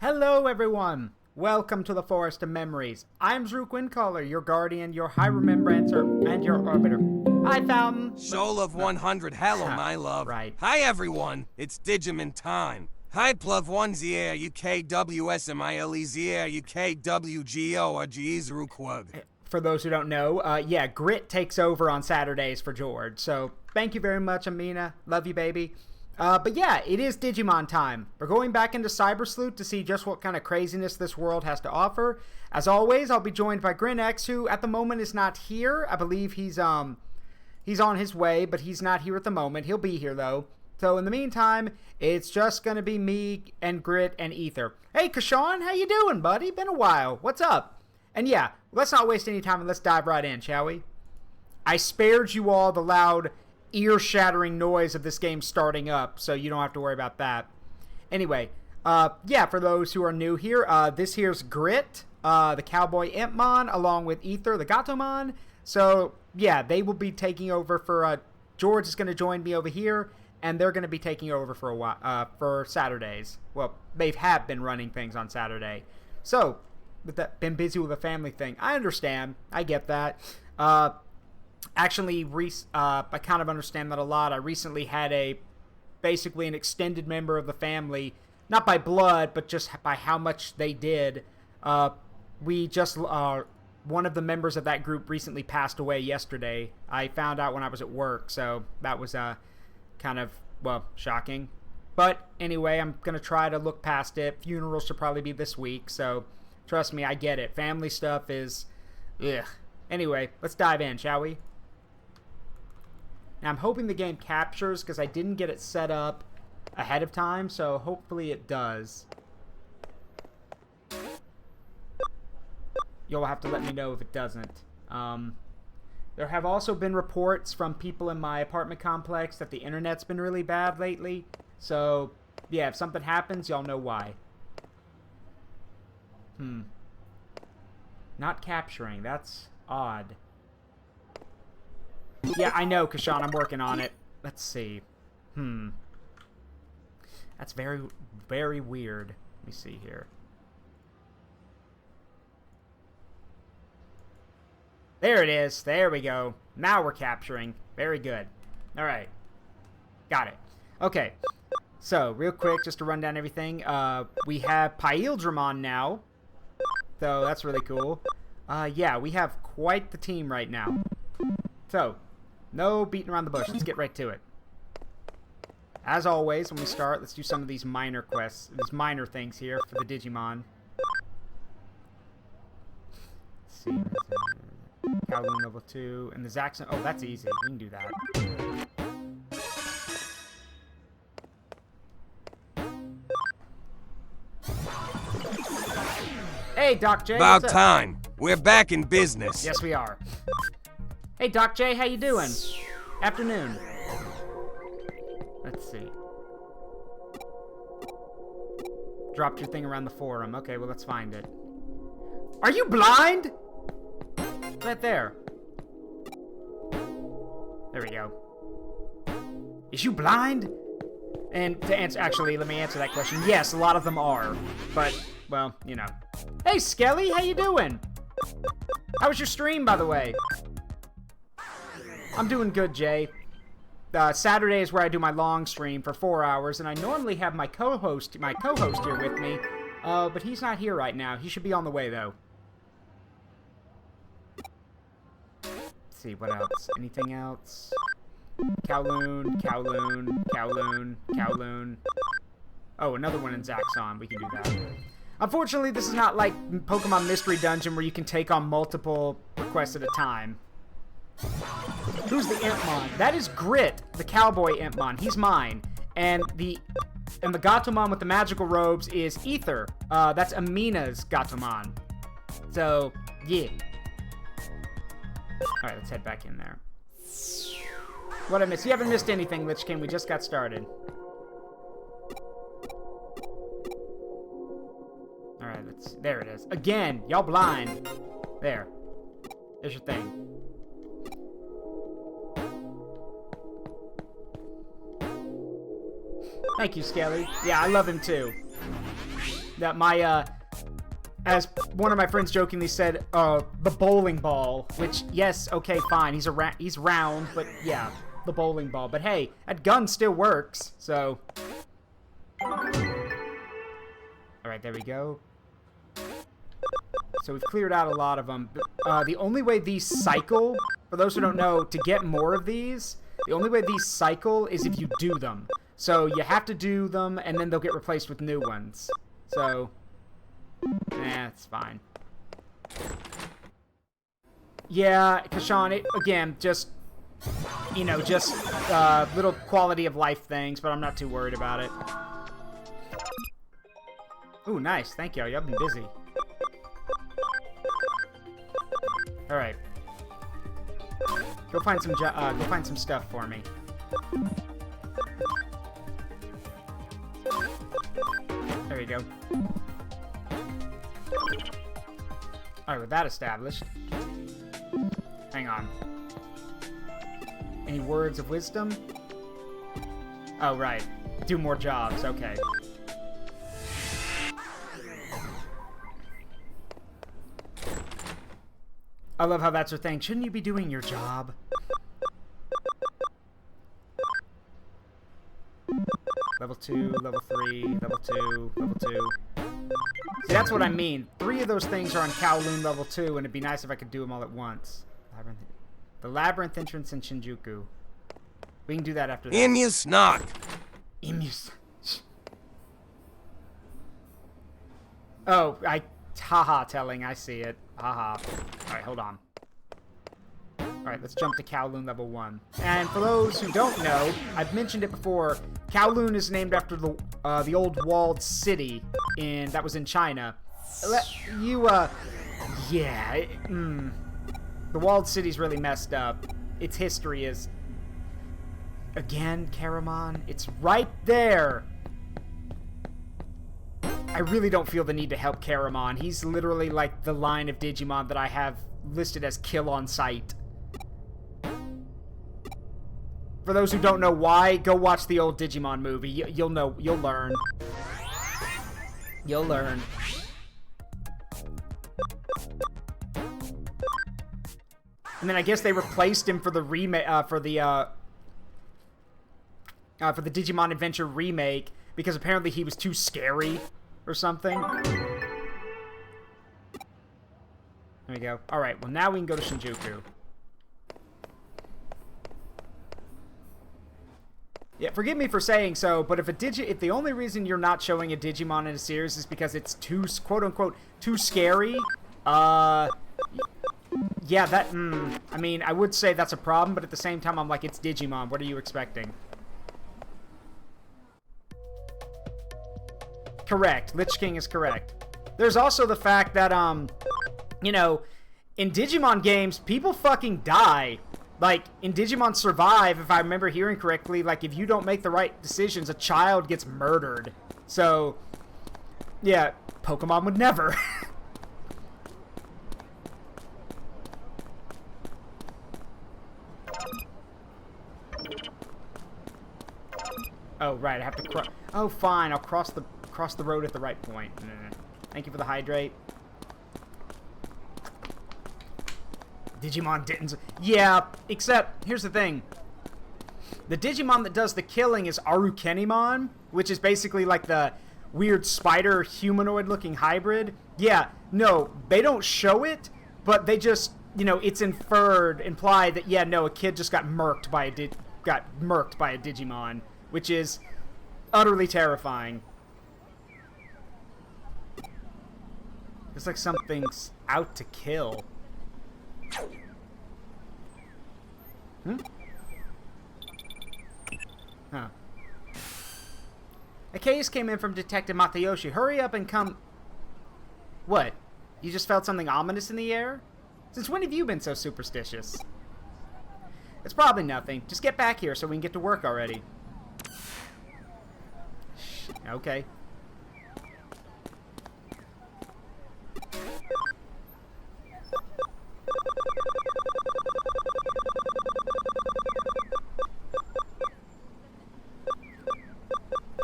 Hello everyone! Welcome to the Forest of Memories. I'm Drew Quincaller, your guardian, your high remembrancer, and your arbiter. Hi, Fountain! Soul of 100, hello my love. Right. Hi everyone, it's Digimon time. Hi Pluv 1 Zier, UKWSMILE Zier, UKWGO, or Gizruquug. For those who don't know, yeah, Grit takes over on Saturdays for George, so thank you very much, Amina. Love you, baby. But yeah, it is Digimon time. We're going back into Cybersleuth to see just what kind of craziness this world has to offer. As always, I'll be joined by Grinex, who at the moment is not here. I believe he's on his way, but he's not here at the moment. He'll be here though. So in the meantime, it's just gonna be me and Grit and Ether. Hey, Kashawn, how you doing, buddy? Been a while. What's up? And yeah, let's not waste any time and let's dive right in, shall we? I spared you all the loud, ear-shattering noise of this game starting up, so you don't have to worry about that. Anyway, yeah, for those who are new here, this here's Grit, the Cowboy Impmon, along with Ether, the Gatomon. So, yeah, they will be taking over for, George is going to join me over here, and they're going to be taking over for a while, for Saturdays. Well, they have been running things on Saturday. So, with that, been busy with a family thing. I understand. I get that. Actually, I kind of understand that a lot. I recently had basically an extended member of the family, not by blood, but just by how much they did. One of the members of that group recently passed away yesterday. I found out when I was at work, so that was kind of, well, shocking. But anyway, I'm going to try to look past it. Funerals should probably be this week, so trust me, I get it. Family stuff is, ugh. Anyway, let's dive in, shall we? Now, I'm hoping the game captures because I didn't get it set up ahead of time, so hopefully it does. You'll have to let me know if it doesn't. There have also been reports from people in my apartment complex that the internet's been really bad lately. So, yeah, if something happens, y'all know why. Not capturing. That's odd. Yeah, I know, Kashawn. I'm working on it. Let's see. That's very, very weird. Let me see here. There it is. There we go. Now we're capturing. Very good. All right. Got it. Okay. So, real quick, just to run down everything. We have Paildramon now. So, that's really cool. Yeah, we have quite the team right now. So, no beating around the bush. Let's get right to it. As always, when we start, let's do some of these minor quests, these minor things here for the Digimon. Let's see. Kowloon level 2, and the Zaxxon. Oh, that's easy. We can do that. Hey, Doc J. About time. We're back in business. Yes, we are. Hey, Doc J, how you doing? Afternoon. Let's see. Dropped your thing around the forum. Okay, well, let's find it. Are you blind? Right there. There we go. Is you blind? And to answer, actually, let me answer that question. Yes, a lot of them are. But, well, you know. Hey, Skelly, how you doing? How was your stream, by the way? I'm doing good, Jay. Saturday is where I do my long stream for 4 hours, and I normally have my co-host here with me, but he's not here right now. He should be on the way, though. Let's see, what else? Anything else? Kowloon, Kowloon, Kowloon, Kowloon. Oh, another one in Zaxxon. We can do that. Unfortunately, this is not like Pokemon Mystery Dungeon where you can take on multiple requests at a time. Who's the Impmon? That is Grit, the Cowboy Impmon. He's mine. And the Gatomon with the magical robes is Ether. That's Amina's Gatomon. So, yeah. Alright, let's head back in there. What I missed? You haven't missed anything, Lich King. We just got started. Alright, let's... There it is. Again! Y'all blind. There. There's your thing. Thank you, Skelly. Yeah, I love him too. that my, as one of my friends jokingly said, the bowling ball, which, yes, okay, fine, he's round, but yeah, the bowling ball. But hey, that gun still works, so. Alright, there we go. So we've cleared out a lot of them. The only way these cycle, for those who don't know, to get more of these, the only way these cycle is if you do them. So you have to do them, and then they'll get replaced with new ones. So, it's fine. Yeah, Kashan, again, just, you know, just little quality of life things, but I'm not too worried about it. Ooh, nice. Thank you. Y'all been busy. All right. Go find some stuff for me. There you go. All right, with that established. Hang on. Any words of wisdom? Oh, right. Do more jobs. Okay. I love how that's her thing. Shouldn't you be doing your job? Level 2, level 3, level 2, level 2. See, that's what I mean. 3 of those things are on Kowloon level 2, and it'd be nice if I could do them all at once. The Labyrinth entrance in Shinjuku. We can do that after that. Imus knock. Imus. Oh, haha telling. I see it. Haha. Alright, hold on. Alright, let's jump to Kowloon level 1. And for those who don't know, I've mentioned it before, Kowloon is named after the old walled city that was in China. Yeah, the walled city's really messed up. Its history is... Again, Caramon, it's right there! I really don't feel the need to help Caramon. He's literally like the line of Digimon that I have listed as kill on sight. For those who don't know why, go watch the old Digimon movie. You'll know. You'll learn. You'll learn. And then I guess they replaced him for the remake, for the Digimon Adventure remake because apparently he was too scary or something. There we go. All right. Well, now we can go to Shinjuku. Yeah, forgive me for saying so, but if the only reason you're not showing a Digimon in a series is because it's too, quote-unquote, too scary, yeah, that, I mean, I would say that's a problem, but at the same time, I'm like, it's Digimon, what are you expecting? Correct, Lich King is correct. There's also the fact that, you know, in Digimon games, people fucking die. Like, in Digimon Survive, if I remember hearing correctly, like, if you don't make the right decisions, a child gets murdered. So, yeah, Pokemon would never. Oh, right, I have to cross... Oh, fine, I'll cross the road at the right point. Thank you for the hydrate. Digimon didn't... Yeah, except, here's the thing. The Digimon that does the killing is Arukenimon, which is basically like the weird spider humanoid-looking hybrid. Yeah, no, they don't show it, but they just, you know, it's implied that, yeah, no, a kid just got murked by a Digimon, which is utterly terrifying. It's like something's out to kill. Huh. A case came in from Detective Matayoshi. Hurry up and come... What? You just felt something ominous in the air? Since when have you been so superstitious? It's probably nothing. Just get back here so we can get to work already. Okay.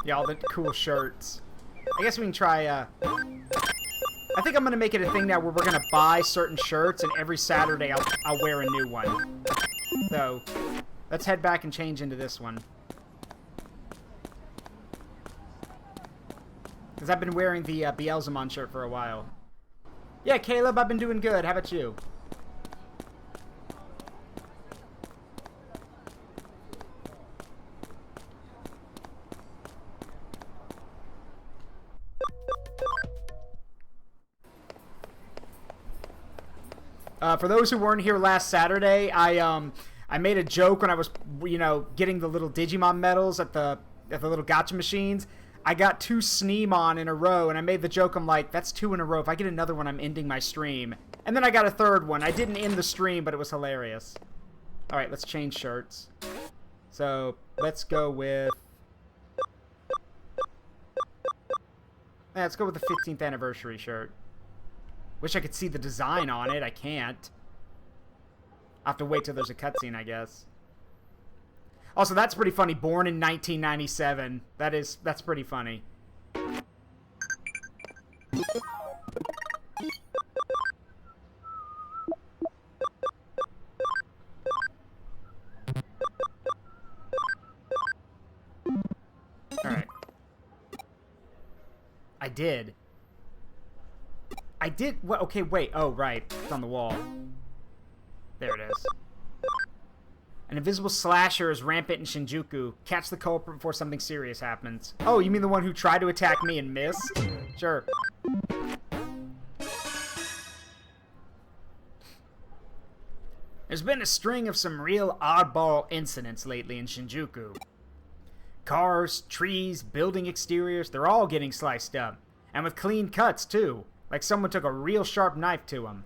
Yeah, all the cool shirts. I guess we can try, I think I'm going to make it a thing now where we're going to buy certain shirts, and every Saturday I'll wear a new one. So, let's head back and change into this one. Because I've been wearing the Beelzemon shirt for a while. Yeah, Caleb, I've been doing good. How about you? For those who weren't here last Saturday, I made a joke when I was, you know, getting the little Digimon medals at the little gacha machines. I got 2 Sneemon in a row, and I made the joke, I'm like, that's 2 in a row. If I get another one, I'm ending my stream. And then I got a 3rd one. I didn't end the stream, but it was hilarious. Alright, let's change shirts. So, let's go with... let's go with the 15th anniversary shirt. Wish I could see the design on it. I can't. I'll have to wait till there's a cutscene, I guess. Also, that's pretty funny. Born in 1997. That's pretty funny. Alright. I did. Well, okay, wait. Oh, right. It's on the wall. There it is. An invisible slasher is rampant in Shinjuku. Catch the culprit before something serious happens. Oh, you mean the one who tried to attack me and missed? Sure. There's been a string of some real oddball incidents lately in Shinjuku. Cars, trees, building exteriors, they're all getting sliced up. And with clean cuts, too. Like someone took a real sharp knife to them.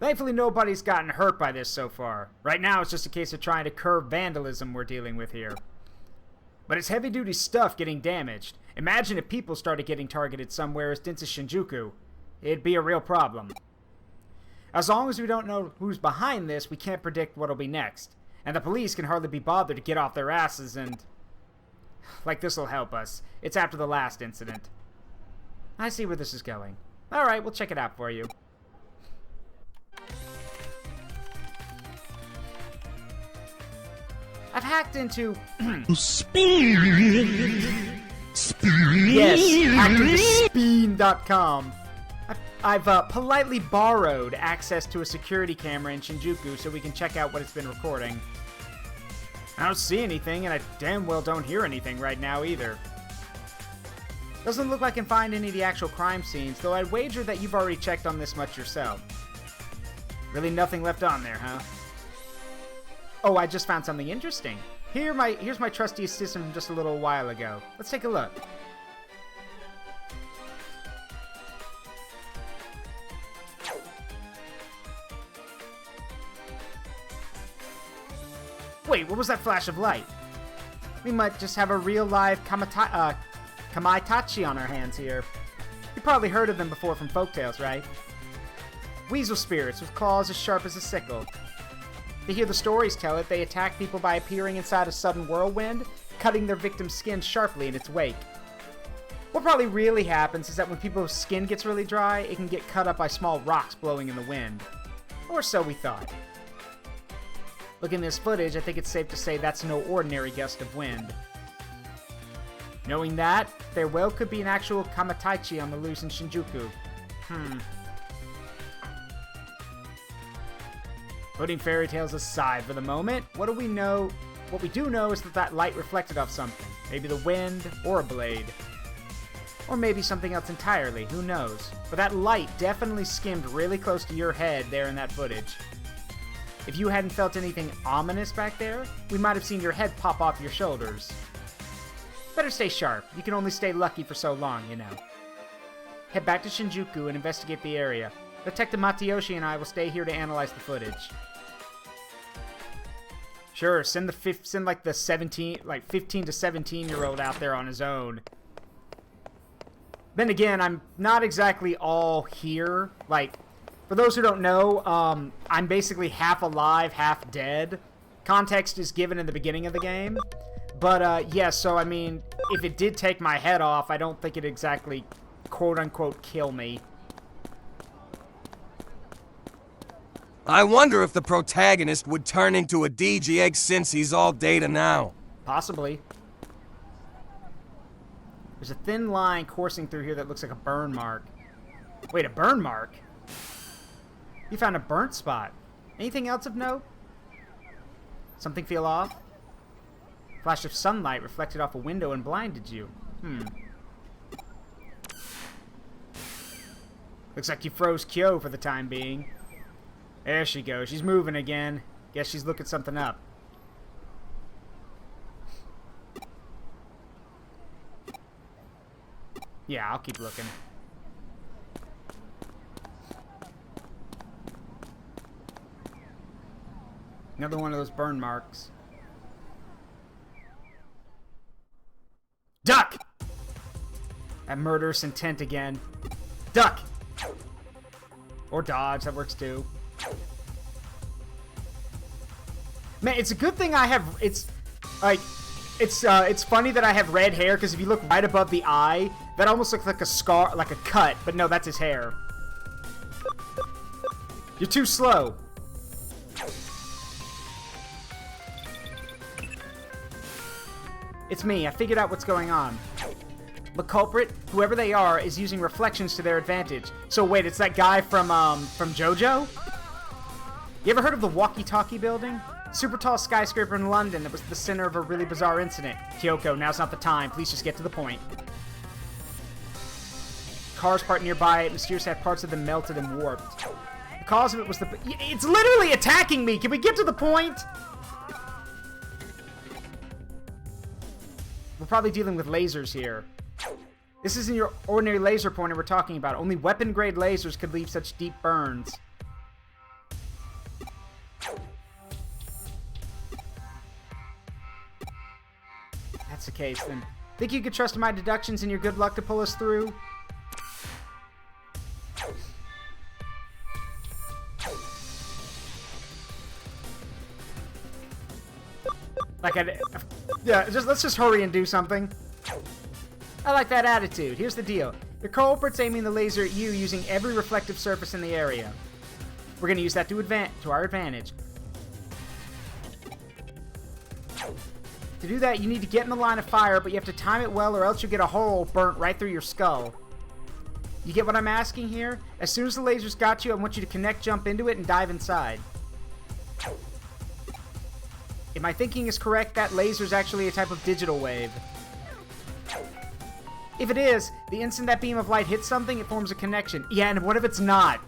Thankfully, nobody's gotten hurt by this so far. Right now, it's just a case of trying to curb vandalism we're dealing with here. But it's heavy-duty stuff getting damaged. Imagine if people started getting targeted somewhere as dense as Shinjuku. It'd be a real problem. As long as we don't know who's behind this, we can't predict what'll be next. And the police can hardly be bothered to get off their asses and... like, this'll help us. It's after the last incident. I see where this is going. Alright, we'll check it out for you. I've hacked into... Speed! Yes, hacked into Speen.com. I've politely borrowed access to a security camera in Shinjuku so we can check out what it's been recording. I don't see anything, and I damn well don't hear anything right now either. Doesn't look like I can find any of the actual crime scenes, though I'd wager that you've already checked on this much yourself. Really nothing left on there, huh? Oh, I just found something interesting. Here's my trusty assistant from just a little while ago. Let's take a look. Wait, what was that flash of light? We might just have a real live Kamaitachi on our hands here. You probably heard of them before from folktales, right? Weasel spirits with claws as sharp as a sickle. To hear the stories tell it, they attack people by appearing inside a sudden whirlwind, cutting their victim's skin sharply in its wake. What probably really happens is that when people's skin gets really dry, it can get cut up by small rocks blowing in the wind. Or so we thought. Looking at this footage, I think it's safe to say that's no ordinary gust of wind. Knowing that, there well could be an actual Kamaitaichi on the loose in Shinjuku. Putting fairy tales aside for the moment, what do we know? What we do know is that light reflected off something. Maybe the wind, or a blade. Or maybe something else entirely, who knows? But that light definitely skimmed really close to your head there in that footage. If you hadn't felt anything ominous back there, we might have seen your head pop off your shoulders. Better stay sharp. You can only stay lucky for so long, you know. Head back to Shinjuku and investigate the area. Detective Matayoshi and I will stay here to analyze the footage. Sure, send the 15 to 17-year-old out there on his own. Then again, I'm not exactly all here. Like, for those who don't know, I'm basically half alive, half dead. Context is given in the beginning of the game. But, yeah, so, I mean, if it did take my head off, I don't think it'd exactly, quote-unquote, kill me. I wonder if the protagonist would turn into a DG egg since he's all data now. Possibly. There's a thin line coursing through here that looks like a burn mark. Wait, a burn mark? You found a burnt spot. Anything else of note? Something feel off? Flash of sunlight reflected off a window and blinded you. Looks like you froze Kyo for the time being. There she goes. She's moving again. Guess she's looking something up. Yeah, I'll keep looking. Another one of those burn marks. Duck! That murderous intent again. Duck! Or dodge, that works too. Man, it's a good thing I have, it's funny that I have red hair, because if you look right above the eye, that almost looks like a scar, like a cut, but no, that's his hair. You're too slow. It's me, I figured out what's going on. The culprit, whoever they are, is using reflections to their advantage. So wait, it's that guy from JoJo? You ever heard of the Walkie-Talkie building? Super tall skyscraper in London that was the center of a really bizarre incident. Kyoko, now's not the time. Please just get to the point. Cars parked nearby it mysteriously had parts of them melted and warped. The cause of it was the... It's literally attacking me! Can we get to the point? We're probably dealing with lasers here. This isn't your ordinary laser pointer we're talking about. Only weapon-grade lasers could leave such deep burns. That's the case, then. Think you could trust my deductions and your good luck to pull us through? Yeah, let's just hurry and do something. I like that attitude. Here's the deal. The culprit's aiming the laser at you using every reflective surface in the area. We're going to use that to our advantage. To do that, you need to get in the line of fire, but you have to time it well or else you'll get a hole burnt right through your skull. You get what I'm asking here? As soon as the laser's got you, I want you to connect, jump into it, and dive inside. If my thinking is correct, that laser's actually a type of digital wave. If it is, the instant that beam of light hits something, it forms a connection. Yeah, and what if it's not?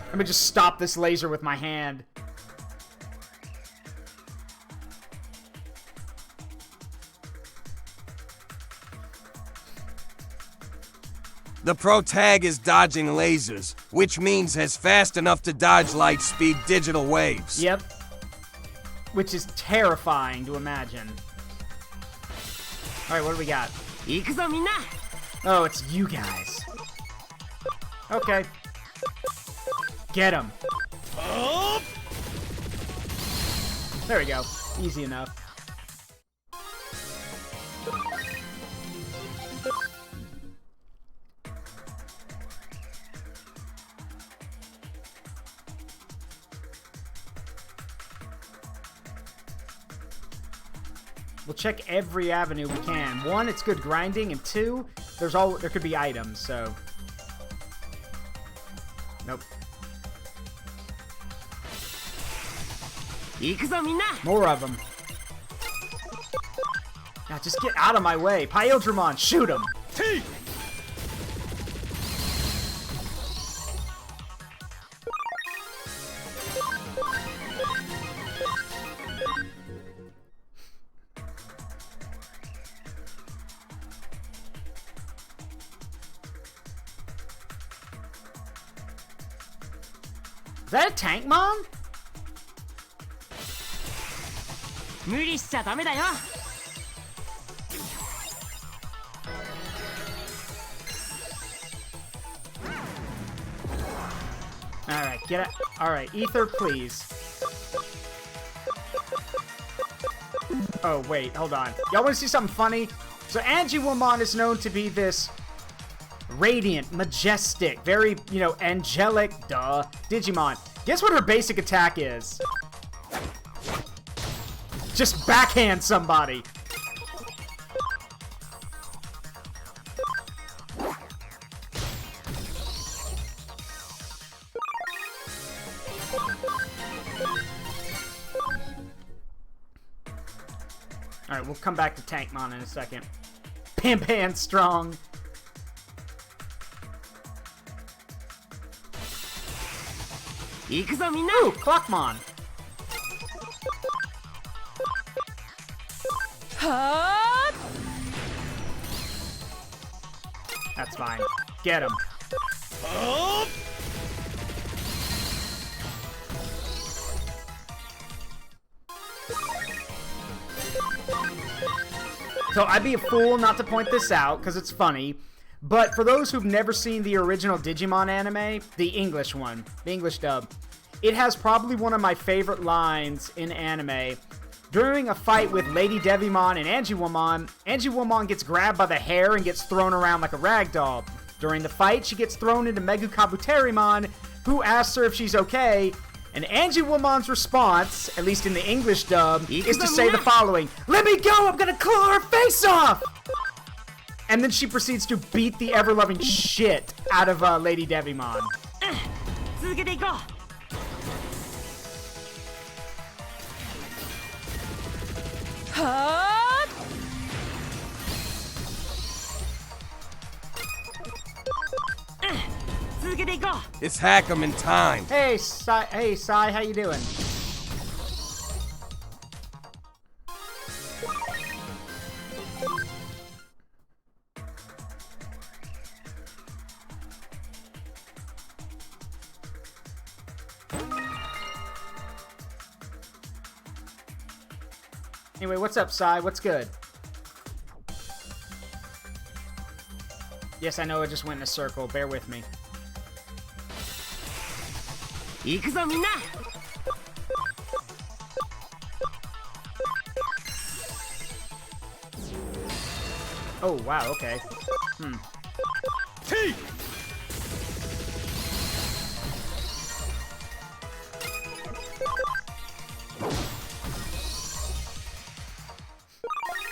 Let me just stop this laser with my hand. The protag is dodging lasers, which means has fast enough to dodge light speed digital waves. Yep. Which is terrifying to imagine. Alright, what do we got? Oh, it's you guys. Okay. Get him. There we go. Easy enough. We'll check every avenue we can. One, it's good grinding, and two, there could be items, so. Nope. More of them. Now just get out of my way. Pyodramon, shoot him. Is that a tank mom? Get out. Alright, Ether, please. Oh, wait, hold on. Y'all want to see something funny? So Angiwomon is known to be this radiant, majestic, very, you know, angelic, Digimon. Guess what her basic attack is? Just backhand somebody. Alright, we'll come back to Tankmon in a second. Pan strong. Ooh, Clockmon. That's fine. Get him. So I'd be a fool not to point this out, because it's funny. But for those who've never seen the original Digimon anime, the English one, the English dub, it has probably one of my favorite lines in anime. During a fight with Lady Devimon and Angiwomon, Angiwomon gets grabbed by the hair and gets thrown around like a ragdoll. During the fight, she gets thrown into Megu Kabuterimon, who asks her if she's okay, and Angiwomon's response, at least in the English dub, is to say the following: "Let me go, I'm gonna claw her face off!" And then she proceeds to beat the ever-loving shit out of Lady Devimon. It's Hackerman time. Hey, Sai, how you doing? Anyway, what's up, Sai? What's good? Yes, I know I just went in a circle. Bear with me. Oh, wow, okay. T!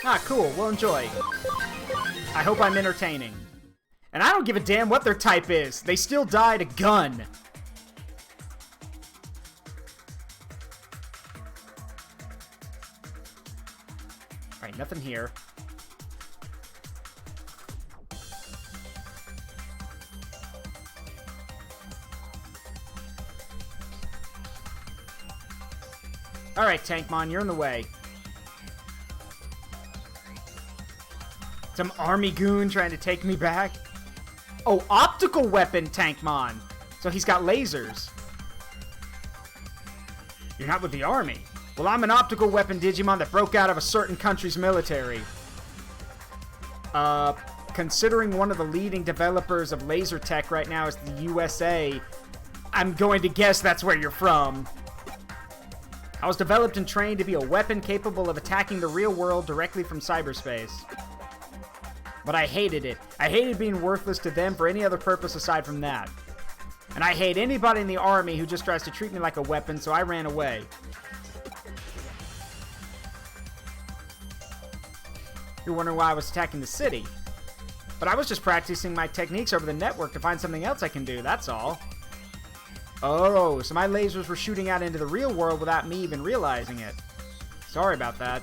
Ah, cool. Well, enjoy. I hope I'm entertaining. And I don't give a damn what their type is. They still died a gun. Alright, nothing here. Alright, Tankmon, you're in the way. Some army goon trying to take me back. Oh, optical weapon, Tankmon. So he's got lasers. You're not with the army. Well, I'm an optical weapon Digimon that broke out of a certain country's military. Considering one of the leading developers of laser tech right now is the USA, I'm going to guess that's where you're from. I was developed and trained to be a weapon capable of attacking the real world directly from cyberspace. But I hated it. I hated being worthless to them for any other purpose aside from that. And I hate anybody in the army who just tries to treat me like a weapon, so I ran away. You're wondering why I was attacking the city. But I was just practicing my techniques over the network to find something else I can do, that's all. Oh, so my lasers were shooting out into the real world without me even realizing it. Sorry about that.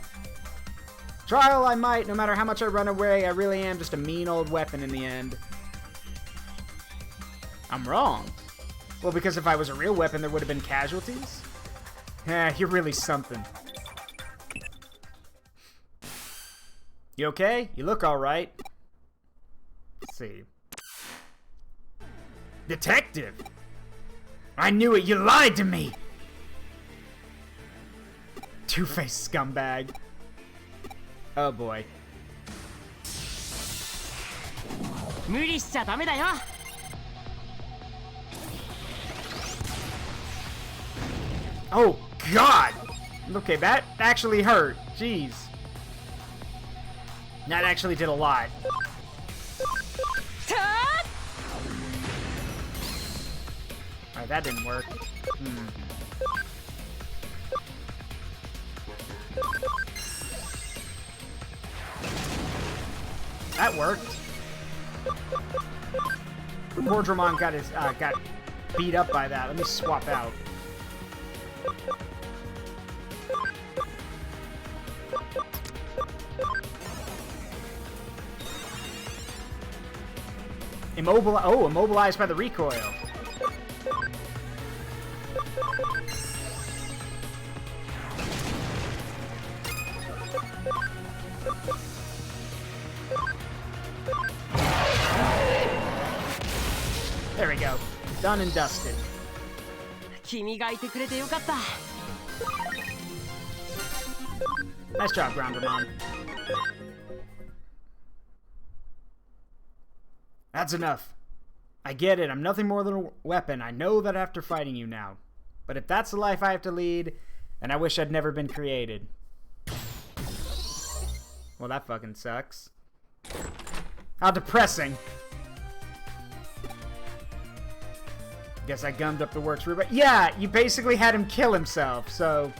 Try all I might, no matter how much I run away, I really am just a mean old weapon in the end. I'm wrong. Well, because if I was a real weapon, there would have been casualties? You're really something. You okay? You look alright. Let's see. Detective! I knew it! You lied to me! Two-faced scumbag. Oh boy. Oh, God! Okay, that actually hurt. Jeez. That actually did a lot. Alright, that didn't work. That worked. Poor Dramon got his got beat up by that. Let me swap out. Immobilized by the recoil. There we go. Done and dusted. Nice job, Groundermon. That's enough. I get it. I'm nothing more than a weapon. I know that after fighting you now. But if that's the life I have to lead, then I wish I'd never been created. Well, that fucking sucks. How depressing. Guess I gummed up the works for but yeah, you basically had him kill himself, so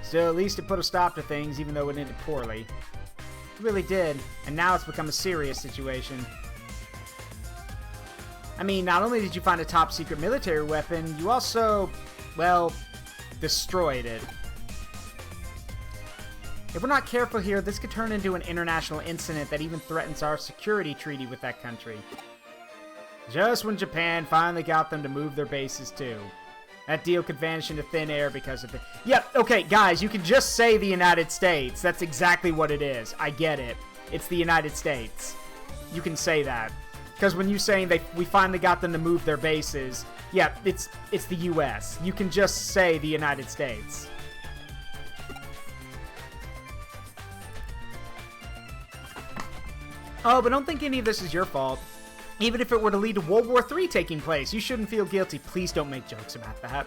Still, at least it put a stop to things, even though it ended poorly. It really did, and now it's become a serious situation. I mean, not only did you find a top-secret military weapon, you also, well, destroyed it. If we're not careful here, this could turn into an international incident that even threatens our security treaty with that country. Just when Japan finally got them to move their bases too. That deal could vanish into thin air because of it. Yep, okay, guys, you can just say the United States. That's exactly what it is. I get it. It's the United States. You can say that. Because when you're saying we finally got them to move their bases, yeah, it's the U.S. You can just say the United States. Oh, but don't think any of this is your fault. Even if it were to lead to World War III taking place, you shouldn't feel guilty. Please don't make jokes about that.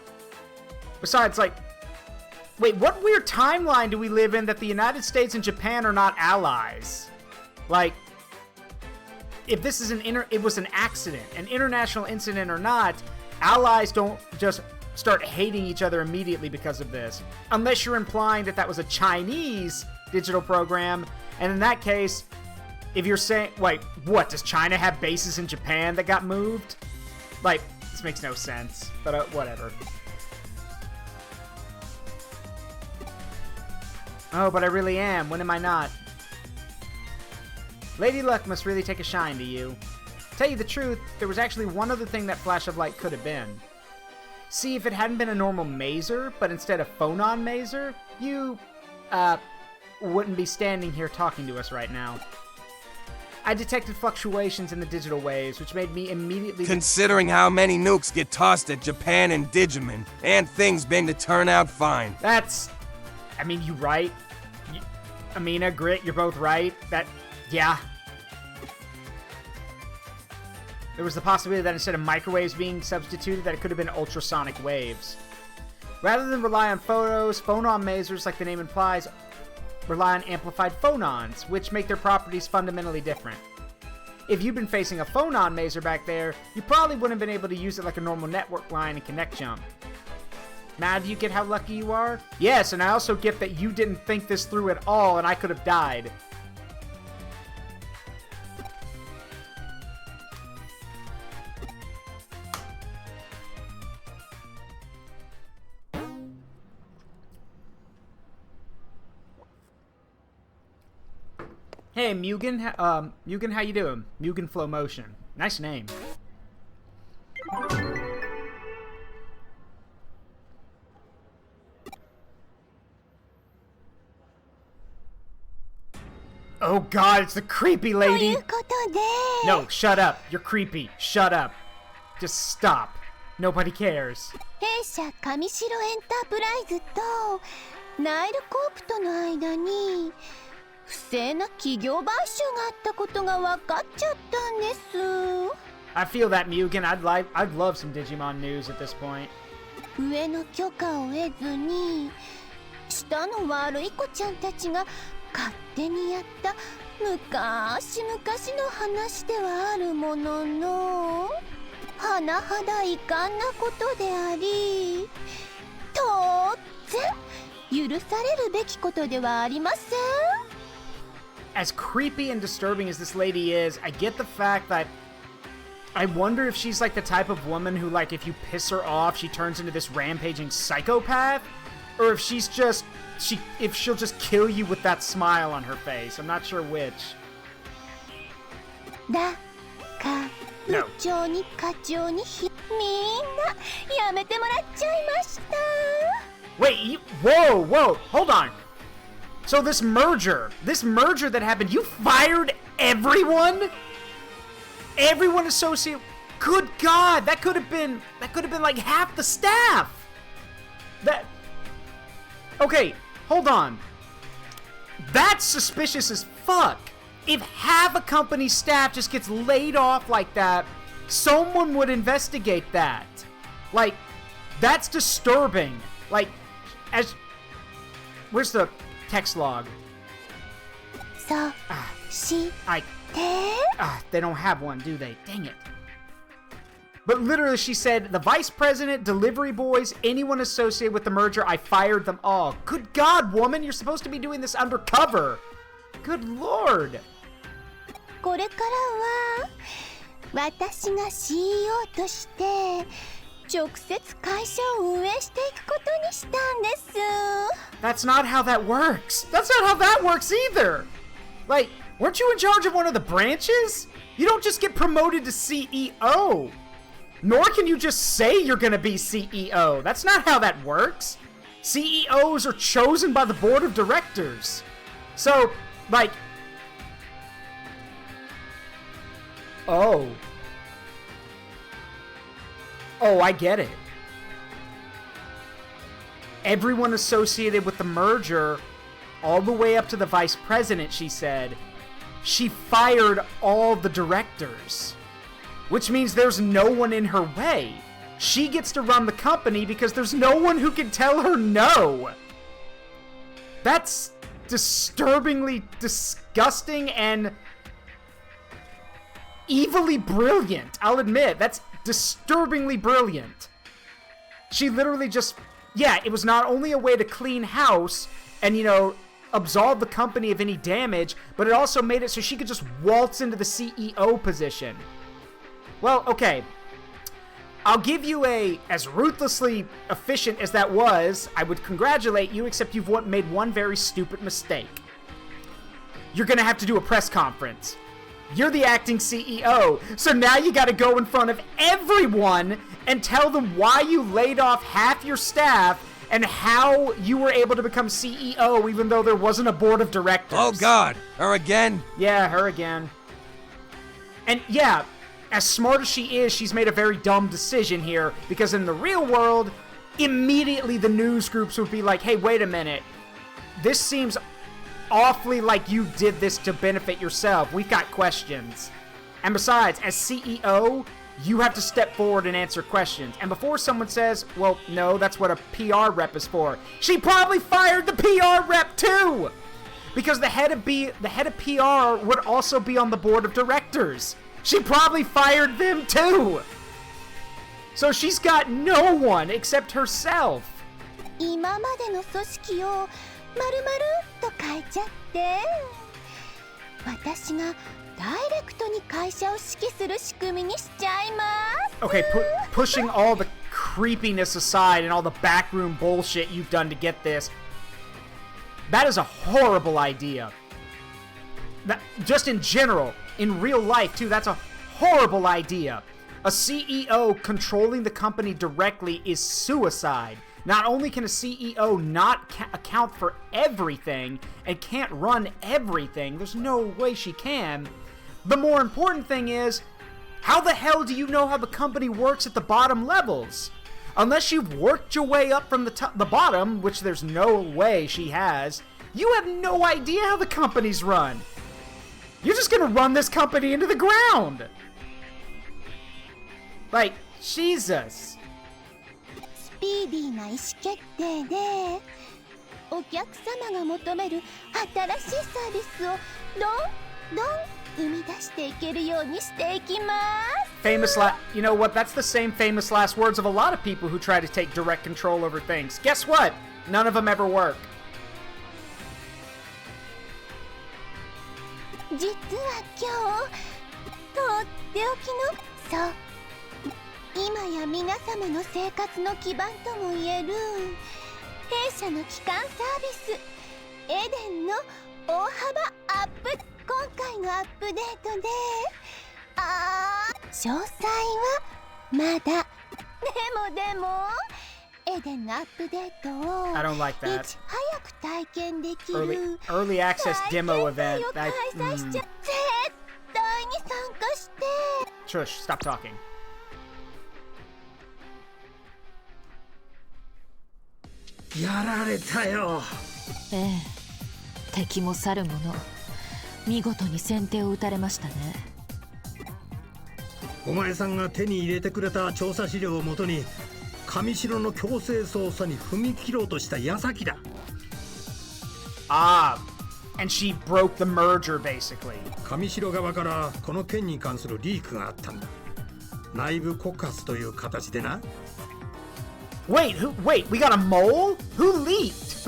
Besides, like, wait, what weird timeline do we live in that the United States and Japan are not allies? Like, if this is it was an accident, an international incident or not, allies don't just start hating each other immediately because of this. Unless you're implying that that was a Chinese digital program, and in that case, if you're saying, wait, what, does China have bases in Japan that got moved? Like, this makes no sense, but whatever. Oh, but I really am. When am I not? Lady Luck must really take a shine to you. To tell you the truth, there was actually one other thing that flash of light could have been. See, if it hadn't been a normal mazer, but instead a phonon mazer, you, wouldn't be standing here talking to us right now. I detected fluctuations in the digital waves, which made me immediately... Considering how many nukes get tossed at Japan and Digimon, and things been to turn out fine. That's... I mean, you right. Amina, Grit, you're both right. Yeah. There was the possibility that instead of microwaves being substituted, that it could have been ultrasonic waves. Rather than rely on phonon masers, like the name implies, rely on amplified phonons, which make their properties fundamentally different. If you'd been facing a phonon maser back there, you probably wouldn't have been able to use it like a normal network line and connect jump. Now do you get how lucky you are? Yes, and I also get that you didn't think this through at all and I could have died. Hey, Mugen, Mugen, how you doing? Mugen Flow Motion. Nice name. Oh god, it's the creepy lady! No, shut up. You're creepy. Shut up. Just stop. Nobody cares. 弊社上白エンタープライズとナイルコープとの間に不正な企業買収があったことが分かっちゃったんです。I feel that, Mugen. I'd love some Digimon news at this point. 上の許可を得ずに下の悪い子ちゃんたちが勝手にやった昔々の話ではあるものの甚だ遺憾なことであり当然許されるべきことではありません。 As creepy and disturbing as this lady is, I get the fact that I wonder if she's like the type of woman who, like, if you piss her off, she turns into this rampaging psychopath, or if she's just if she'll just kill you with that smile on her face. I'm not sure which. だか No. 部長に課長にみんなやめてもらっちゃいました。 Wait, whoa, hold on. So this merger that happened, you fired everyone? Everyone associated? Good God, that could have been like half the staff. Okay, hold on. That's suspicious as fuck. If half a company's staff just gets laid off like that, someone would investigate that. Like, that's disturbing. Like, where's the text log? そうして They don't have one, do they? Dang it. But literally, she said, the vice president, delivery boys, anyone associated with the merger, I fired them all. Good God, woman, you're supposed to be doing this undercover. Good Lord. これからは私が CEO として直接会社を運営していくことにしたんです。 That's not how that works. That's not how that works either. Like, weren't you in charge of one of the branches? You don't just get promoted to CEO. Nor can you just say you're gonna be CEO. That's not how that works. CEOs are chosen by the board of directors. So, like... Oh, I get it. Everyone associated with the merger, all the way up to the vice president, she said, she fired all the directors. Which means there's no one in her way. She gets to run the company because there's no one who can tell her no. That's disturbingly disgusting and evilly brilliant. I'll admit, that's disturbingly brilliant. She literally just... Yeah, it was not only a way to clean house and, absolve the company of any damage, but it also made it so she could just waltz into the CEO position. Well, okay. I'll give you as ruthlessly efficient as that was, I would congratulate you, except you've made one very stupid mistake. You're gonna have to do a press conference. You're the acting CEO, so now you gotta go in front of everyone and tell them why you laid off half your staff and how you were able to become CEO even though there wasn't a board of directors. Oh God, her again? Yeah, her again. And yeah, as smart as she is, she's made a very dumb decision here, because in the real world, immediately the news groups would be like, hey, wait a minute. This seems awfully like you did this to benefit yourself. We've got questions. And besides, as CEO, you have to step forward and answer questions. And before someone says, well, no, that's what a PR rep is for, she probably fired the PR rep too! Because the head of PR would also be on the board of directors. She probably fired them too! So she's got no one except herself. 今までの組織を丸々と変えちゃって私がダイレクトに会社を指揮する仕組みにしちゃいます。 Okay, pushing all the creepiness aside and all the backroom bullshit you've done to get this, that is a horrible idea. That, just in general, in real life too, that's a horrible idea. A CEO controlling the company directly is suicide. Not only can a CEO not account for everything and can't run everything, there's no way she can. The more important thing is, how the hell do you know how the company works at the bottom levels? Unless you've worked your way up from the bottom, which there's no way she has, you have no idea how the company's run. You're just gonna run this company into the ground. Like, Jesus. スピーディーな意思決定でお客様が求める新しいサービスをどんどん生み出していけるようにしていきます。 You know what? That's the same famous last words of a lot of people who try to take direct control over things. Guess what? None of them ever work. 実は今日とっておきのそう今や皆様の生活の基盤ともいえる弊社の基幹サービスエデンの大幅アップ今回のアップデートで詳細はまだでもエデンのアップデートを I don't like that. いち早く体験できる Early access demo event. 開催しちゃ絶対に参加して Shush, stop talking. やられたよ。ええ、敵も去る者見事に先手を打たれましたね。お前さんが手に入れてくれた調査資料をもとに上城の強制捜査に踏み切ろうとした矢先だ。Ah, and she broke the merger basically. 上城側からこの件に関するリークがあったんだ。内部告発という形でな。Wait, we got a mole? Who leaked?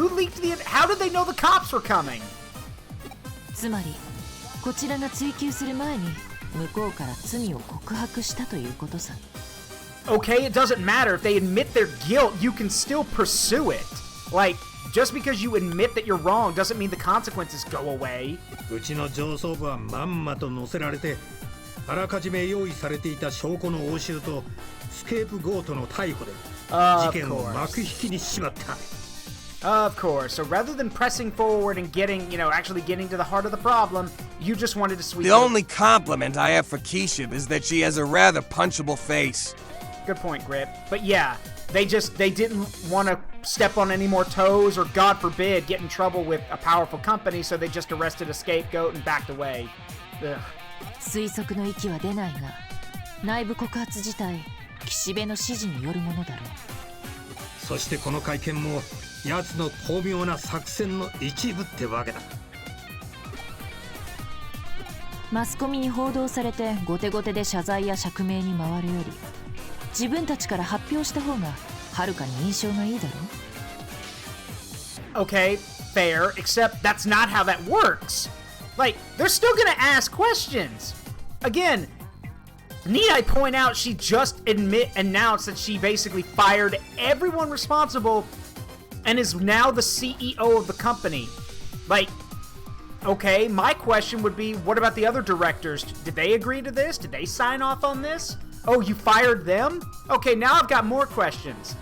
How did they know the cops were coming? つまりこちらが追及する前に向こうから罪を告白したということさ。 Okay, it doesn't matter. If they admit their guilt, you can still pursue it. Like, just because you admit that you're wrong doesn't mean the consequences go away. うちの上層部はまんまと乗せられてあらかじめ用意されていた証拠の押収とスケープゴートの逮捕で事件を幕引きにしまった。Of course. So rather than pressing forward and actually getting to the heart of the problem, you just wanted to sweep The only compliment I have for Keisha is that she has a rather punchable face. Good point, Grip. But yeah, they didn't want to step on any more toes or, God forbid, get in trouble with a powerful company, so they just arrested a scapegoat and backed away. Ugh. 推測の域は出ないが内部告発自体岸辺の指示によるものだろう。そしてこの会見も奴の巧妙な作戦の一部ってわけだ。マスコミに報道されて後手後手で謝罪や釈明に回るより自分たちから発表した方がはるかに印象がいいだろう。 Okay, fair, except that's not how that works. Like, they're still gonna ask questions. Again, need I point out she just announced that she basically fired everyone responsible and is now the CEO of the company. Like, okay, my question would be, what about the other directors? Did they agree to this? Did they sign off on this? Oh, you fired them? Okay, now I've got more questions.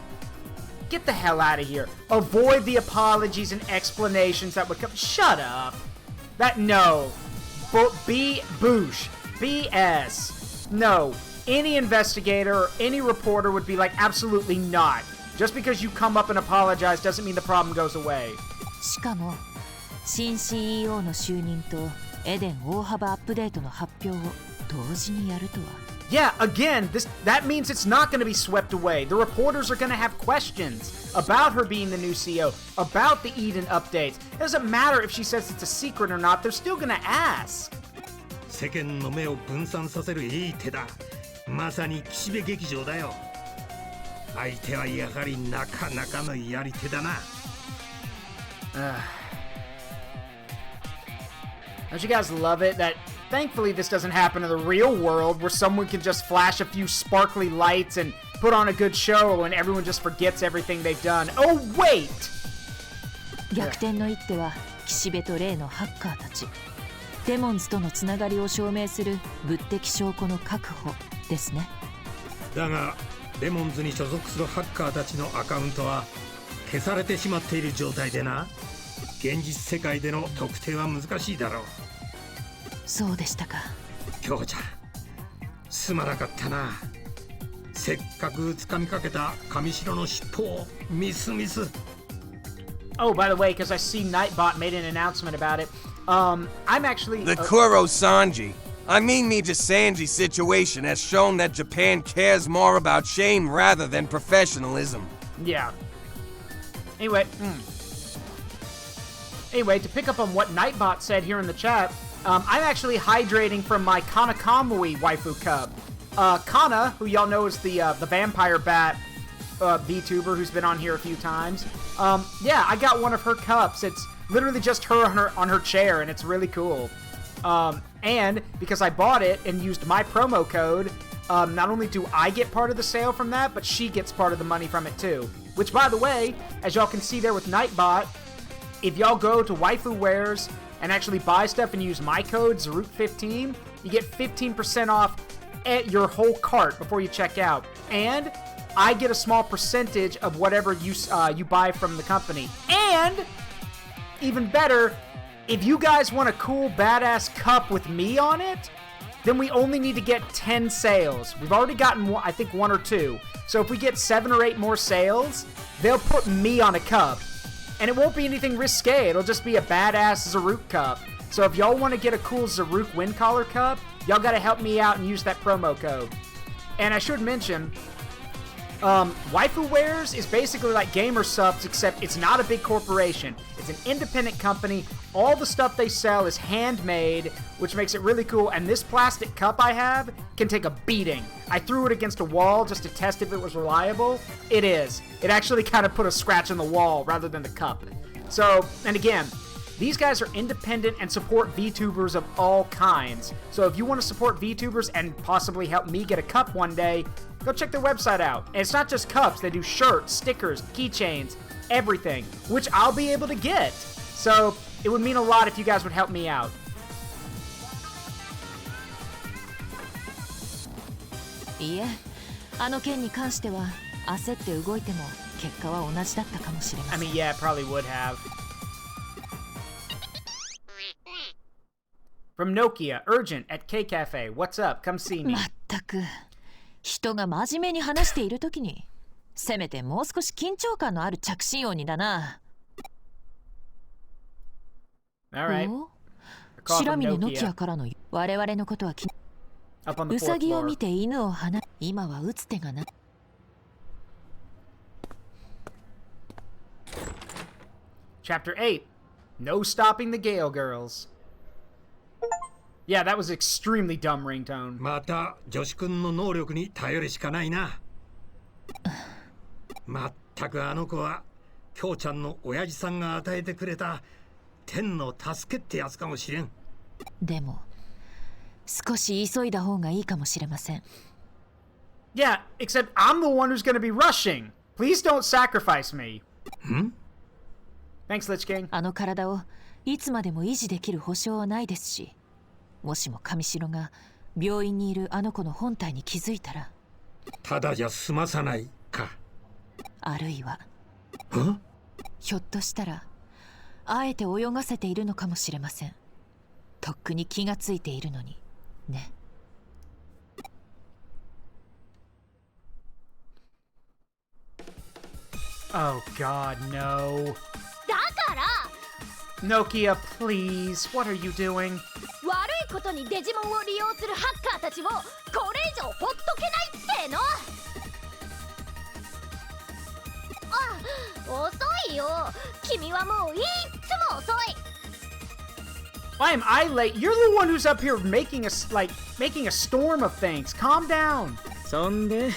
Get the hell out of here. Avoid the apologies and explanations that would come. Shut up. No. Boosh. BS. No. Any investigator or any reporter would be like, absolutely not. Just because you come up and apologize doesn't mean the problem goes away. しかも新 CEO の就任とエデン大幅アップデートの発表を同時にやるとは。Yeah, again, that means it's not going to be swept away. The reporters are going to have questions about her being the new CEO, about the Eden updates. It doesn't matter if she says it's a secret or not, they're still going to ask. 世間の目を分散させるいい手だ。まさに岸辺劇場だよ。相手はやはりなかなかのやり手だな。Don't you guys love it that thankfully this doesn't happen in the real world where someone can just flash a few sparkly lights and put on a good show and everyone just forgets everything they've done. Oh, wait! 逆転の一手は岸辺と例のハッカーたちデモンズとのつながりを証明する物的証拠の確保ですね。だがデモンズに所属するハッカーたちのアカウントは消されてしまっている状態でな。現実世界での特定は難しいだろう。そうでしたか。京子ちゃん、すまなかったな。せっかく掴みかけた上白の尻尾をミス。Oh, by the way, because I see Nightbot made an announcement about it. I'm actually... The Kuro Sanji. I mean, Sanji's situation has shown that Japan cares more about shame rather than professionalism. Yeah. Anyway, to pick up on what Nightbot said here in the chat, I'm actually hydrating from my Kanakamui waifu cup. Kana, who y'all know is the vampire bat VTuber who's been on here a few times. Yeah, I got one of her cups. It's literally just her on her chair, and it's really cool. And because I bought it and used my promo code, not only do I get part of the sale from that, but she gets part of the money from it too. Which, by the way, as y'all can see there with Nightbot, if y'all go to Waifu Wares and actually buy stuff and use my code, Zaruk15, you get 15% off at your whole cart before you check out. And I get a small percentage of whatever you buy from the company. And, even better, if you guys want a cool, badass cup with me on it, then we only need to get 10 sales. We've already gotten, I think, 1 or 2. So if we get 7 or 8 more sales, they'll put me on a cup. And it won't be anything risque. It'll just be a badass Zaruk cup. So if y'all want to get a cool Zaruk wind collar cup, y'all got to help me out and use that promo code. And I should mention, Waifu Wares is basically like Gamer Subs, except it's not a big corporation. It's an independent company. All the stuff they sell is handmade, which makes it really cool. And this plastic cup I have can take a beating. I threw it against a wall just to test if it was reliable. It is. It actually kind of put a scratch on the wall rather than the cup. So, and again, these guys are independent and support VTubers of all kinds. So if you want to support VTubers and possibly help me get a cup one day, go check their website out. And it's not just cups. They do shirts, stickers, keychains, everything, which I'll be able to get. So it would mean a lot if you guys would help me out. Yeah, あの件に関しては焦って動いても結果は同じだったかもしれません。I mean, yeah, it probably would have. From Nokia, urgent at K Cafe. What's up? Come see me. まったく人が真面目に話しているときにせめてもう少し緊張感のある着信音にだな。Alright. 白峰ノキアからの我々のことは気にウサギを見て犬を放今は打つ手がな。Chapter 8. No stopping the Gale Girls. Yeah, that was extremely dumb ringtone. また女子くんの能力に頼るしかないな。まったくあの子はきょうちゃんの親父さんが与えてくれた天の助けってやつかもしれん。でも少し急いだ方がいいかもしれません。Yeah, except I'm the one who's going to be rushing. Please don't sacrifice me. Thanks, Lich King. あの体をいつまでも維持できる保証はないですし、もしも神代が病院にいるあの子の本体に気づいたら、ただじゃ済まさないか。あるいは、ひょっとしたらあえて泳がせているのかもしれません。とっくに気がついているのにね。Oh God, no. だからNokia, please. What are you doing? 悪いことにデジモンを利用するハッカーたちをこれ以上ほっとけないっての。あ、遅いよ。君はもういっつも遅い。Why am I late? You're the one who's up here making a storm of things. Calm down. そんで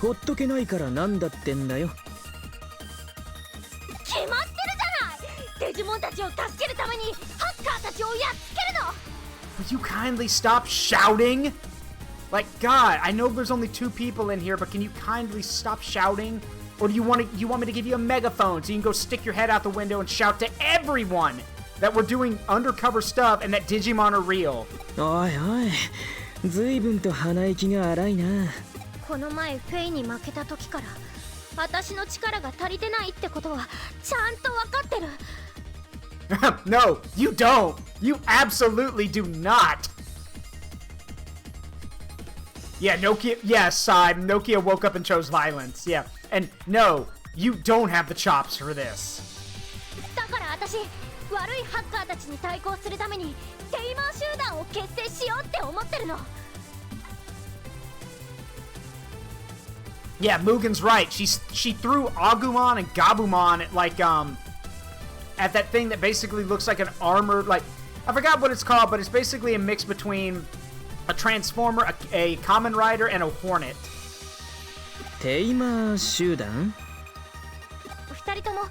ほっとけないからなんだってんだよ。決まってるじゃない。デジモンたちを助けるためにハッカーたちをやっつけるの。Would you kindly stop shouting? Like, God, I know there's only 2 people in here, but can you kindly stop shouting? Or do you want me to give you a megaphone so you can go stick your head out the window and shout to everyone that we're doing undercover stuff and that Digimon are real? おいおい、ずいぶんと鼻息が荒いな。この前フェイに負けた時から私の力が足りてないってことはちゃんと分かってる。No, you don't. You absolutely do not. Yeah, Nokia. Yes, Nokia woke up and chose violence. Yeah, and no, you don't have the chops for this. だから私悪いハッカーたちに対抗するためにテイマー集団を結成しようって思ってるの。 Yeah, Mugen's right. She threw Agumon and Gabumon at like at that thing that basically looks like an armored, like, I forgot what it's called, but it's basically a mix between a Transformer, a Kamen Rider, and a Hornet. テイマー集団？ 2人とも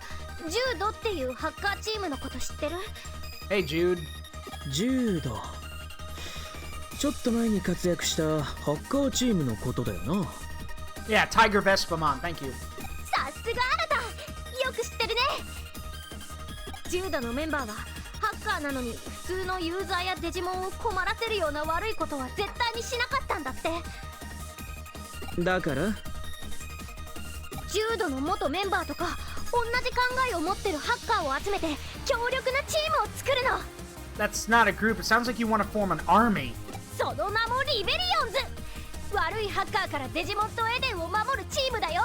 ジュードっていうハッカーチームのこと知ってる？ Hey, Jude. ジュード。ちょっと前に活躍したハッカーチームのことだよな。 Yeah, Tiger Vespamon, thank you. さすがあなた、よく知ってるね。ジュードのメンバーはハッカーなのに普通のユーザーやデジモンを困らせるような悪いことは絶対にしなかったんだって。だからジュードの元メンバーとか同じ考えを持ってるハッカーを集めて強力なチームを作るの。 That's not a group. It sounds like you want to form an army. その名もリベリオンズ。悪いハッカーからデジモンとエデンを守るチームだよ。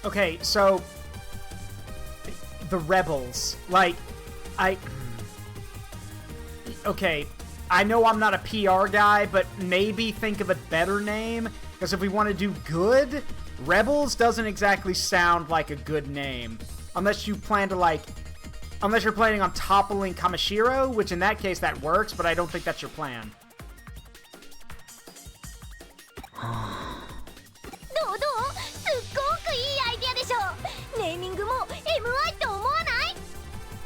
Okay, so the rebels, like, okay, I know I'm not a PR guy, but maybe think of a better name, because if we want to do good, Rebels doesn't exactly sound like a good name, unless you plan to, like, unless you're planning on toppling Kamishiro, which in that case that works, but I don't think that's your plan. どうすっごくいいアイディアでしょ。ネーミングも MI って思わない？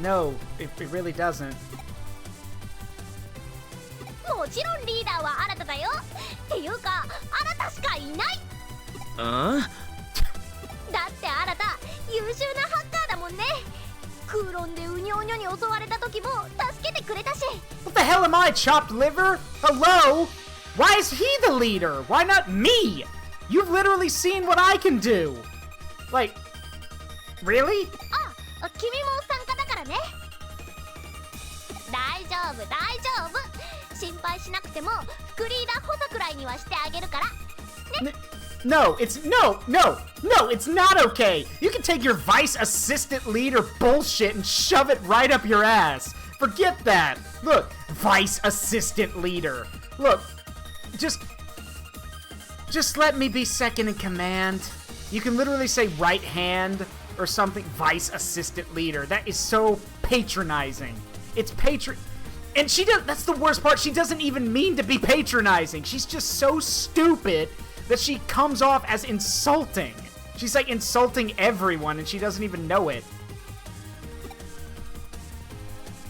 No, it really doesn't. もちろんリーダーは新ただよ。っていうか新たしかいない。あだって新た優秀なハッカーだもんね。空論でウニョウニョに襲われた時も助けてくれたし。 What the hell am I, chopped liver? Hello? Why is he the leader? Why not me? You've literally seen what I can do. Like, really? あ、君も参加だからね。大丈夫大丈夫。心配しなくても副リーダー補佐くらいにはしてあげるから。ね。No, it's no, it's not okay. You can take your vice assistant leader bullshit and shove it right up your ass. Forget that. Look, vice assistant leader. Look, just let me be second in command. You can literally say right hand or something, vice assistant leader. That is so patronizing. It's and she does, that's the worst part. She doesn't even mean to be patronizing. She's just so stupid that she comes off as insulting. She's like insulting everyone and she doesn't even know it.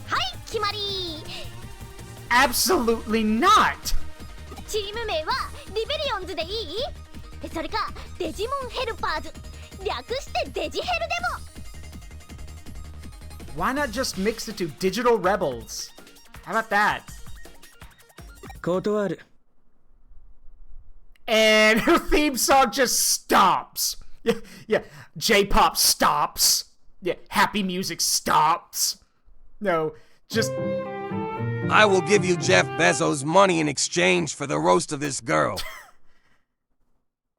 はい、決まり。 Absolutely not. チーム名はリベリオンズでいい？それかデジモンヘルパーズ、略してデジヘルでも。 Why not just mix it to digital rebels? How about that? 断る。 And her theme song just stops. Yeah, J-pop stops. Yeah, happy music stops. No, just... I will give you Jeff Bezos' money in exchange for the roast of this girl.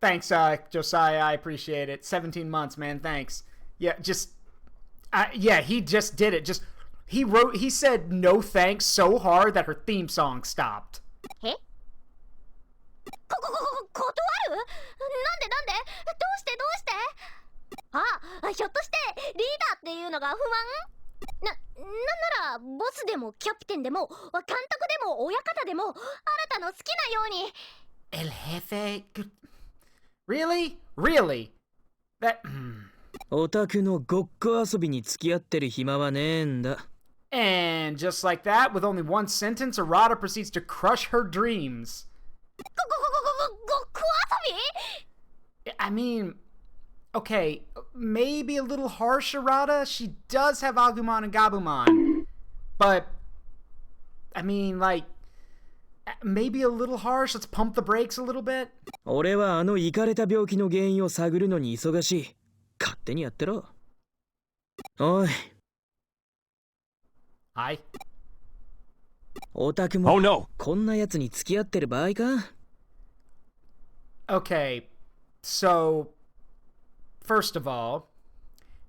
Thanks, Josiah, I appreciate it. 17 months, man, thanks. Yeah, yeah, he just did it. He said no thanks so hard that her theme song stopped. え？断る？なんで？どうして？あ、ひょっとしてリーダーっていうのが不安？なんならボスでもキャプテンでも監督でも親方でも新たの好きなように。 El jefe... Really? That... オタクのごっこ遊びに付き合ってる暇はねえんだ。 And just like that, with only one sentence, Arata proceeds to crush her dreams. ごっこ遊び？ I mean, okay, maybe a little harsh, Arata. She does have Agumon and Gabumon. But, I mean, like, maybe a little harsh. Let's pump the brakes a little bit. 俺はあのイカれた病気の原因を探るのに忙しい。勝手にやってろ。おい。はい。オタクも Oh no! こんなやつに付き合ってる場合か？ Okay, so, first of all,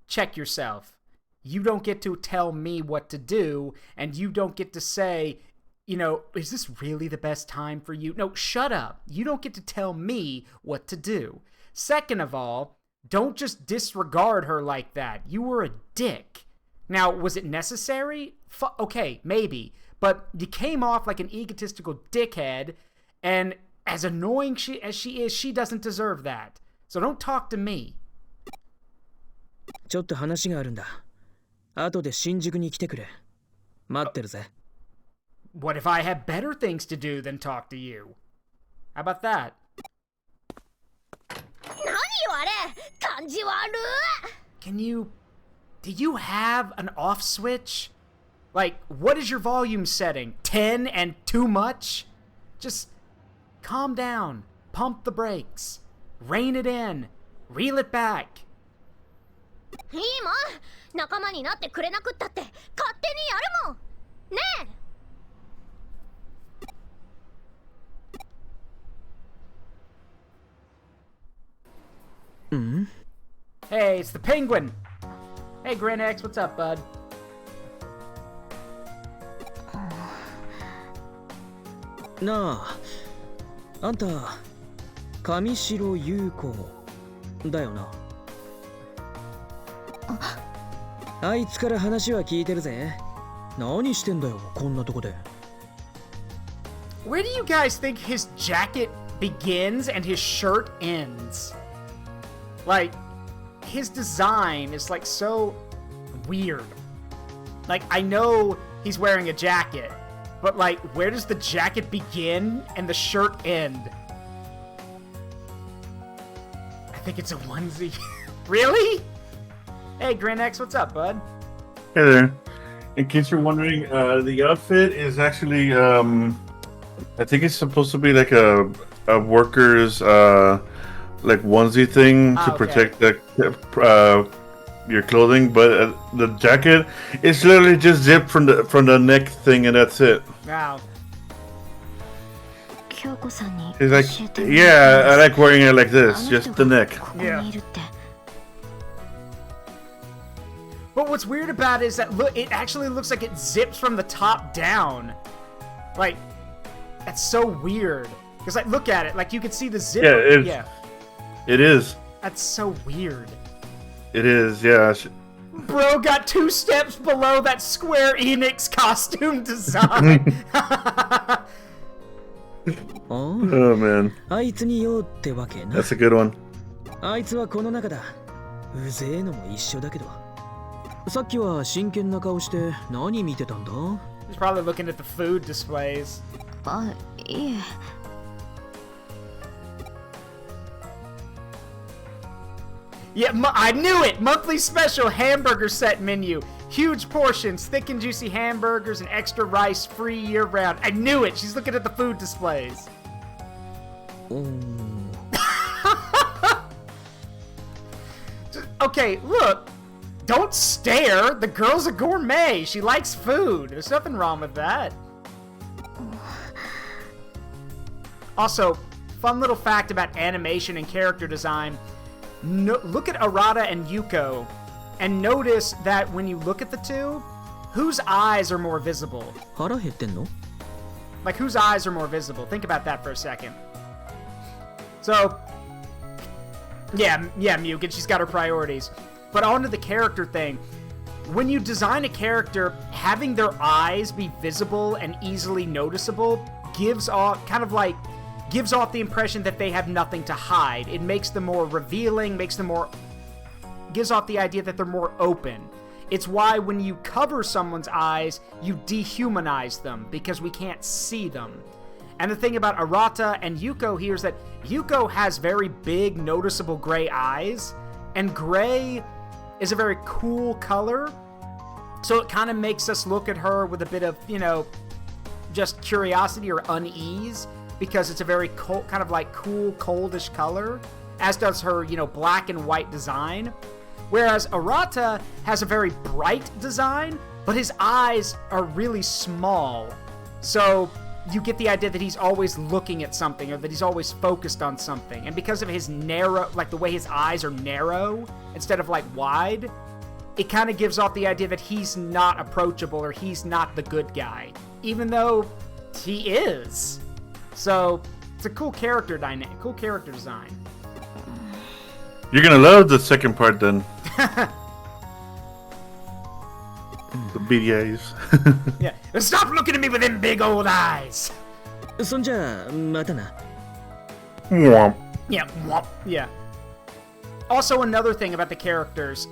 check yourself. You don't get to tell me what to do, and you don't get to say, you know, is this really the best time for you? No, shut up. You don't get to tell me what to do. Second of all, don't just disregard her like that. You were a dick. Now, was it necessary? Okay, maybe. But you came off like an egotistical dickhead, and as annoying as she is, she doesn't deserve that. So don't talk to me. ちょっと話があるんだ。後で新宿に来てくれ。待ってるぜ。What if I have better things to do than talk to you? How about that? 何よあれ感じ悪い Do you have an off switch? Like, what is your volume setting? 10 and too much? Just calm down. Pump the brakes. Rein it in. Reel it back. いいもん仲間になってくれなくったって勝手にやるもんねえうんHey, it's the penguin. Hey, Grinex, what's up, bud? なあ、あんた、上白優子だよな。あいつから話は聞いてるぜ。何してんだよ、こんなとこで。Where do you guys think his jacket begins and his shirt ends? Like, his design is like so weird. Like, I know he's wearing a jacket, but like, where does the jacket begin and the shirt end? I think it's a onesie. Really? Hey, Grinex, what's up, bud? Hey there. In case you're wondering, the outfit is actually, I think it's supposed to be like a worker's, like onesie thing to protect your clothing, but the jacket is literally just zipped from the neck thing, and that's it. Wow. It's like, yeah, I like wearing it like this, just the neck. Yeah. But what's weird about it is that it actually looks like it zips from the top down. Like, that's so weird. Because like, look at it, like you can see the zip. Yeah, it is. That's so weird. It is, yeah. Bro got 2 steps below that Square Enix costume design. Oh man. That's a good one. あいつはこの中だ。うぜえのも一緒だけど。さっきは真剣な顔して何見てたんだ？ He's probably looking at the food displays. あ、いえ。Yeah, I knew it! Monthly special hamburger set menu. Huge portions, thick and juicy hamburgers, and extra rice free year round. I knew it! She's looking at the food displays. Okay, look. Don't stare. The girl's a gourmet. She likes food. There's nothing wrong with that. Also, fun little fact about animation and character design. Look at Arata and Yuko, and notice that when you look at the two, whose eyes are more visible? Like, whose eyes are more visible? Think about that for a second. So, yeah, Mugen, she's got her priorities. But on to the character thing. When you design a character, having their eyes be visible and easily noticeable gives off the impression that they have nothing to hide. It makes them more revealing, gives off the idea that they're more open. It's why when you cover someone's eyes, you dehumanize them, because we can't see them. And the thing about Arata and Yuko here is that Yuko has very big, noticeable gray eyes, and gray is a very cool color, so it kind of makes us look at her with a bit of, just curiosity or unease, because it's a very cold, kind of like cool, coldish color, as does her, black and white design. Whereas Arata has a very bright design, but his eyes are really small. So you get the idea that he's always looking at something, or that he's always focused on something. And because of his narrow, like the way his eyes are narrow instead of like wide, it kind of gives off the idea that he's not approachable or he's not the good guy, even though he is. So it's a cool character dynamic, cool character design. You're gonna love the second part then. The beady eyes. Yeah. Stop looking at me with them big old eyes. そんじゃまたな。Womp. Yeah. Womp. Yeah. Also, another thing about the characters,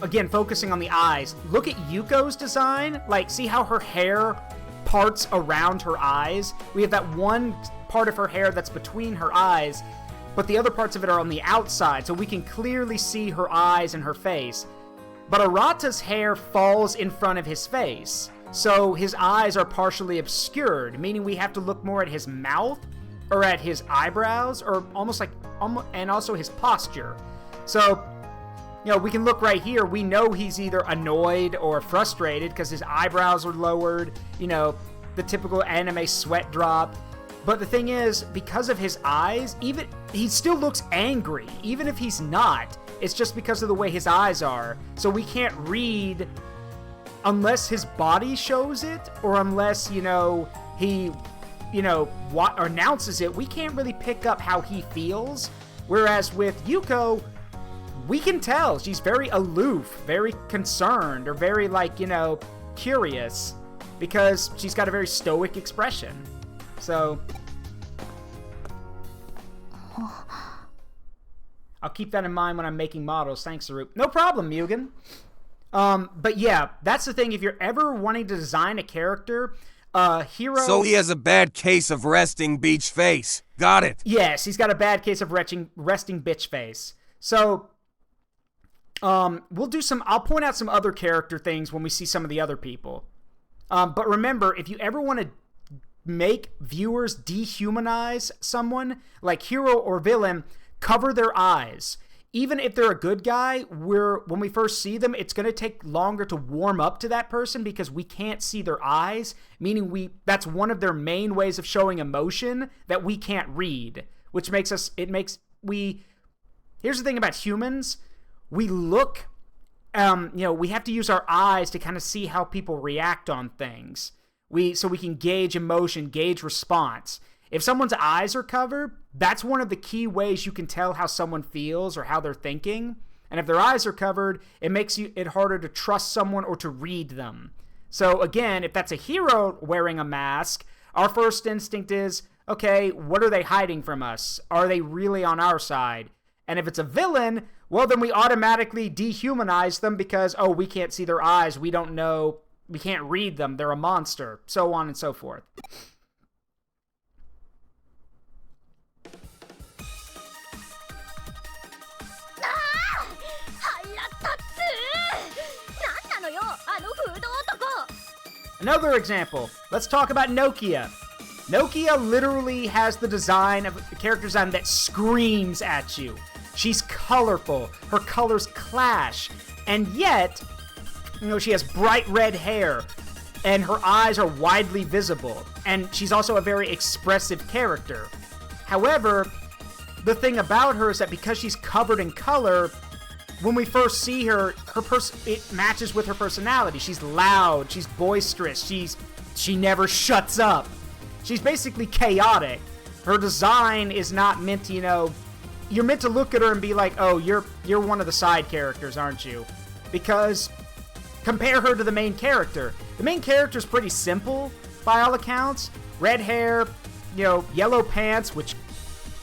again, focusing on the eyes. Look at Yuko's design. Like, see how her hair parts around her eyes? We have that one part of her hair that's between her eyes, but the other parts of it are on the outside, so we can clearly see her eyes and her face. But Arata's hair falls in front of his face, so his eyes are partially obscured, meaning we have to look more at his mouth, or at his eyebrows, or and also his posture. So, you know, we can look right here. We know he's either annoyed or frustrated because his eyebrows are lowered, you know, the typical anime sweat drop. But the thing is, because of his eyes, he still looks angry, even if he's not. It's just because of the way his eyes are. So we can't read unless his body shows it, or unless, you know, he, you know, announces it. We can't really pick up how he feels. Whereas with Yuko, we can tell she's very aloof, very concerned, or very, like, you know, curious, because she's got a very stoic expression. So I'll keep that in mind when I'm making models. Thanks, Sarup. No problem, Mugen. But yeah, that's the thing. If you're ever wanting to design a character, hero... So he has a bad case of resting beach face. Got it. Yes, he's got a bad case of resting bitch face. So, I'll point out some other character things when we see some of the other people. But remember, if you ever want to make viewers dehumanize someone, like hero or villain, cover their eyes. Even if they're a good guy, when we first see them, it's going to take longer to warm up to that person because we can't see their eyes, meaning that's one of their main ways of showing emotion that we can't read, which makes here's the thing about humans. We look, we have to use our eyes to kind of see how people react on things. So we can gauge emotion, gauge response. If someone's eyes are covered, that's one of the key ways you can tell how someone feels or how they're thinking. And if their eyes are covered, it makes it harder to trust someone or to read them. So again, if that's a hero wearing a mask, our first instinct is, okay, what are they hiding from us? Are they really on our side? And if it's a villain, well, then we automatically dehumanize them because, oh, we can't see their eyes. We don't know. We can't read them. They're a monster. So on and so forth. Another example. Let's talk about Nokia. Nokia literally has the design of a character design that screams at you. She's colorful. Her colors clash. And yet, she has bright red hair. And her eyes are widely visible. And she's also a very expressive character. However, the thing about her is that because she's covered in color, when we first see her, it matches with her personality. She's loud, she's boisterous, she never shuts up. She's basically chaotic. Her design is not meant to, you're meant to look at her and be like, oh, you're one of the side characters, aren't you? Because compare her to the main character. The main character is pretty simple, by all accounts. Red hair, yellow pants, which,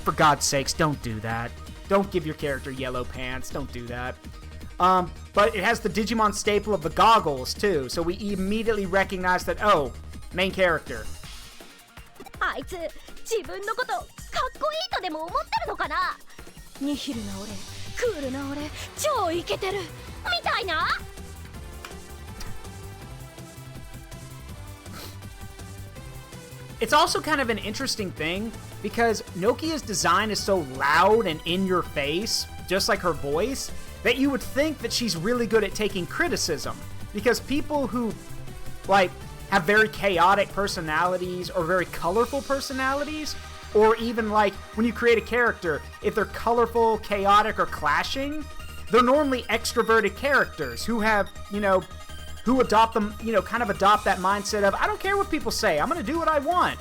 for God's sakes, don't do that. Don't give your character yellow pants. Don't do that. But it has the Digimon staple of the goggles, too. So we immediately recognize that, oh, main character. あいつ自分のことかっこいいとでも思ってるのかな。ニヒルな俺、クールな俺、超イケてるみたいな。It's also kind of an interesting thing because Nokia's design is so loud and in your face, just like her voice, that you would think that she's really good at taking criticism. Because people who, have very chaotic personalities or very colorful personalities, or even when you create a character, if they're colorful, chaotic, or clashing, they're normally extroverted characters who have, who adopt them, kind of adopt that mindset of, I don't care what people say, I'm going to do what I want.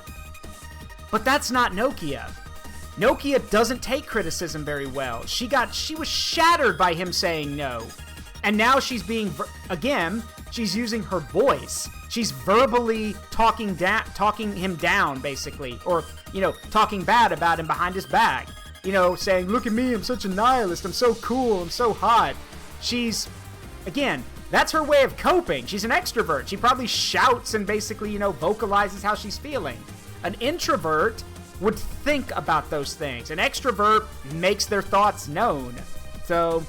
But that's not Nokia. Nokia doesn't take criticism very well. She was shattered by him saying no. And now she's being, again, she's using her voice. She's verbally talking him down, basically. Or, talking bad about him behind his back. Saying, look at me, I'm such a nihilist, I'm so cool, I'm so hot. She's, again, that's her way of coping. She's an extrovert. She probably shouts and basically, vocalizes how she's feeling. An introvert would think about those things. An extrovert makes their thoughts known. So,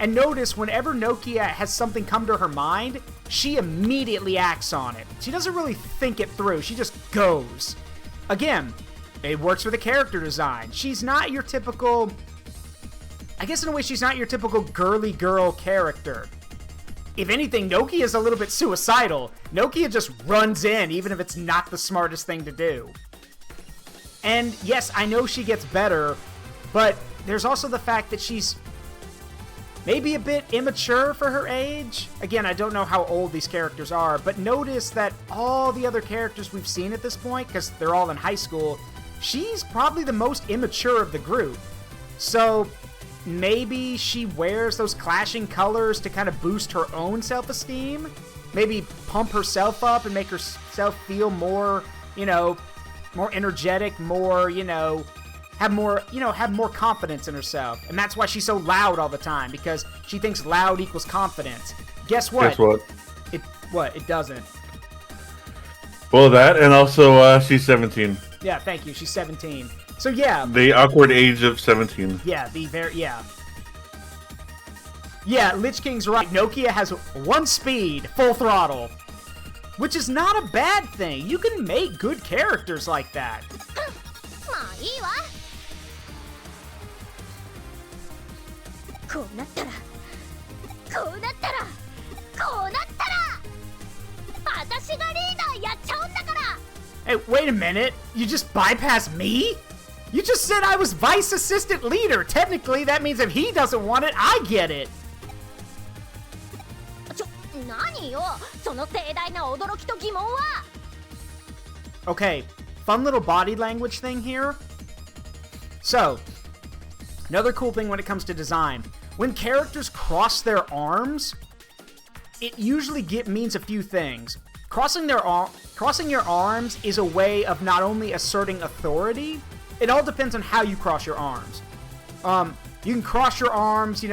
and notice whenever Nokia has something come to her mind, she immediately acts on it. She doesn't really think it through. She just goes. Again, it works for the character design. She's not your typical, I guess in a way she's not your typical girly girl character. If anything, Nokia is a little bit suicidal. Nokia just runs in, even if it's not the smartest thing to do. And yes, I know she gets better, but there's also the fact that she's maybe a bit immature for her age. Again, I don't know how old these characters are, but notice that all the other characters we've seen at this point, because they're all in high school, she's probably the most immature of the group. So maybe she wears those clashing colors to kind of boost her own self-esteem. Maybe pump herself up and make herself feel more, more energetic, more, have more confidence in herself. And that's why she's so loud all the time, because she thinks loud equals confidence. Guess what? Guess what? It doesn't. Well, that, and also she's 17. Yeah, thank you. She's 17. So yeah. The awkward age of 17. Yeah, Yeah, Lich King's right. Nokia has one speed, full throttle. Which is not a bad thing. You can make good characters like that. まあいいわ。こうなったら、こうなったら、こうなったら、私がリーダーやっちゃうんだから。Hey, wait a minute. You just bypassed me? You just said I was vice assistant leader. Technically, that means if he doesn't want it, I get it. 何よ、その盛大な驚きと疑問は。Okay, fun little body language thing here. So, another cool thing when it comes to design. When characters cross their arms, it usually means a few things. Crossing your arms is a way of not only asserting authority, it all depends on how you cross your arms. You can cross your arms,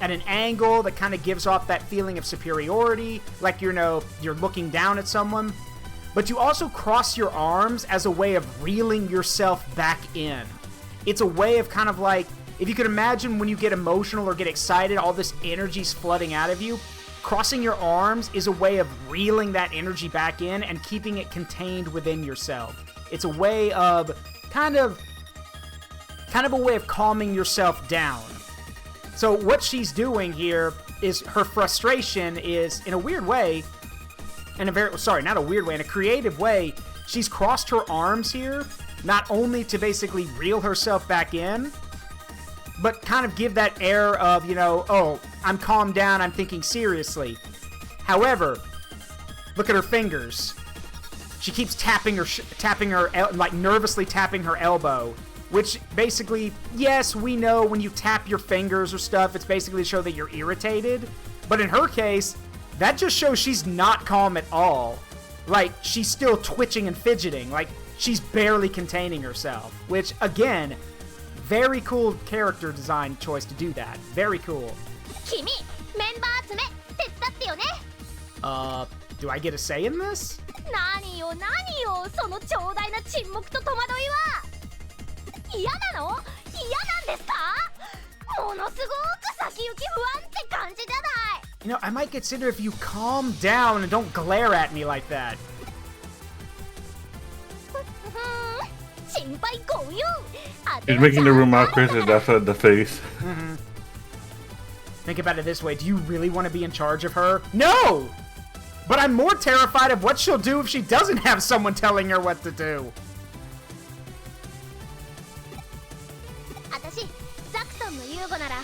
at an angle that kind of gives off that feeling of superiority, like you're looking down at someone. But you also cross your arms as a way of reeling yourself back in. It's a way of kind of like, if you could imagine when you get emotional or get excited, all this energy's flooding out of you. Crossing your arms is a way of reeling that energy back in and keeping it contained within yourself. It's a way of kind of a way of calming yourself down. So what she's doing here is her frustration is, in a weird way, in a creative way, she's crossed her arms here, not only to basically reel herself back in, but kind of give that air of, oh, I'm calmed down, I'm thinking seriously. However, look at her fingers. She keeps nervously tapping her elbow. Which basically, yes, we know when you tap your fingers or stuff, it's basically to show that you're irritated. But in her case, that just shows she's not calm at all. Like, she's still twitching and fidgeting. Like, she's barely containing herself. Which, again, very cool character design choice to do that. Very cool. 君、メンバー集め、手伝ってよね。Do I get a say in this? 何よ、その長大な沈黙と戸惑いは。嫌なの？嫌なんですか？ものすごく先行き不安って感じじゃない。I might consider if you calm down and don't glare at me like that. 心配ごよ。He's making the room awkward, and that's the face. Mm-hmm. Think about it this way. Do you really want to be in charge of her? No! But I'm more terrified of what she'll do if she doesn't have someone telling her what to do. 私、ザクソンのユーゴなら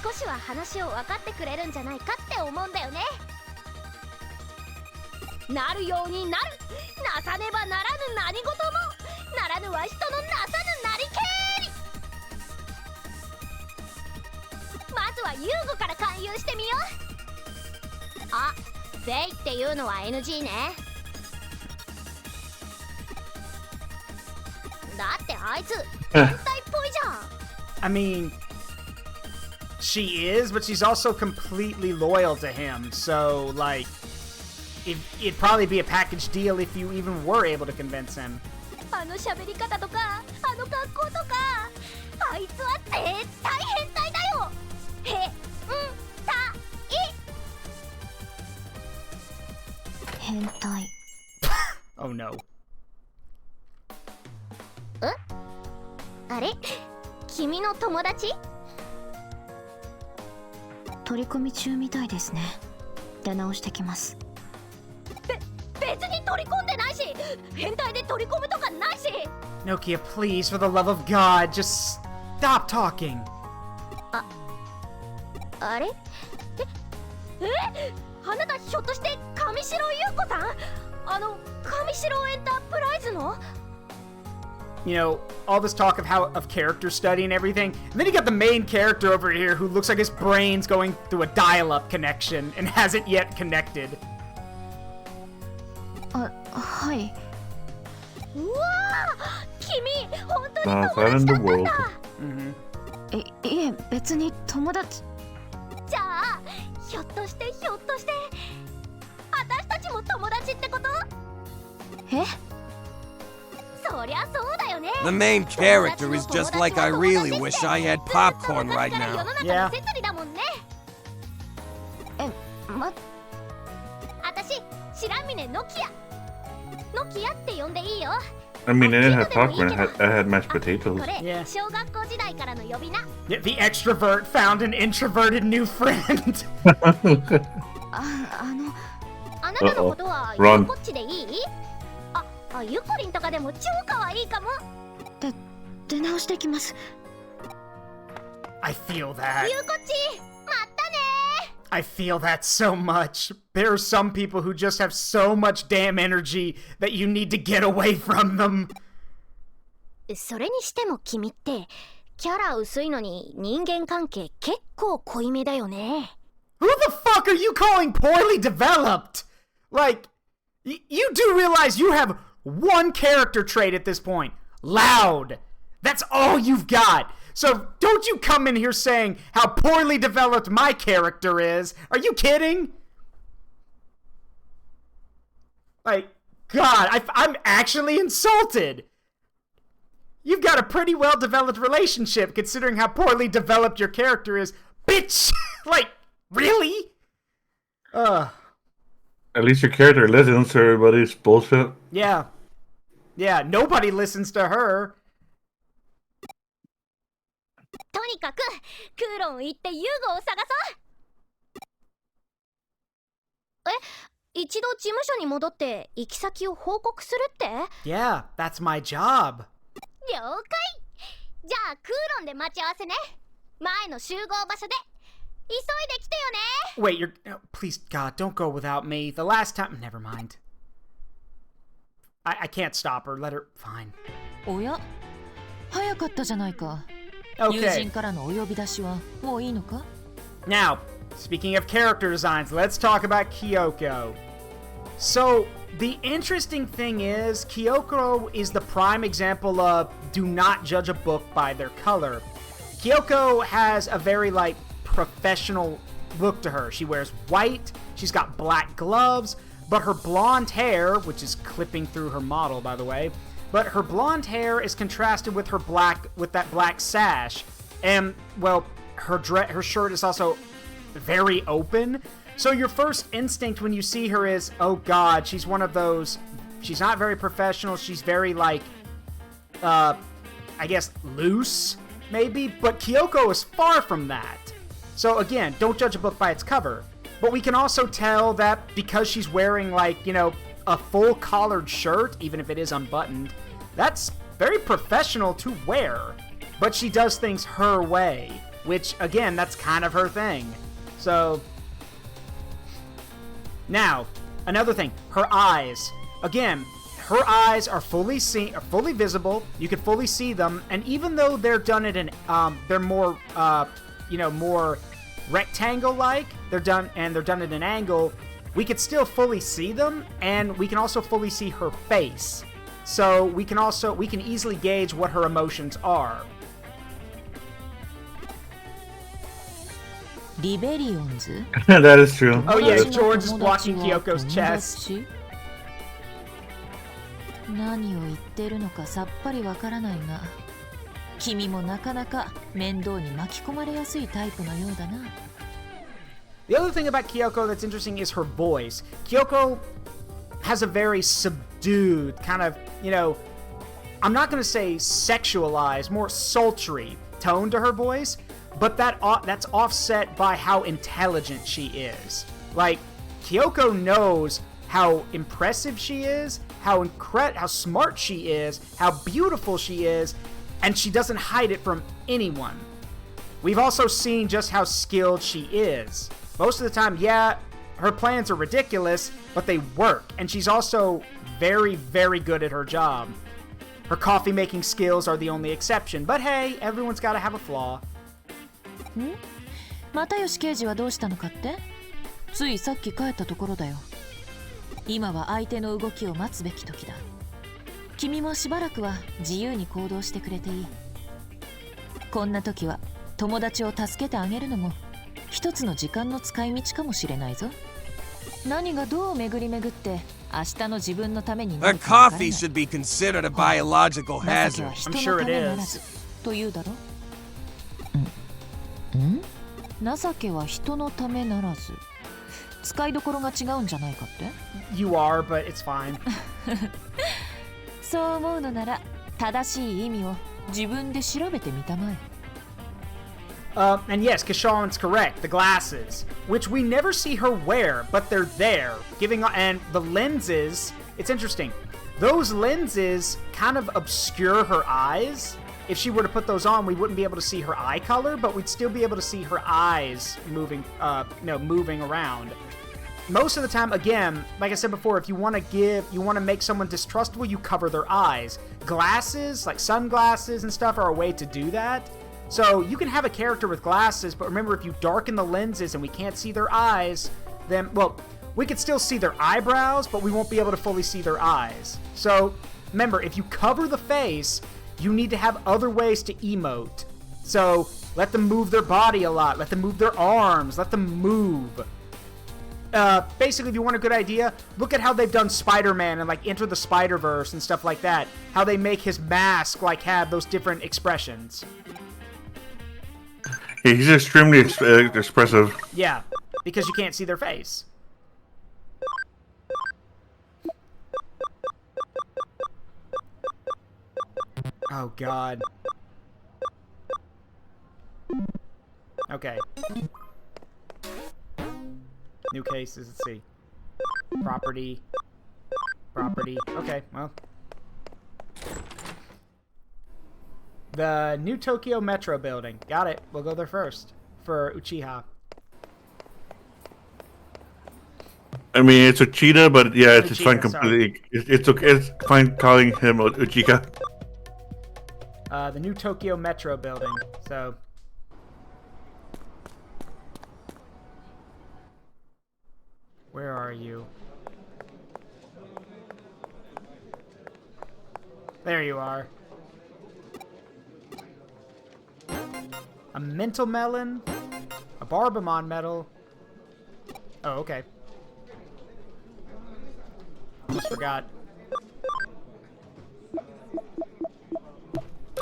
少しは話を分かってくれるんじゃないかって思うんだよね。なるようになる、なさねばならぬ何事も、ならぬは人のなさぬなりけり。まずはユーゴから勧誘してみよう。あ、フェイっていうのは NG ね。だってあいつ変態っぽいじゃん。I mean, she is, but she's also completely loyal to him. So, like, it'd probably be a package deal if you even were able to convince him. あの喋り方とか、あの格好とか、あいつは絶対変態だよ。変態。Oh no. あれ？君の友達？取り込み中みたいですね。出直してきます。別に取り込んでないし、変態で取り込むとかないし。Nokia, please, for the love of God, just stop talking. あれ？あなたひょっとして上白優子さん？上白エンタープライズのYou know, all this talk of character study and everything, and then you got the main character over here who looks like his brain's going through a dial-up connection and hasn't yet connected. はい。うわー、君本当に Not 友 that in 達 the だったん world. だ。Mm-hmm. いえ、別に友達。じゃあ、ひょっとして私たちも友達ってこと？そりゃそうだよね。 The main character is just like I really wish I had popcorn right now. Yeah. 私、白峰ノキアって呼んでいいよ。 I mean, I didn't have popcorn. I had mashed こ potatoes. れ、 Yeah. 小学校時代からの呼び名。 Yeah, the extrovert found an introverted new friend. あなたのことは Run. ゆこっちでいい？ゆこりんとかでも超可愛いかも。出直してきます。 I feel that. ゆこっち、まったね。 I feel that so much. There are some people who just have so much damn energy that you need to get away from them. それにしても君ってキャラ薄いのに人間関係結構濃いめだよね。 Who the fuck are you calling poorly developed? Like, you do realize you have one character trait at this point. Loud. That's all you've got. So don't you come in here saying how poorly developed my character is. Are you kidding? Like, God, I'm actually insulted. You've got a pretty well-developed relationship considering how poorly developed your character is. Bitch! Like, really? At least your character listens to everybody's bullshit. Yeah. Yeah, nobody listens to her. とにかくクーロン行ってユーゴを探そう。一度事務所に戻って行き先を報告するって？ Yeah, that's my job. 了解。じゃあクーロンで待ち合わせね。前の集合場所で。急いで来てよね。 Wait, please, God, don't go without me. The last time... Never mind. I can't stop her. Let her... Fine. おや、早かったじゃないか。友 Okay. 人からのお呼び出しはもういいのか？ Now, speaking of character designs, let's talk about Kyoko. So, the interesting thing is, Kyoko is the prime example of do not judge a book by their color. Kyoko has a very, like, professional look to her. She wears white, she's got black gloves, but her blonde hair, which is clipping through her model, by the way, but her blonde hair is contrasted with that black sash. And, well, her shirt is also very open. So your first instinct when you see her is, oh God, she's one of those, she's not very professional, she's very, like, I guess, loose, maybe, but Kyoko is far from that. So again, don't judge a book by its cover. But we can also tell that because she's wearing, like, you know, a full collared shirt, even if it is unbuttoned, that's very professional to wear. But she does things her way. which, again, that's kind of her thing. So, now, another thing, her eyes. Again, her eyes are fully visible. You can fully see them, and even though they're done at an, they're more, more rectangle-like, they're done at an angle, we could still fully see them, and we can also fully see her face. So we can easily gauge what her emotions are. That is true. Oh yeah, George is blocking Kyoko's chest. 何を言ってるのかさっぱりわからないが、君もなかなか面倒に巻き込まれやすいタイプのようだな。The other thing about Kyoko that's interesting is her voice. Kyoko has a very subdued kind of, I'm not going to say sexualized, more sultry tone to her voice, but that's offset by how intelligent she is. Like, Kyoko knows how impressive she is, how smart she is, how beautiful she is, and she doesn't hide it from anyone. We've also seen just how skilled she is. Most of the time, yeah, her plans are ridiculous, but they work, and she's also very, very good at her job. Her coffee-making skills are the only exception, but hey, everyone's gotta have a flaw. 又吉刑事はどうしたのかって？ついさっき帰ったところだよ。今は相手の動きを待つべき時だ。君もしばらくは自由に行動してくれていい。こんな時は友達を助けてあげるのも一つの時間の使い道かもしれないぞ。何がどう巡り巡って明日の自分のためにな A るかわからない。 coffee should be considered a biological 情けは hazard. 人のためならずというだろ。情けは人のためならず。使いどころが違うんじゃないかって？ You are, but it's fine. そう思うのなら正しい意味を自分で調べてみたまえ。And yes, Kashan's correct. The glasses, which we never see her wear, but they're there, and the lenses. It's interesting. Those lenses kind of obscure her eyes. If she were to put those on, we wouldn't be able to see her eye color, but we'd still be able to see her eyes moving around. Most of the time, again, like I said before, if you want to make someone distrustful, you cover their eyes. Glasses, like sunglasses and stuff, are a way to do that. So you can have a character with glasses, but remember, if you darken the lenses and we can't see their eyes, then, well, we could still see their eyebrows, but we won't be able to fully see their eyes. So remember, if you cover the face, you need to have other ways to emote. So let them move their body a lot, let them move their arms, let them move. Basically, if you want a good idea, look at how they've done Spider-Man and like Enter the Spider-Verse and stuff like that. How they make his mask like have those different expressions. Yeah, he's extremely expressive. Yeah, because you can't see their face. Oh, God. Okay. New cases, let's see. Property. Okay, well. The new Tokyo Metro building. Got it. We'll go there first. For Uchiha. I mean, it's Uchida, but yeah, it's Uchida, fine completely. It's okay. It's fine calling him Uchika. The new Tokyo Metro building. So. Where are you? There you are. A mental melon, a Barbamon medal. Oh, okay. Just forgot.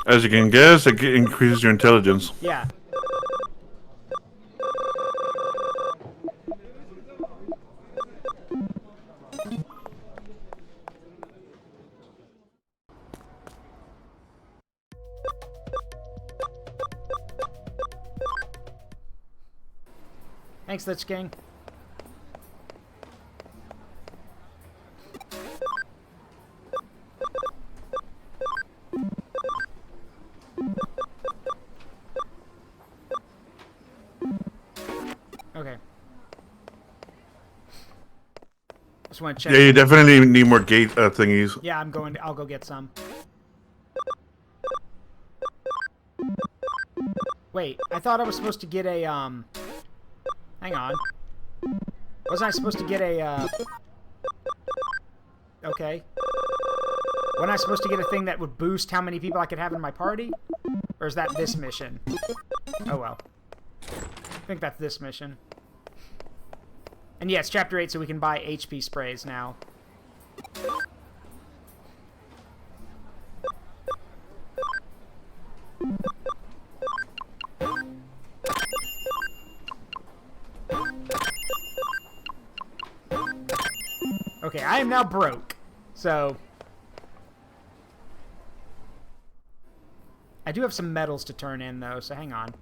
As you can guess, it increases your intelligence. Yeah. Thanks, Lich King. Just want to check. Yeah, you definitely need more gate thingies. Yeah, I'll go get some. Wait, I thought I was supposed to get a, hang on. Wasn't I supposed to get a, okay. Wasn't I supposed to get a thing that would boost how many people I could have in my party? Or is that this mission? Oh well. I think that's this mission. And yeah, it's Chapter 8, so we can buy HP sprays now. Okay, I am now broke. So... I do have some medals to turn in, though, so hang on.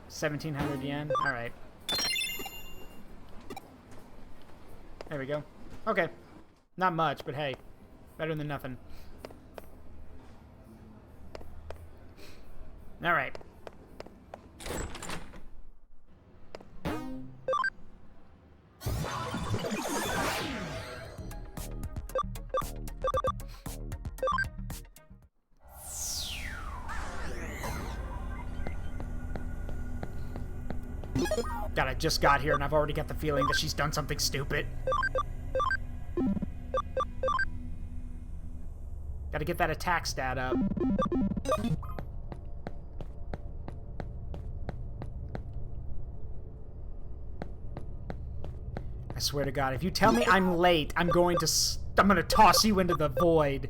$1,700 yen? Alright. There we go. Okay. Not much, but hey. Better than nothing. Alright. God, I just got here and I've already got the feeling that she's done something stupid. Gotta get that attack stat up. I swear to God, if you tell me I'm late, I'm gonna toss you into the void.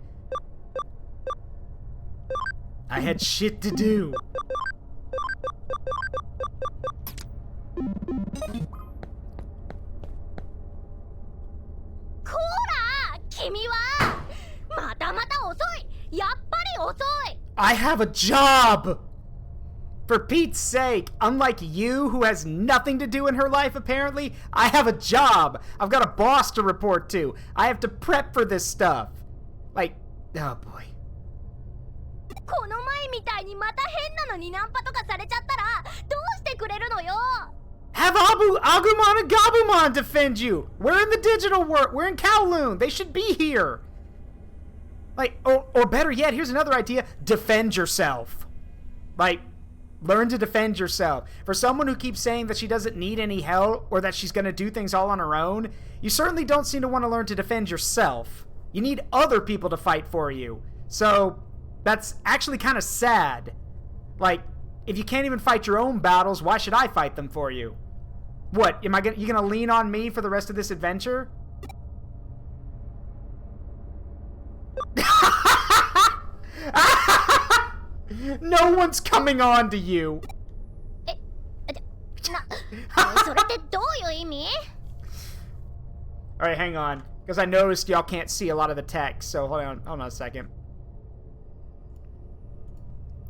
I had shit to do. I have a job! For Pete's sake, unlike you, who has nothing to do in her life, apparently, I have a job. I've got a boss to report to. I have to prep for this stuff. Like, oh boy. Have Agumon and Gabumon defend you! We're in the digital world. We're in Kowloon. They should be here. Like, or better yet, here's another idea. Defend yourself. Like, learn to defend yourself. For someone who keeps saying that she doesn't need any help or that she's going to do things all on her own, you certainly don't seem to want to learn to defend yourself. You need other people to fight for you. So, that's actually kind of sad. Like, if you can't even fight your own battles, why should I fight them for you? What, you gonna lean on me for the rest of this adventure? No one's coming on to you. Alright, hang on. Because I noticed y'all can't see a lot of the text, so hold on a second.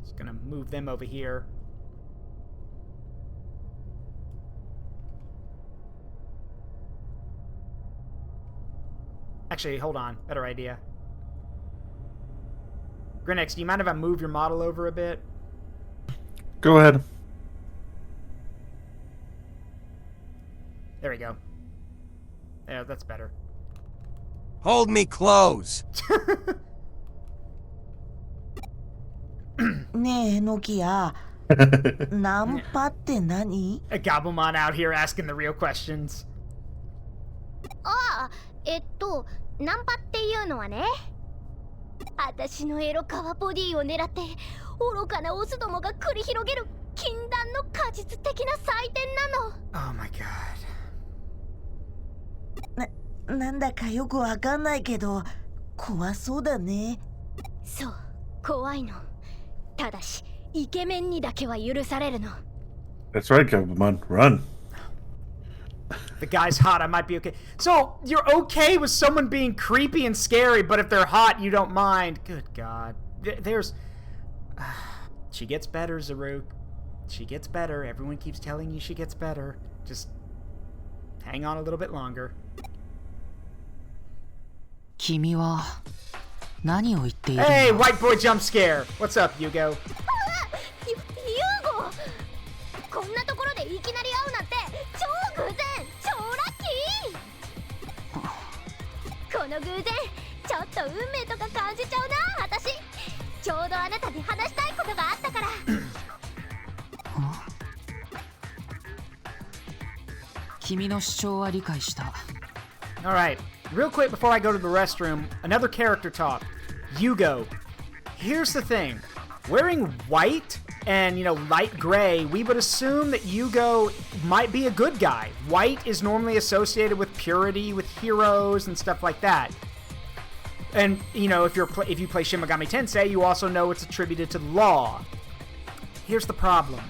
Just gonna move them over here. Actually, hold on. Better idea. Grinex, do you mind if I move your model over a bit? Go ahead. There we go. Yeah, that's better. Hold me close. Nokia. Nampaって何? A Gabumon out here asking the real questions. ナンパっていうのはね、私のエロカワボディを狙って愚かなオスどもが繰り広げる禁断の果実的な祭典なの。Oh my god. なんだかよくわかんないけど怖そうだね。そう、怖いの。ただしイケメンにだけは許されるの。That's right, Gabumon. Run. The guy's hot, I might be okay. So, you're okay with someone being creepy and scary, but if they're hot, you don't mind. Good God. There's... She gets better, Zaruk. She gets better. Everyone keeps telling you she gets better. Just hang on a little bit longer. 君は何を言っているんだ。 Hey, white boy jump scare. What's up, Yugo? ユーゴ、こんなところでいきなり会うなんて超偶然、超ラッキー。この偶然、ちょっと運命とか感じちゃうな、私。ちょうどあなたに話したいことがあったから。君の主張は理解した。 Alright, real quick before I go to the restroom, another character talk. Yugo. Here's the thing. Wearing white and, light gray, we would assume that Yugo might be a good guy. White is normally associated with purity, with heroes, and stuff like that. And, if you play Shin Megami Tensei, you also know it's attributed to law. Here's the problem.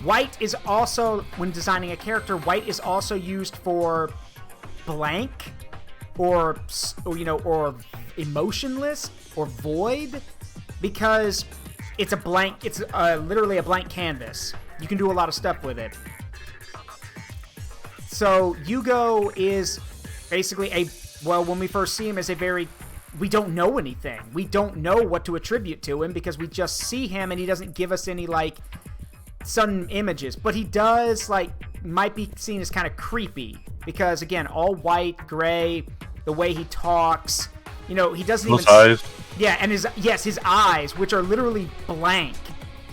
White is also, when designing a character, white is also used for blank, or emotionless, or void, because it's a blank, it's literally a blank canvas. You can do a lot of stuff with it. So Yugo is basically when we first see him, as we don't know anything. We don't know what to attribute to him because we just see him and he doesn't give us any, sudden images. But he does, might be seen as kind of creepy because, again, all white, gray, the way he talks, he doesn't Those even... eyes. Yeah, and his eyes, which are literally blank.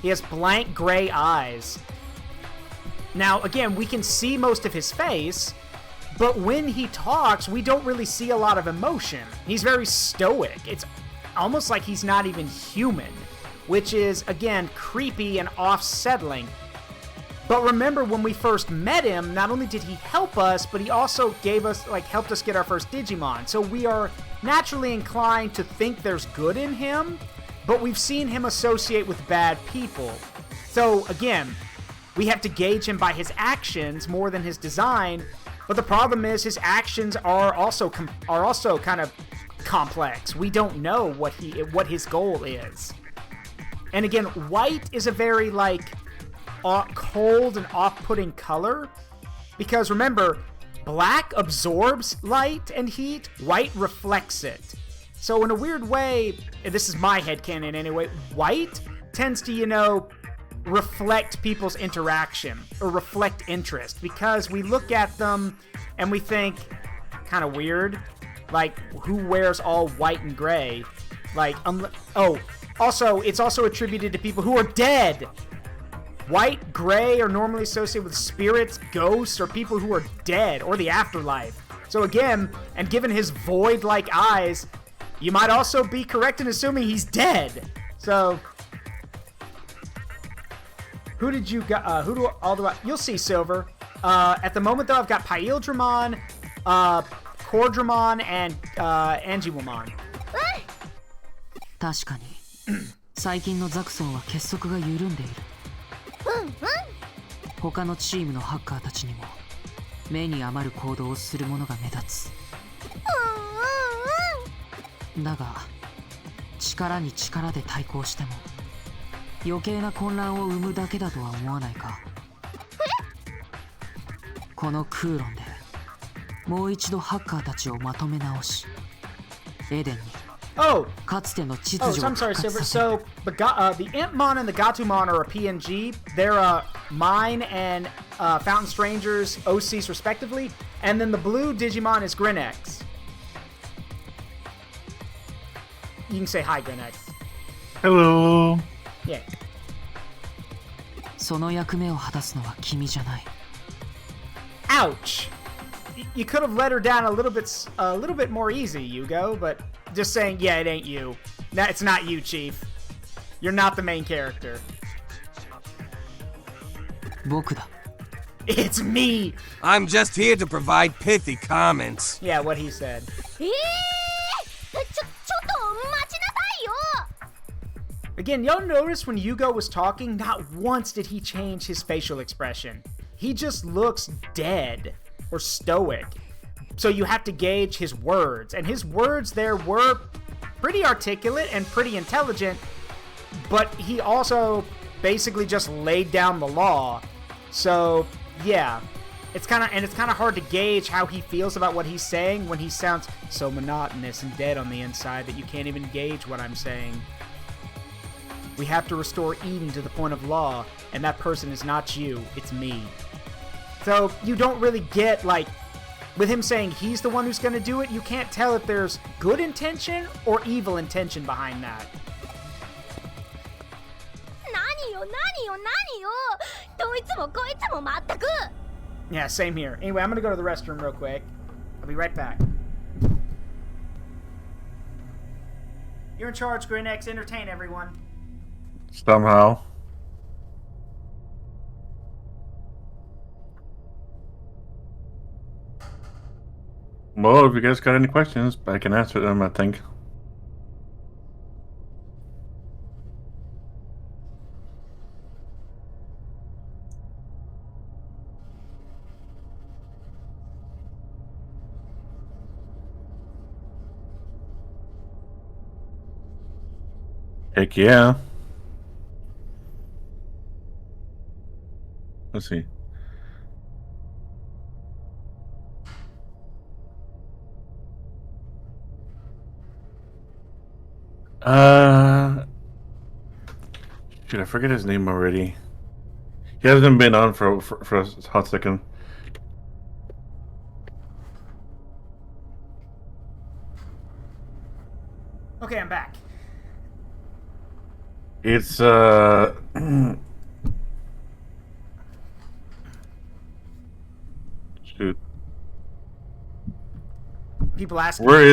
He has blank gray eyes. Now, again, we can see most of his face, but when he talks, we don't really see a lot of emotion. He's very stoic. It's almost like he's not even human, which is, again, creepy and off-settling. But remember, when we first met him, not only did he help us, but he also helped us get our first Digimon. So we are naturally inclined to think there's good in him, but we've seen him associate with bad people. So, again, we have to gauge him by his actions more than his design, but the problem is his actions are also kind of complex. We don't know what his goal is. And again, white is a very, cold and off-putting color, because remember, black absorbs light and heat, white reflects it. So in a weird way, and this is my headcanon anyway, white tends to, reflect people's interaction or reflect interest, because we look at them and we think, kind of weird, who wears all white and gray? Also, it's also attributed to people who are dead. White, gray are normally associated with spirits, ghosts, or people who are dead, or the afterlife. So again, and given his void-like eyes, you might also be correct in assuming he's dead. So, who did you got? You'll see, Silver. At the moment, though, I've got Paildramon, Cordramon, and Angiwamon. 確かに最近のザクソンは結束が緩んでいる。他のチームのハッカーたちにも目に余る行動をする者が目立つ。だが力に力で対抗しても余計な混乱を生むだけだとは思わないか。このクーロンでもう一度ハッカーたちをまとめ直し、エデンに Oh, かつての秩 so 序を I'm sorry, 復活 Silver. させる。 So the Impmon and the Gatomon are a PNG. They're mine and Fountain Strangers OCs respectively, and then the blue Digimon is Grinex. You can say hi, Grinex. Hello. Yeah. その役目を果たすのは君じゃない。 Ouch. You could have let her down a little bit more easy, Yugo, but just saying, yeah, it ain't you. It's not you, Chief. You're not the main character. 僕だ。 It's me. I'm just here to provide pithy comments. Yeah, what he said. ちょっと待ちなさいよ。 Again, y'all notice when Yugo was talking, not once did he change his facial expression. He just looks dead or stoic. So you have to gauge his words. And his words there were pretty articulate and pretty intelligent, but he also basically just laid down the law. So, yeah. it's kind of hard to gauge how he feels about what he's saying when he sounds so monotonous and dead on the inside that you can't even gauge what I'm saying. We have to restore Eden to the point of law, and that person is not you, it's me. So you don't really get, like, with him saying he's the one who's going to do it, you can't tell if there's good intention or evil intention behind that. Yeah, same here. Anyway, I'm going to go to the restroom real quick. I'll be right back. You're in charge, Grinex. Entertain everyone. Somehow. Well, if you guys got any questions, I can answer them, I think. Heck yeah. Let's see. Shoot, I forget his name already. He hasn't been on for a hot second. Okay, I'm back. It's shoot. People asking. Where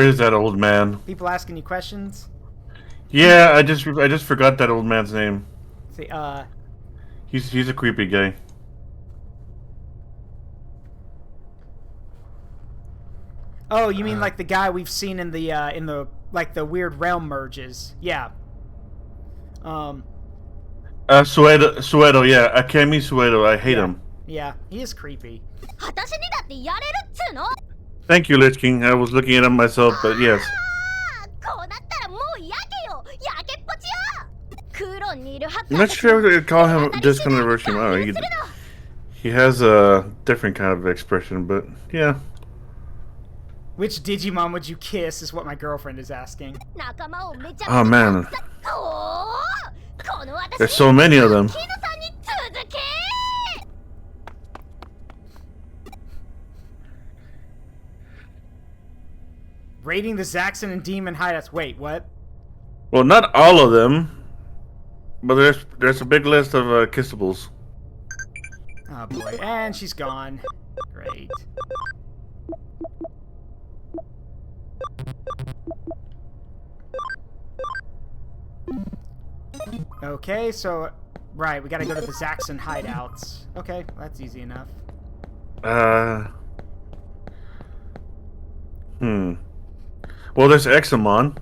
is that old man? People asking you questions. Yeah, I just forgot that old man's name. See, He's a creepy guy. Oh, you mean like the guy we've seen in the like the weird realm merges? Yeah. Suedo, yeah, Akemi Suedo. I hate him. Yeah, he is creepy. Thank you, Lich King. I was looking at him myself, but yes. I'm not sure if I could call him this kind of version. Oh, he has a different kind of expression, but yeah. Which Digimon would you kiss is what my girlfriend is asking. Oh man. There's so many of them. Raiding the Zaxxon and Demon hideouts. Wait, what? Well, not all of them, but there's a big list of kissables. Oh boy, and she's gone. Great. Okay, so right, we gotta go to the Zaxxon hideouts. Okay, that's easy enough. Well, there's Examon.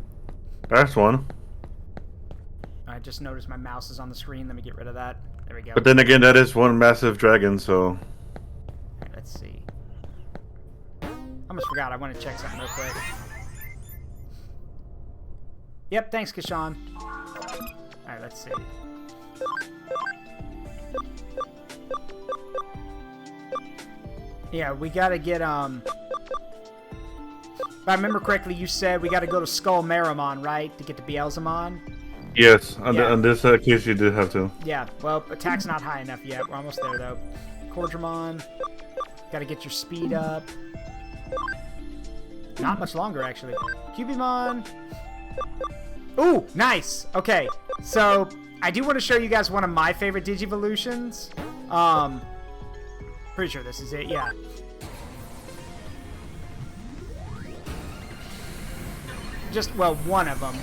That's one. I just noticed my mouse is on the screen. Let me get rid of that. There we go. But then again, that is one massive dragon, so. Right, let's see. I almost forgot. I want to check something real quick. Yep, thanks, Kashan. Alright, let's see. Yeah, we gotta get, if I remember correctly, you said we gotta go to Skull Marimon, right? To get to Beelzemon? Yes, on this case you did have to. Yeah, well, attack's not high enough yet. We're almost there, though. Cordramon. Gotta get your speed up. Not much longer, actually. Cubimon. Ooh, nice! Okay, so I do want to show you guys one of my favorite Digivolutions. Pretty sure this is it, yeah. Just, well, one of them.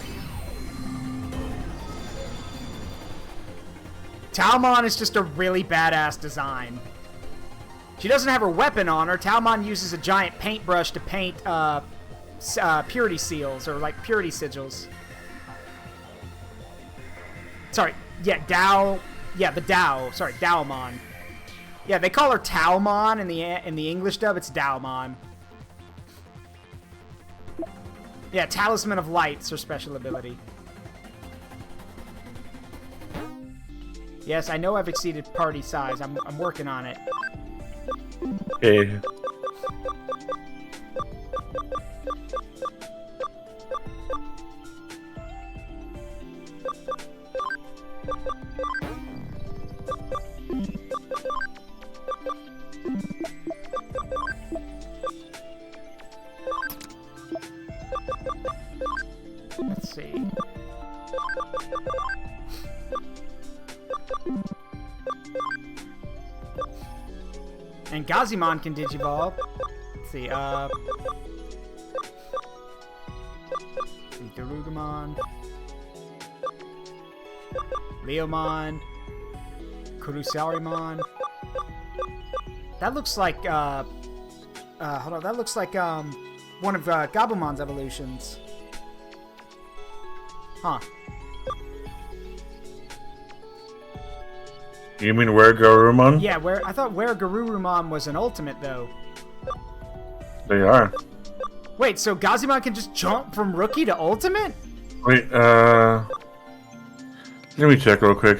Talmon is just a really badass design. She doesn't have her weapon on her. Talmon uses a giant paintbrush to paint purity seals, or like purity sigils. Sorry, yeah, Dao. Yeah, the Dao. Sorry, Daomon. Yeah, they call her Talmon in the English dub. It's Daomon. Yeah, Talisman of Light's her special ability. Yes, I know I've exceeded party size. I'm working on it. Eh. Let's see. And Gazimon can Digivolve. Let's see, Darugamon, Leomon, Kurusarimon. That looks like, hold on, that looks like, one of, Gabumon's evolutions. Huh. You mean where Garurumon? Yeah, I thought where Garurumon was an ultimate, though. They are. Wait, so Gazimon can just jump from rookie to ultimate? Wait, let me check real quick.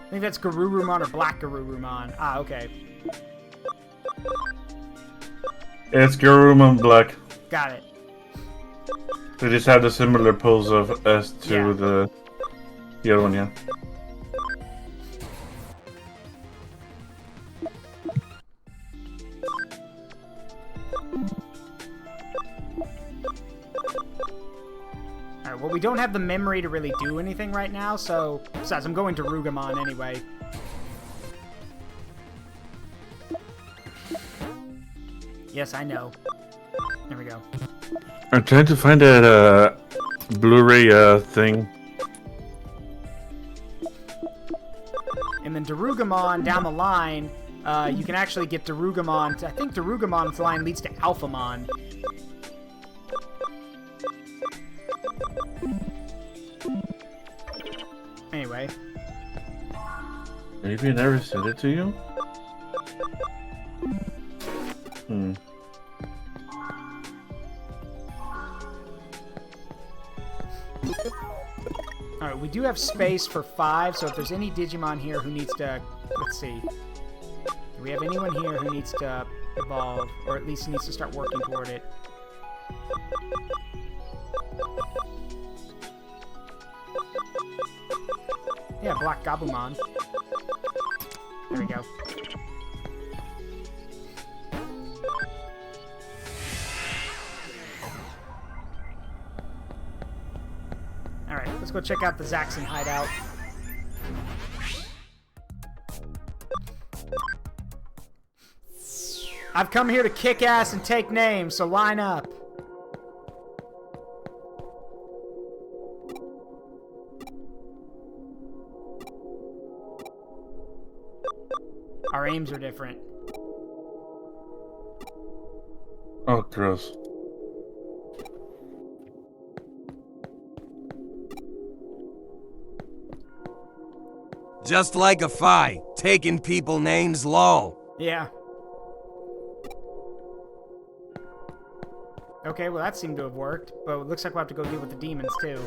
I think that's Garurumon or Black Garurumon. Ah, okay. It's Garurumon Black. Got it. They just have the similar pose of as to Yeah. the other one, yeah. Alright, well, we don't have the memory to really do anything right now, so... Besides, I'm going to Rugamon anyway. Yes, I know. There we go. I'm trying to find that Blu-ray thing. And then Darugamon, down the line, you can actually get Darugamon. I think Darugamon's line leads to Alphamon. Anyway. Maybe I never sent it to you? Hmm. Alright, we do have space for 5, so if there's any Digimon here who needs to... Let's see. Do we have anyone here who needs to evolve, or at least needs to start working toward it? Yeah, Black Gabumon. There we go. Alright, let's go check out the Zaxxon hideout. I've come here to kick ass and take names, so line up. Our aims are different. Oh, gross. Just like a FI, taking people names lol. Yeah. Okay, well that seemed to have worked, but it looks like we'll have to go deal with the demons too.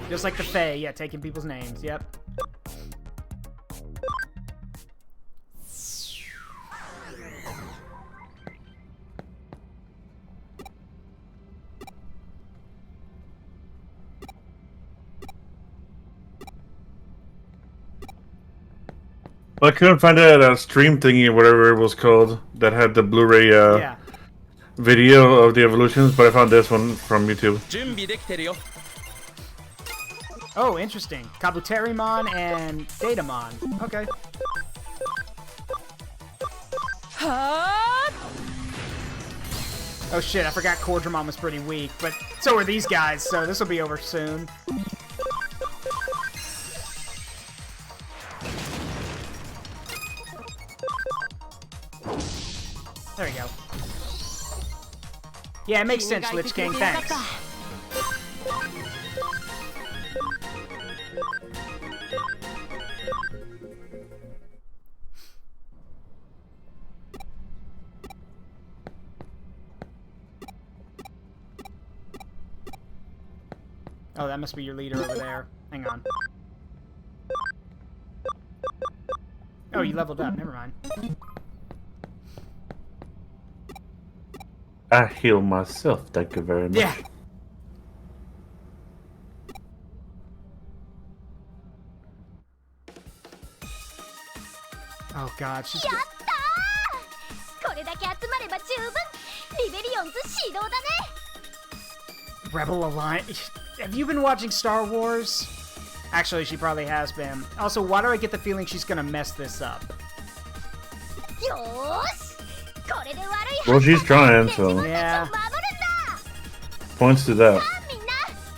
Just like the Fae, yeah, taking people's names, yep. Well, I couldn't find that stream thingy or whatever it was called that had the Blu-ray Yeah. video of the evolutions, but I found this one from YouTube. Oh, interesting. Kabuterimon and Datamon. Okay. Oh shit, I forgot Cordramon was pretty weak, but so are these guys, so this will be over soon. There we go. Yeah, it makes sense, Lich King, thanks. Oh, that must be your leader over there. Hang on. Oh, you leveled up. Never mind. I heal myself, thank you very much. Yeah. Oh god, she's... やったーこれだけ集まれば十分リベリオンズ始動だね Rebel Alliance. Have you been watching Star Wars? Actually, she probably has been. Also, why do I get the feeling she's gonna mess this up? よーしこれで悪い Well, she's trying, so Yeah. 守るんだ points to that. さあみんな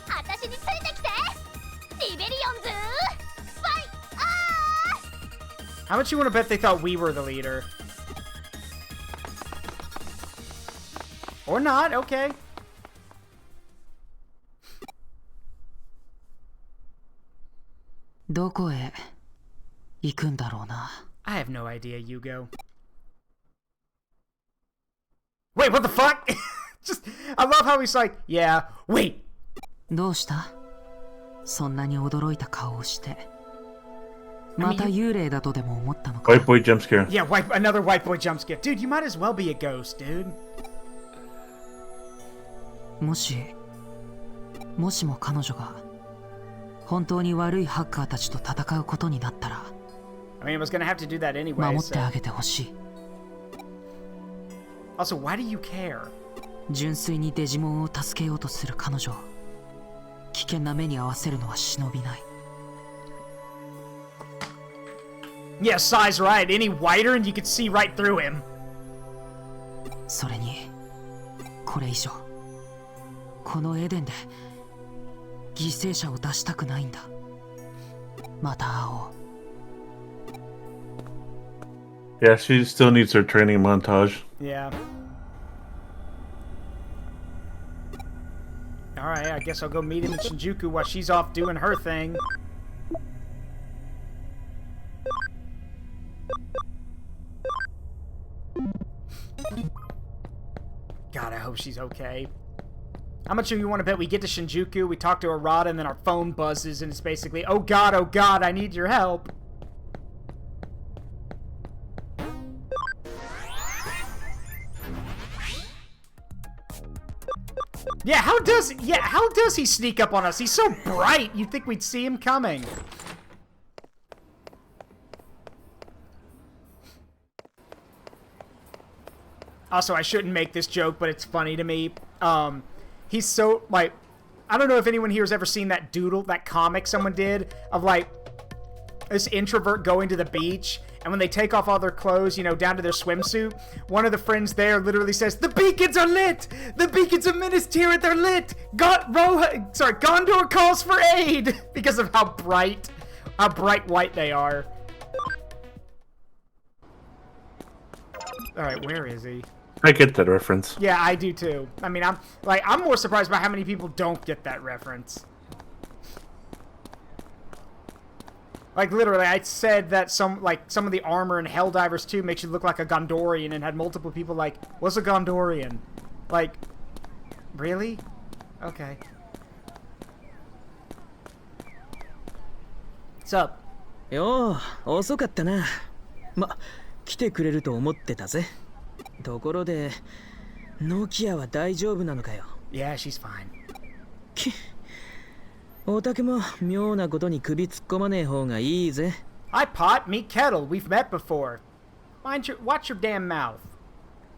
私についてきてリベリオンズファイアー How much you want to bet they thought we were the leader? Or not, okay. I have no idea, Yugo. Wait, what the fuck? Just, I love how he's like, yeah, wait. どうした？そんなに驚いた顔をして。また幽霊だとでも思ったのか。 White boy jump scare. Yeah, another white boy jump scare. Dude, you might as well be a ghost, dude. もしも彼女が本当に悪いハッカーたちと戦うことになったら、 I mean, it was gonna have to do that anyway. 守って So. あげてほしい。 Also, why do you care? 純粋にデジモンを助けようとする彼女を危険な目に遭わせるのは忍びない。 Yeah, Sai's right. Any whiter and you could see right through him. それにこれ以上このエデンで犠牲者を出したくないんだ。また会おう。 Yeah, she still needs her training montage. Yeah. Alright, I guess I'll go meet him in Shinjuku while she's off doing her thing. God, I hope she's okay. How much do you want to bet we get to Shinjuku, we talk to Arata, and then our phone buzzes, and it's basically, oh god, I need your help. Yeah, how does he sneak up on us? He's so bright, you'd think we'd see him coming. Also, I shouldn't make this joke, but it's funny to me. He's so, like, I don't know if anyone here has ever seen that doodle, that comic someone did, of, like, this introvert going to the beach, and when they take off all their clothes, you know, down to their swimsuit, one of the friends there literally says, "The beacons are lit! The beacons of Minas Tirith are lit! Gondor calls for aid!" Because of how bright white they are. Alright, where is he? I get that reference. Yeah, I do too. I mean, I'm more surprised by how many people don't get that reference. Like, literally, I said that some of the armor in Helldivers 2 makes you look like a Gondorian, and had multiple people like, what's a Gondorian? Like, really? Okay. What's up? よう、遅かったな。来てくれると思ってたぜ。ところで、ノキアは大丈夫なのかよ。Yeah, she's fine. おたけも妙なことに首突っ込まねえ方がいいぜ。Hi, Pot. Meet Kettle. We've met before. Watch your damn mouth.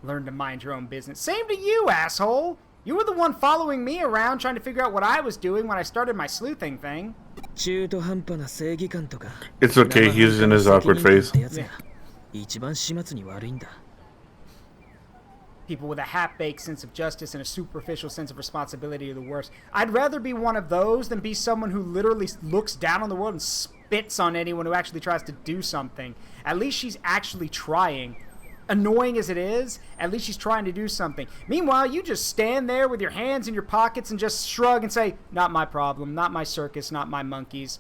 Learn to mind your own business. Same to you, asshole. You were the one following me around trying to figure out what I was doing when I started my sleuthing thing. 中途半端な正義感とか。 It's okay, he's in his awkward phase. 一番始末に悪いんだ。 People with a half-baked sense of justice and a superficial sense of responsibility are the worst. I'd rather be one of those than be someone who literally looks down on the world and spits on anyone who actually tries to do something. At least she's actually trying. Annoying as it is, at least she's trying to do something. Meanwhile, you just stand there with your hands in your pockets and just shrug and say, not my problem, not my circus, not my monkeys.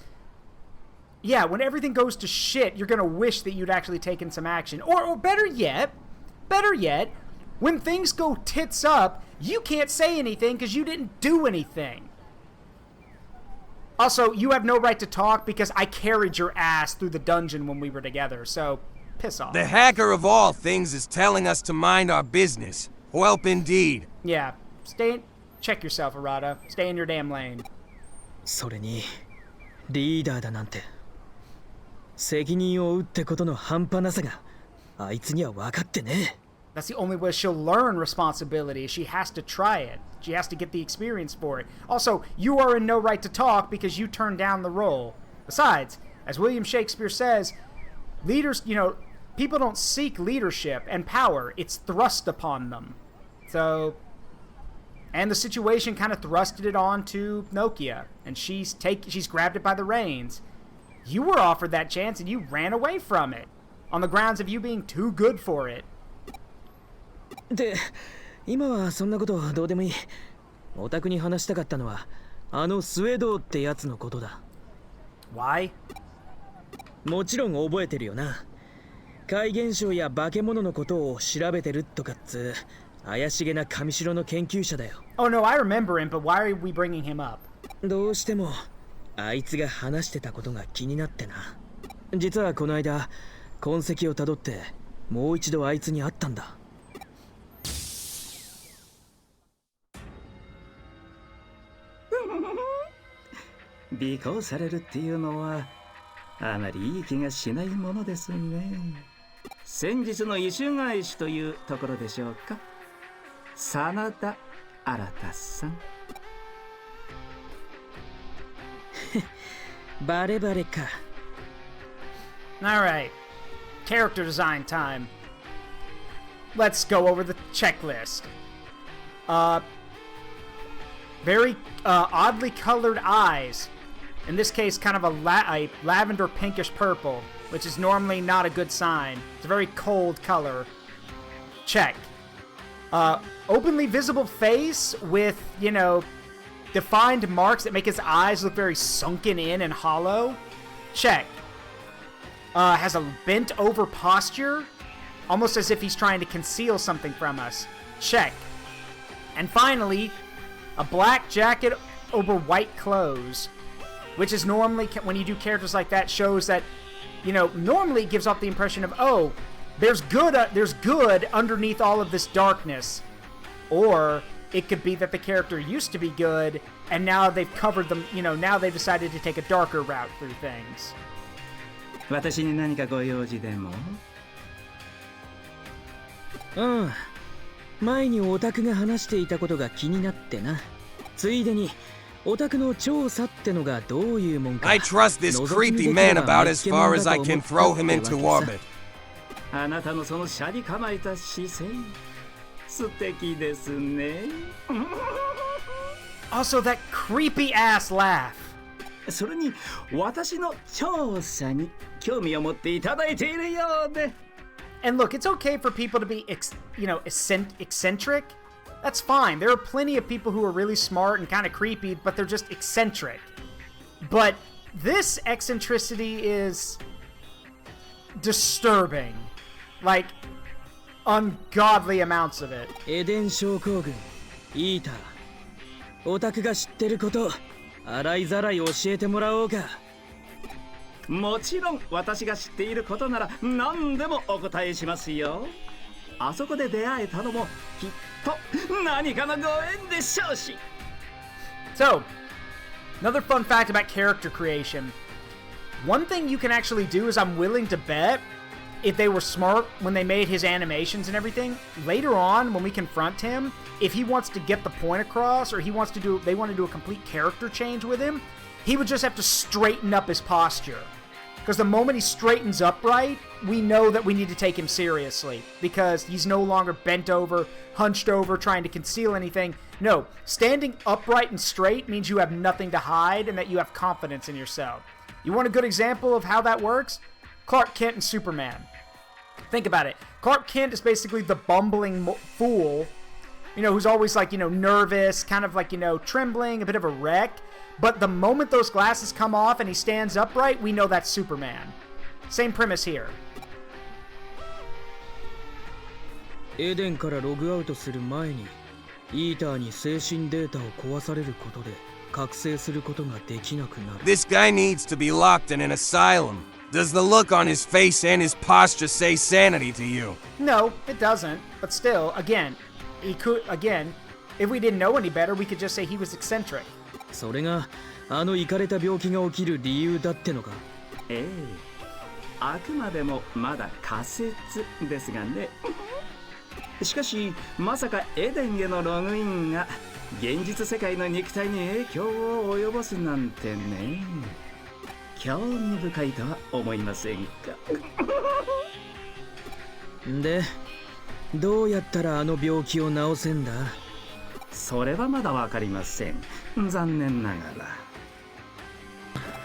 Yeah, when everything goes to shit, you're gonna wish that you'd actually taken some action. Or better yet, when things go tits up, you can't say anything because you didn't do anything. Also, you have no right to talk because I carried your ass through the dungeon when we were together, so piss off. The hacker of all things is telling us to mind our business. Whelp indeed. Yeah, check yourself, Arata. Stay in your damn lane. それにリーダーだなんて責任を負うってことの半端なさがあいつには分かってねえ。 That's the only way she'll learn responsibility. She has to try it. She has to get the experience for it. Also, you are in no right to talk because you turned down the role. Besides, as William Shakespeare says, leaders, people don't seek leadership and power. It's thrust upon them. So, and the situation kind of thrusted it on to Nokia, and she's grabbed it by the reins. You were offered that chance and you ran away from it on the grounds of you being too good for it. で、今はそんなことどうでもいい。オタクに話したかったのはあのスウェードってやつのことだ。Why? もちろん覚えてるよな。怪現象や化け物のことを調べてるとかっつ怪しげな神城の研究者だよ。Oh no, I remember him, but why are we bringing him up? どうしてもあいつが話してたことが気になってな。実はこの間痕跡をたどってもう一度あいつに会ったんだ。尾行されるっていうのはあまりいい気がしないものですね。先日の異種返しというところでしょうか。真田新さん。バレバレか。Alright, character design time. Let's go over the checklist. Very oddly colored eyes. In this case, kind of a lavender pinkish purple, which is normally not a good sign. It's a very cold color. Check. Openly visible face with, defined marks that make his eyes look very sunken in and hollow. Check. Has a bent over posture, almost as if he's trying to conceal something from us. Check. And finally, a black jacket over white clothes, which is normally, when you do characters like that, shows that, normally gives off the impression of, oh, there's good underneath all of this darkness. Or it could be that the character used to be good, and now they've covered them, now they've decided to take a darker route through things. 私に何かご用事でも？うん。前にオタクが話していたことが気になってな。ついでにオタクの調査ってのがどういうもんか。I trust this creepy man about as far as I can throw him into orbit. あなたのそのシャリ構えた姿勢、素敵ですね。Also, that creepy ass laugh. それに私の調査に興味を持っていただいているようで。And look, it's okay for people to be, eccentric. That's fine. There are plenty of people who are really smart and kind of creepy, but they're just eccentric. But this eccentricity is disturbing. Like, ungodly amounts of it. エデン症候群、イーター。オタクが知ってること、洗いざらい教えてもらおうか。もちろん私が知っていることなら何でもお答えしますよ。あそこで出会えたのもきっと何かのご縁でしょうし。So, another fun fact about character creation. One thing you can actually do is I'm willing to bet if they were smart when they made his animations and everything, later on when we confront him, if he wants to get the point across or they want to do a complete character change with him, he would just have to straighten up his posture. Because the moment he straightens upright, we know that we need to take him seriously. Because he's no longer bent over, hunched over, trying to conceal anything. No, standing upright and straight means you have nothing to hide and that you have confidence in yourself. You want a good example of how that works? Clark Kent and Superman. Think about it. Clark Kent is basically the bumbling fool, who's always nervous, kind of trembling, a bit of a wreck. But the moment those glasses come off and he stands upright, we know that's Superman. Same premise here. エデンからログアウトする前にイーターに精神データを壊されることで This guy needs to be locked in an asylum. Does the look on his face and his posture say sanity to you? No, it doesn't. But still, again, if we didn't know any better, we could just say he was eccentric. それがあのイカれた病気が起きる理由だってのか。ええ、あくまでもまだ仮説ですがね。しかしまさかエデンへのログインが現実世界の肉体に影響を及ぼすなんてね。興味深いとは思いませんか。で、どうやったらあの病気を治せんだ？それはまだわかりません。残念ながら。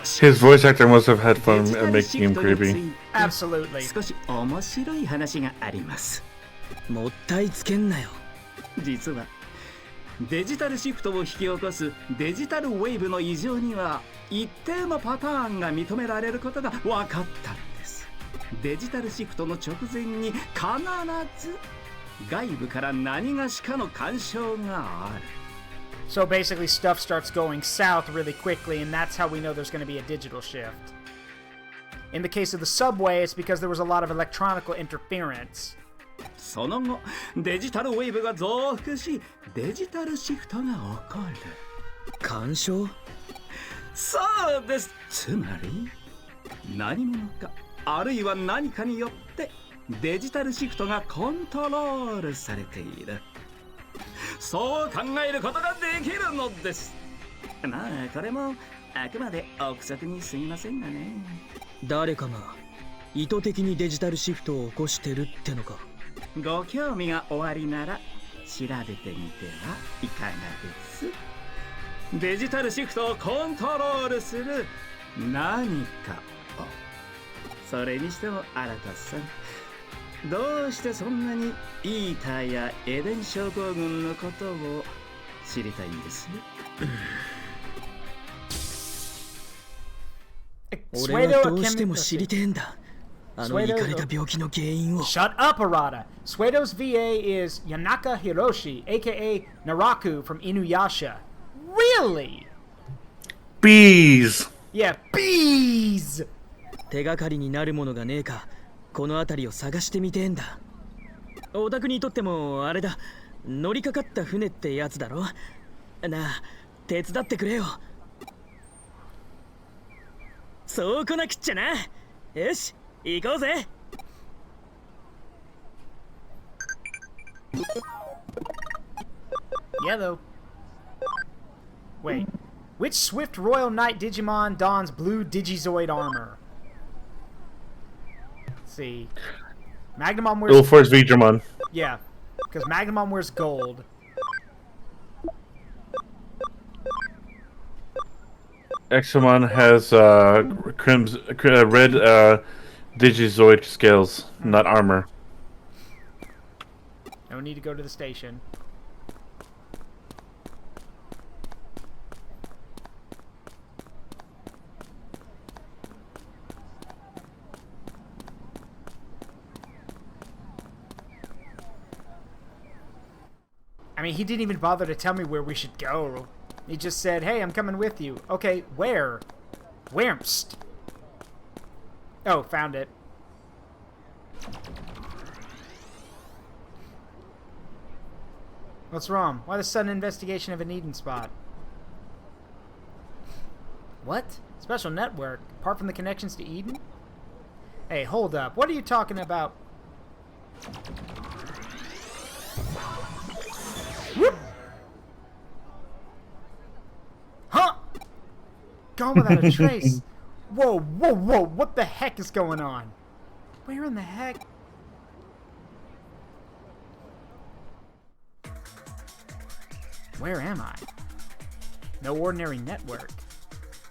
His voice actor must have had fun making him creepy. Absolutely. 少し面白い話があります。もったいつけんなよ。実はデジタルシフトを引き起こすデジタルウェーブの異常には一定のパターンが認められることが分かったんです。デジタルシフトの直前に必ず外部から何がしかの干渉がある。So basically stuff starts going south really quickly, and that's how we know there's going to be a digital shift. In the case of the subway, it's because there was a lot of electronical interference. その後、デジタルウェーブが増幅し、デジタルシフトが起こる。干渉？そうです。つまり何者かあるいは何かによってデジタルシフトがコントロールされている。そう考えることができるのです。まあこれもあくまで憶測に過ぎませんがね。誰かが意図的にデジタルシフトを起こしてるってのか。ご興味がおありなら調べてみてはいかがです？デジタルシフトをコントロールする何かを。それにしても新田さん、どうしてそんなにイーターやエデン症候群のことを知りたいんです？俺はどうしても知りてえんだ。あのイカれた病気の原因を。Shut up, Arata. Suedo's VA is Yanaka Hiroshi, aka Naraku from Inuyasha. Really? Bees! Yeah, bees! 手がかりになるものがねえか、この辺りを探してみてえんだ。オタクにとってもあれだ、乗りかかった船ってやつだろ。なあ、手伝ってくれよ。そうこなくっちゃな。よし、行こうぜ。Yellow. Wait, which Swift Royal Knight Digimon dons blue Digizoid armor? Let's see. Magnamon wears... Ulfor's Vtuber. Yeah, because Magnamon wears gold. Examon has red Digizoid scales, not armor. No need to go to the station. I mean, he didn't even bother to tell me where we should go. He just said, hey, I'm coming with you. Okay, where? Where'st? Oh, found it. What's wrong? Why the sudden investigation of an Eden spot? What? Special network? Apart from the connections to Eden? Hey, hold up. What are you talking about? Whoop! Huh? Gone without a trace. Whoa, whoa, whoa. What the heck is going on? Where in the heck? Where am I? No ordinary network.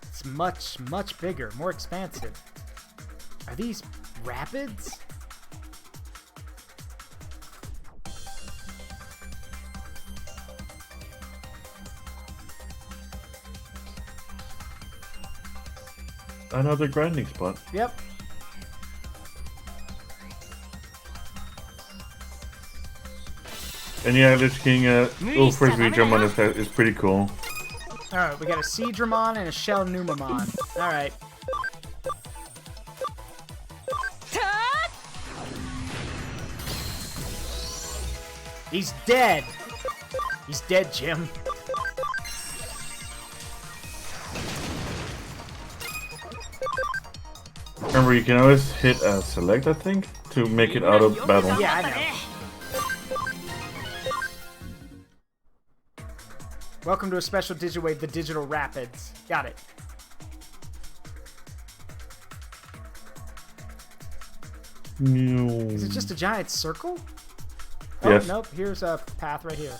It's much, much bigger, more expansive. Are these rapids? Another grinding spot. Yep. And yeah, Lich King, Ulfor's Vtuber is pretty cool. Alright, we got a Seedramon and a Shell Numamon. Alright. He's dead! He's dead, Jim. Remember, you can always hit select, I think, to make it out of battle. Yeah, I know. Welcome to a special Digiwave, the Digital Rapids. Got it. No. Is it just a giant circle? Yes. Oh, nope. Here's a path right here.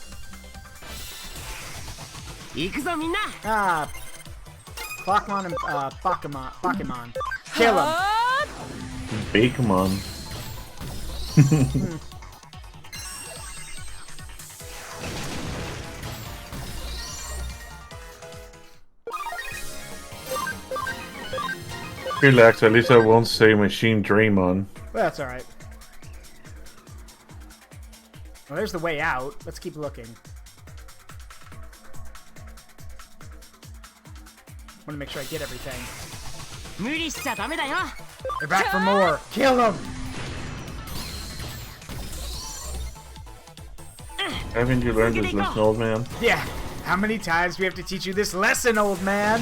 Ah, Clockmon and Pokemon. Kill him. Bakemon. Relax, at least I won't say Machine Draymon. Well, that's alright. Well, there's the way out. Let's keep looking. Want to make sure I get everything. They're back for more. Kill them! Haven't you learned this lesson, old man? Yeah. How many times do we have to teach you this lesson, old man?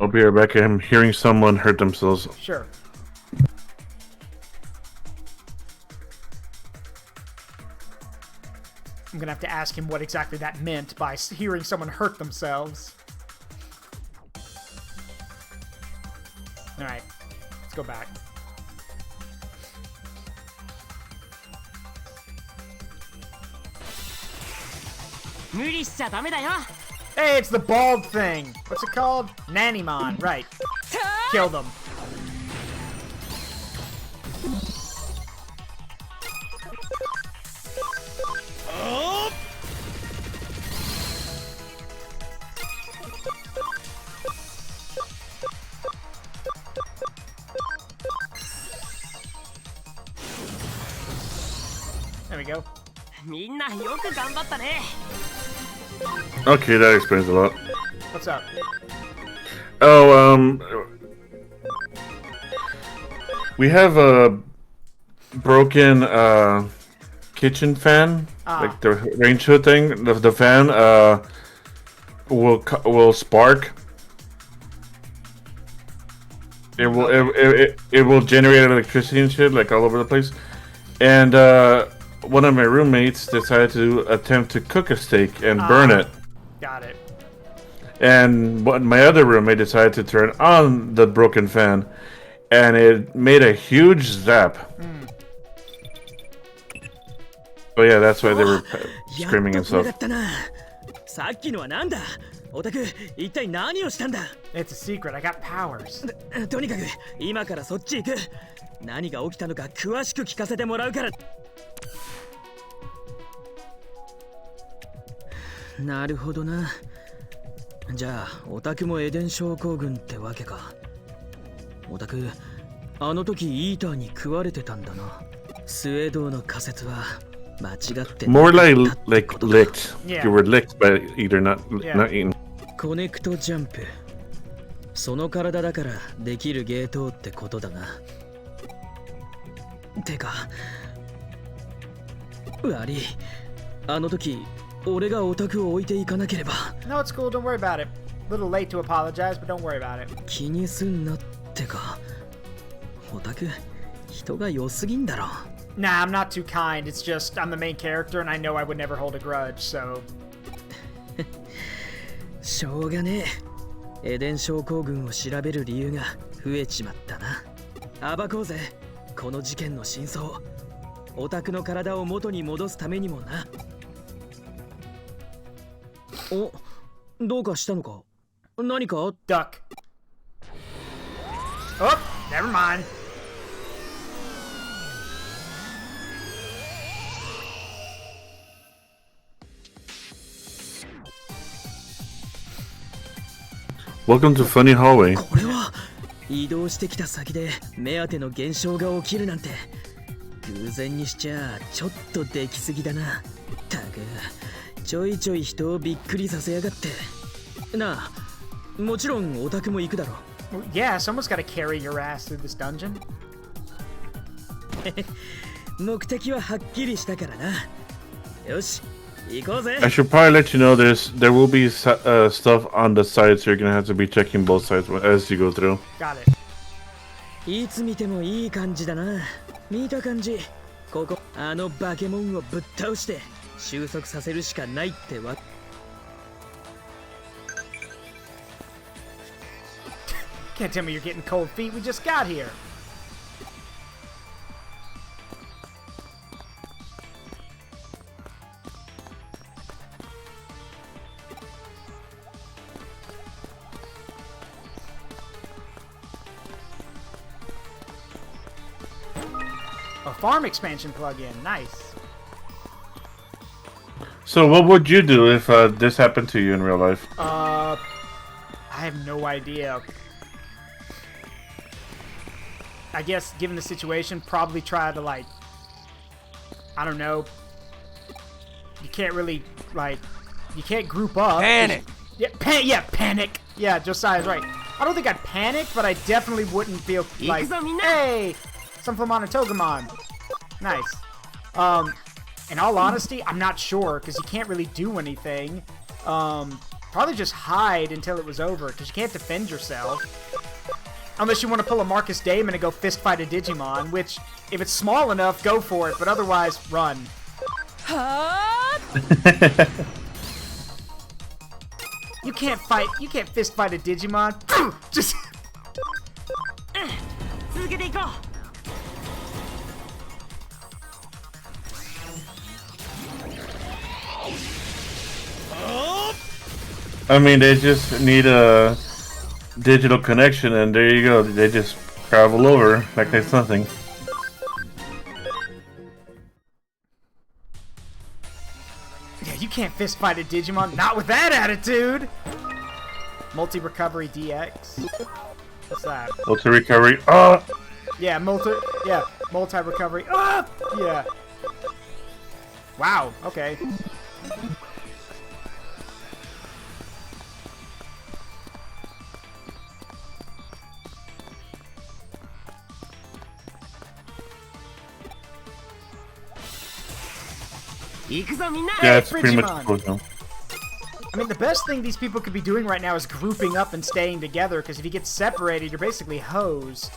I'll be right back. I'm hearing someone hurt themselves. Sure. I'm gonna have to ask him what exactly that meant by hearing someone hurt themselves. Alright, let's go back. Hey, it's the bald thing! What's it called? Nannymon, right. Kill them. There we go. Okay, that explains a lot. What's up? Oh, we have a broken kitchen fan, like the range hood thing. The fan will spark. It will generate electricity and shit like all over the place. And one of my roommates decided to attempt to cook a steak and burn it. Got it. And my other roommate decided to turn on the broken fan, and it made a huge zap. So yeah, that's why they were screaming and stuff. It's a secret. I got powers. とにかく今からそっち行く。何が起きたのか詳しく聞かせてもらうから。なるほどな。じゃあオタクもエデン症候群ってわけか。オタクあの時イーターに食われてたんだな。スウェードの仮説は間違ってな More か like ったってことか。 licked. Yeah. You were licked by either not eaten. コネクトジャンプ。その体だからできるゲートってことだな。てか悪い。あの時俺がオタクを置いていかなければ。 No, it's cool. Don't worry about it. A little late to apologize, but don't worry about it. 気にすんなってか。オタク人が良すぎんだろ。 Nah, I'm not too kind. It's just I'm the main character, and I know I would never hold a grudge, so... しょうがねえ。エデン症候群を調べる理由が増えちまったな。暴こうぜ、この事件の真相。オタクの体を元に戻すためにもな。お、どうかしたのか？何かDuck. Oh, never mind. Welcome to Funny Hallway. これは移動してきた先で目当ての現象が起きるなんて偶然にしちゃちょっとできすぎだな。たくちょいちょい人をびっくりさせやがってなあ。もちろんオタクも行くだろ。Yeah, someone's gotta carry your ass through this dungeon. 目的ははっきりしたからな。よし、行こうぜ。 I should probably let you know there will be stuff on the side, so you're gonna have to be checking both sides as you go through. Got it. いつ見てもいい感じだな。見た感じ、ここあのバケモンをぶっ倒して収束させるしかないってわ。Can't tell me you're getting cold feet. We just got here. A farm expansion plugin. Nice. So what would you do if this happened to you in real life? I have no idea. I guess, given the situation, probably try to, like, I don't know. You can't really, like, you can't group up. Panic! Yeah, panic! Yeah, Josiah's right. I don't think I'd panic, but I definitely wouldn't feel like, hey, some Togemon. Nice. In all honesty, I'm not sure, because you can't really do anything. Probably just hide until it was over, because you can't defend yourself. Unless you want to pull a Marcus Damon and go fist fight a Digimon, which, if it's small enough, go for it, but otherwise, run. You can't fist fight a Digimon. Just... I mean, they just need a digital connection, and there you go. They just travel over like there's nothing. Yeah, you can't fist fight a Digimon. Not with that attitude. Multi-recovery DX. What's that? Multi-recovery. Yeah, multi-recovery. Yeah. Wow. Okay. Yeah, it's pretty much close now. I mean, the best thing these people could be doing right now is grouping up and staying together, because if you get separated, you're basically hosed.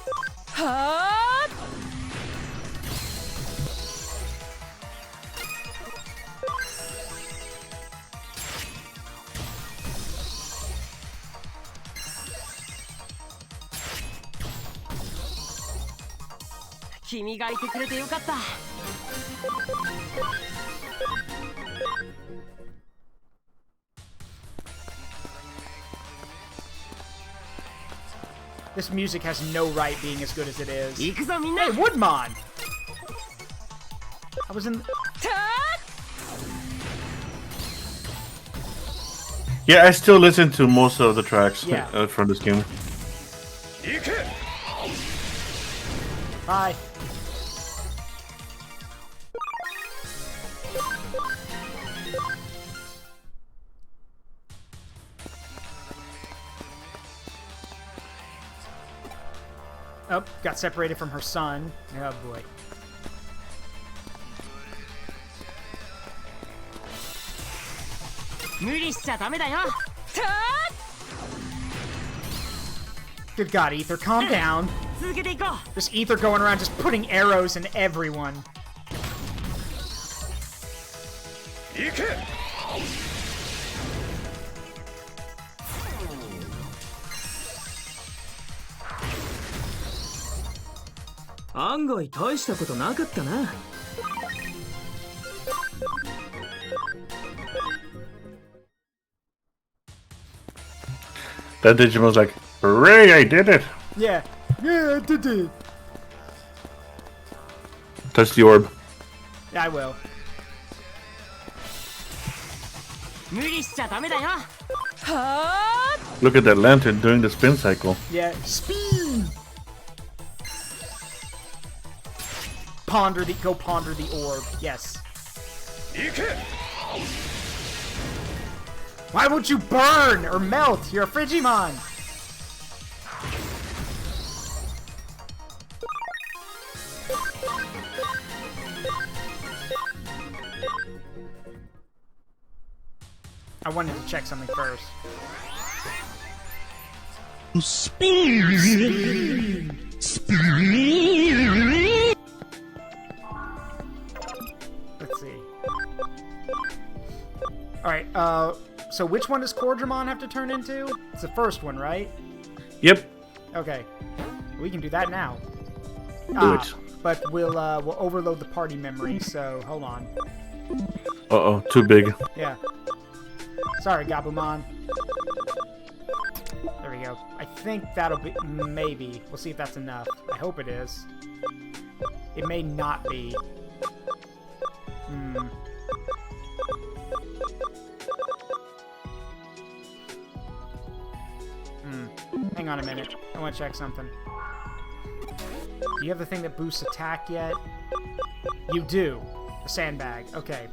This music has no right being as good as it is. Hey, Woodmon! I was in... Yeah, I still listen to most of the tracks from this game. Bye. Oh, got separated from her son. Oh boy. Good God, Ether, calm down. This Ether going around just putting arrows in everyone. That Digimon's like, hooray, I did it! Yeah. Yeah, I did it. Touch the orb. Yeah, I will. Look at that lantern doing the spin cycle. Yeah. Speed! ponder the orb. Yes. Why won't you burn or melt? You're a Frigimon. I wanted to check something first. Speed. Let's see. Alright, so which one does Cordramon have to turn into? It's the first one, right? Yep. Okay. We can do that now. Do it. But we'll overload the party memory, so hold on. Uh-oh, too big. Yeah. Sorry, Gabumon. There we go. I think that'll be... maybe. We'll see if that's enough. I hope it is. It may not be. Hang on a minute. I want to check something. Do you have the thing that boosts attack yet? You do. The sandbag. Okay.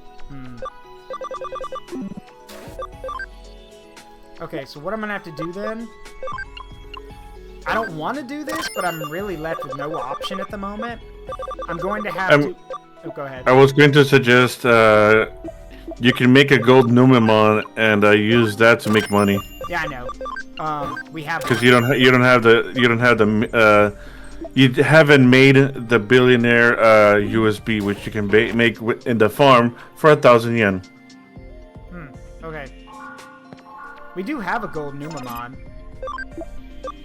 Okay, so what I'm gonna have to do then... I don't want to do this, but I'm really left with no option at the moment. I'm going to have to... Oh, go ahead. I was going to suggest you can make a gold Numemon and use that to make money. Yeah, I know. We have... Because you haven't made the billionaire USB, which you can make in the farm for 1,000 yen. Okay. We do have a gold Numemon.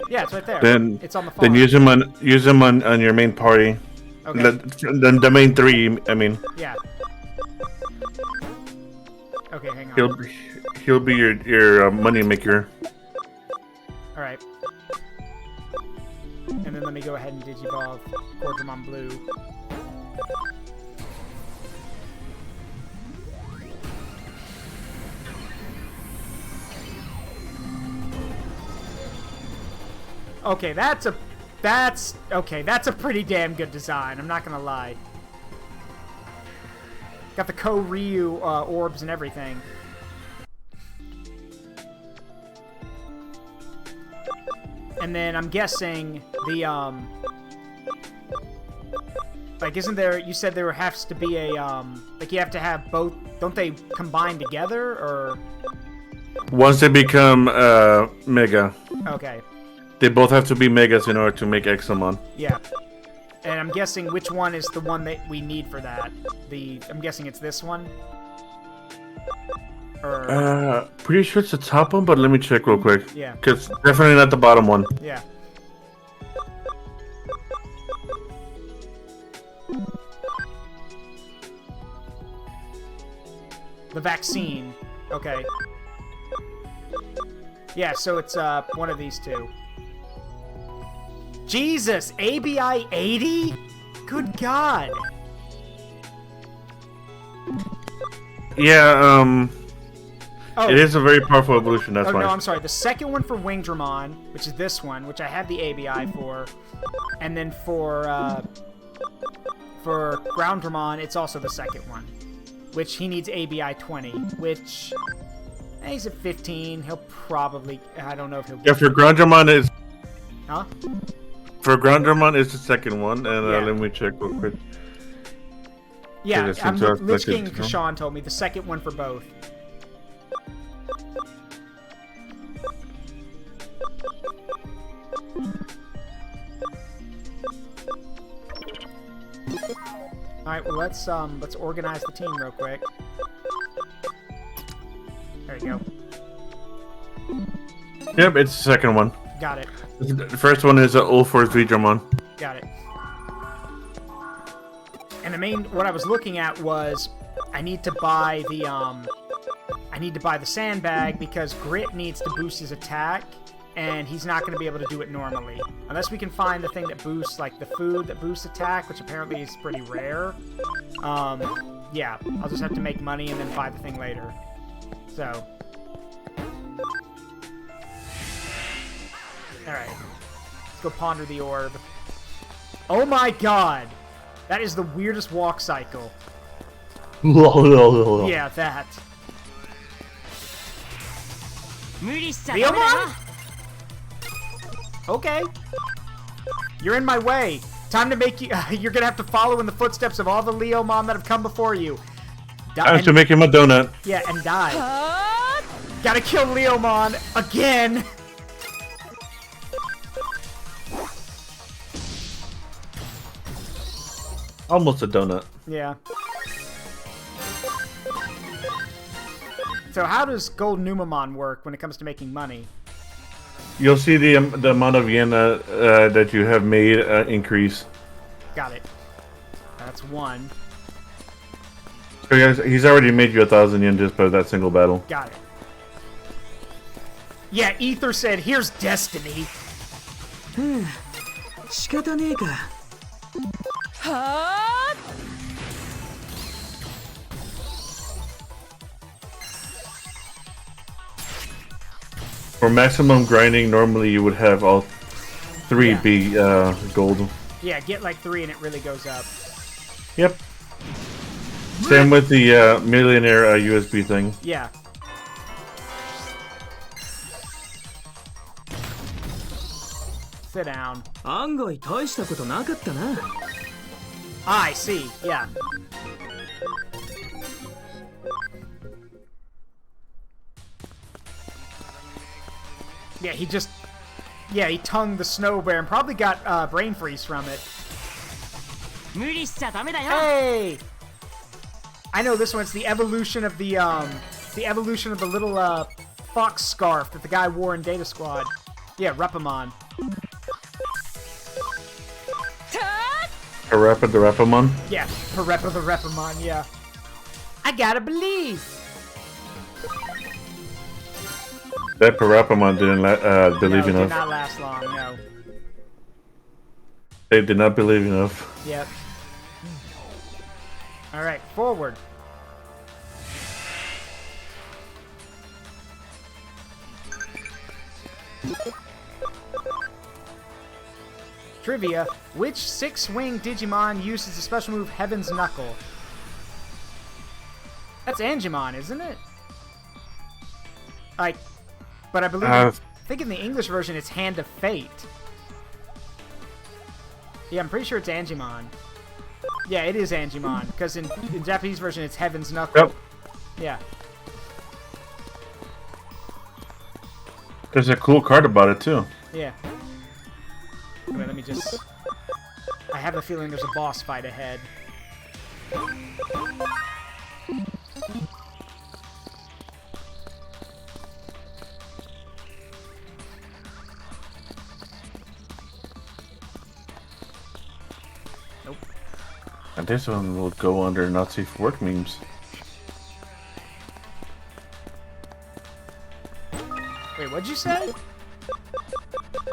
Yeah, it's right there. Then it's on the farm. Then use them on your main party. Okay. The main three, I mean. Yeah. Okay, hang on. He'll be your money maker. All right. And then let me go ahead and digivolve Cordramon Blue. Okay, that's a pretty damn good design. I'm not gonna lie. Got the Ko-Ryu orbs and everything. And then I'm guessing the like, isn't there? You said there has to be a like you have to have both. Don't they combine together or? Once they become mega. Okay. They both have to be megas in order to make Examon. Yeah. And I'm guessing which one is the one that we need for that. I'm guessing it's this one. Or... pretty sure it's the top one, but let me check real quick. Yeah. Because definitely not the bottom one. Yeah. The vaccine. Okay. Yeah, so it's one of these two. Jesus, ABI 80? Good God. Yeah, it is a very powerful evolution, that's why. No, I'm sorry. The second one for Wingdramon, which is this one, which I have the ABI for, and then for Groundramon, it's also the second one, which he needs ABI 20, which he's at 15. He'll probably, I don't know if he'll get... Yeah, for Groundramon is... Huh? For Groundramon is the second one, and let me check real quick. Yeah, Lich King Kashan told me the second one for both. Alright, well let's organize the team real quick. There you go. Yep, it's the second one. Got it. The first one is Ulfor's Vdramon. Got it. And what I was looking at was, I need to buy the sandbag because Grit needs to boost his attack, and he's not going to be able to do it normally. Unless we can find the thing that boosts, like the food that boosts attack, which apparently is pretty rare. Yeah, I'll just have to make money and then buy the thing later. So. Alright. Let's go ponder the orb. Oh my god! That is the weirdest walk cycle. Yeah, that. Leomon? Okay. You're in my way. Time to make you... you're gonna have to follow in the footsteps of all the Leomon that have come before you. I have to make him a donut. Yeah, and die. Gotta kill Leomon again. Almost a donut. Yeah. So how does Gold Numamon work when it comes to making money? You'll see the amount of yen that you have made increase. Got it. That's one. So he's already made you 1,000 yen just by that single battle. Got it. Yeah, Ether said, here's destiny. 仕方ねえか。For maximum grinding, normally you would have all three be gold. Yeah, get like 3 and it really goes up. Yep. Same with the millionaire USB thing. Yeah. Sit down. 案外大したことなかったな。I see. Yeah. Yeah, he just... Yeah, he tongued the snow bear and probably got brain freeze from it. Hey! I know this one. It's the evolution of the little fox scarf that the guy wore in Data Squad. Yeah, Repamon. Parappa the Repamon? Yeah, Parappa the Repamon, yeah. I gotta believe! That Parapamon didn't believe No, it enough. did not last long, no. They did not believe enough. Yep. Alright, forward. Trivia: which 6-winged Digimon uses the special move Heaven's Knuckle? That's Angemon, isn't it? But I believe... I think in the English version it's Hand of Fate. Yeah, I'm pretty sure it's Angemon. Yeah, it is Angemon, because in Japanese version it's Heaven's Knuckle. Yep. Yeah. There's a cool card about it, too. Yeah. Wait, let me just... I have a feeling there's a boss fight ahead. Nope. And this one will go under not safe for work memes. Wait, what'd you say?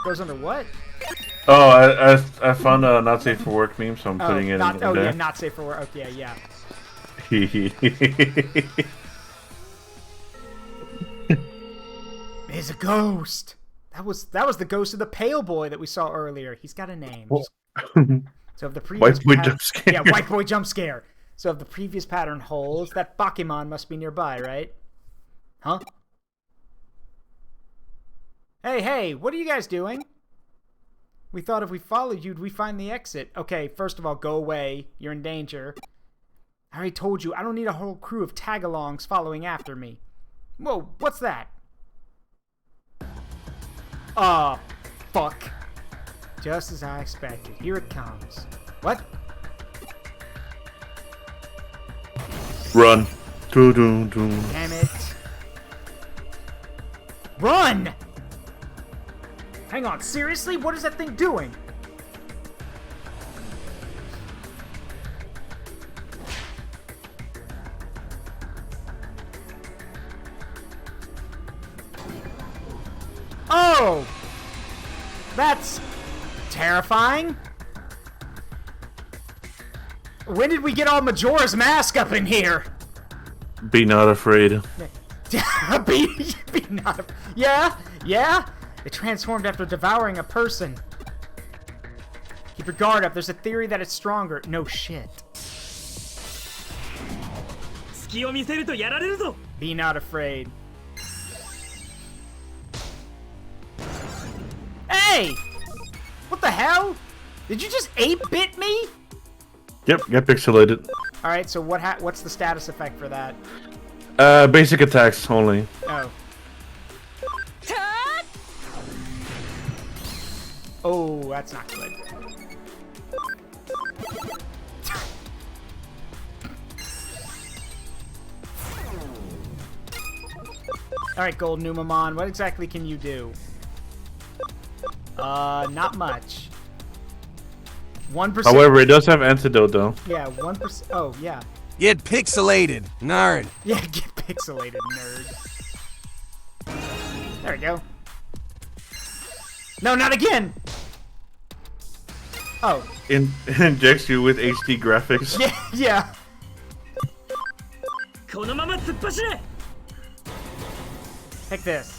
Goes under what? Oh, I found a not safe for work meme, so I'm putting it in Oh, there. yeah, not safe for work. Okay, yeah. There's a ghost. That was the ghost of the pale boy that we saw earlier. He's got a name. So if the previous White boy jump scare. Yeah, white boy jump scare. So if the previous pattern holds, that Bakemon must be nearby, right? Huh? Hey, what are you guys doing? We thought if we followed you, we'd find the exit. Okay, first of all, go away. You're in danger. I already told you, I don't need a whole crew of tag-alongs following after me. Whoa, what's that? Fuck. Just as I expected. Here it comes. What? Run. Doo-doo-doo. Damn it. Run! Hang on, seriously? What is that thing doing? Oh! That's terrifying. When did we get all Majora's Mask up in here? Be not afraid. be not. Yeah. It transformed after devouring a person. Keep your guard up. There's a theory that it's stronger. No shit. Be not afraid. Hey! What the hell? Did you just 8-bit me? Yep, get pixelated. Alright, so what's the status effect for that? Basic attacks only. Oh. Oh, that's not good. Alright, Gold Numamon, what exactly can you do? Not much. 1%. However, it does have antidote though. Yeah, 1%. Oh, yeah. Get pixelated, nerd. Yeah, get pixelated, nerd. There we go. No, not again! Oh. Injects you with HD graphics. Yeah, yeah. Take this.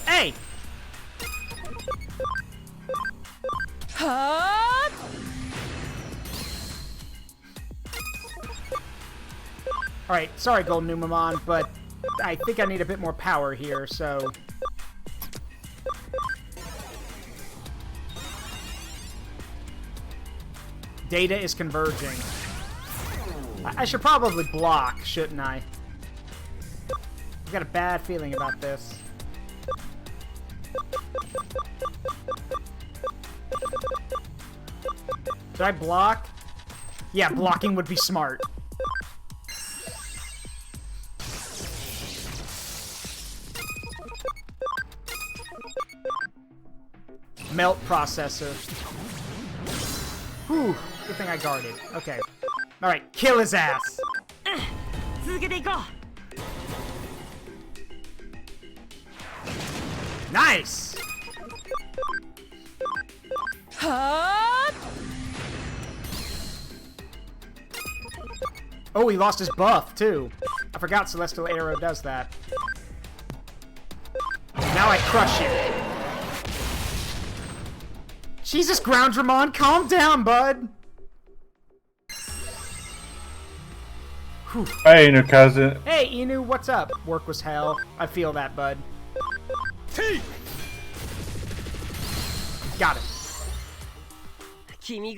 Hey! Alright, sorry, Golden Numamon, but I think I need a bit more power here, so... Data is converging. I should probably block, shouldn't I? I've got a bad feeling about this. Did I block? Yeah, blocking would be smart. Melt processor. Whew, good thing I guarded. Okay. Alright, kill his ass! Nice! Oh, he lost his buff, too. I forgot Celestial Arrow does that. Now I crush it. Jesus, Groundramon, calm down, bud! Whew. Hey, Inukaze. Hey, Inu, what's up? Work was hell. I feel that, bud. Got it. Even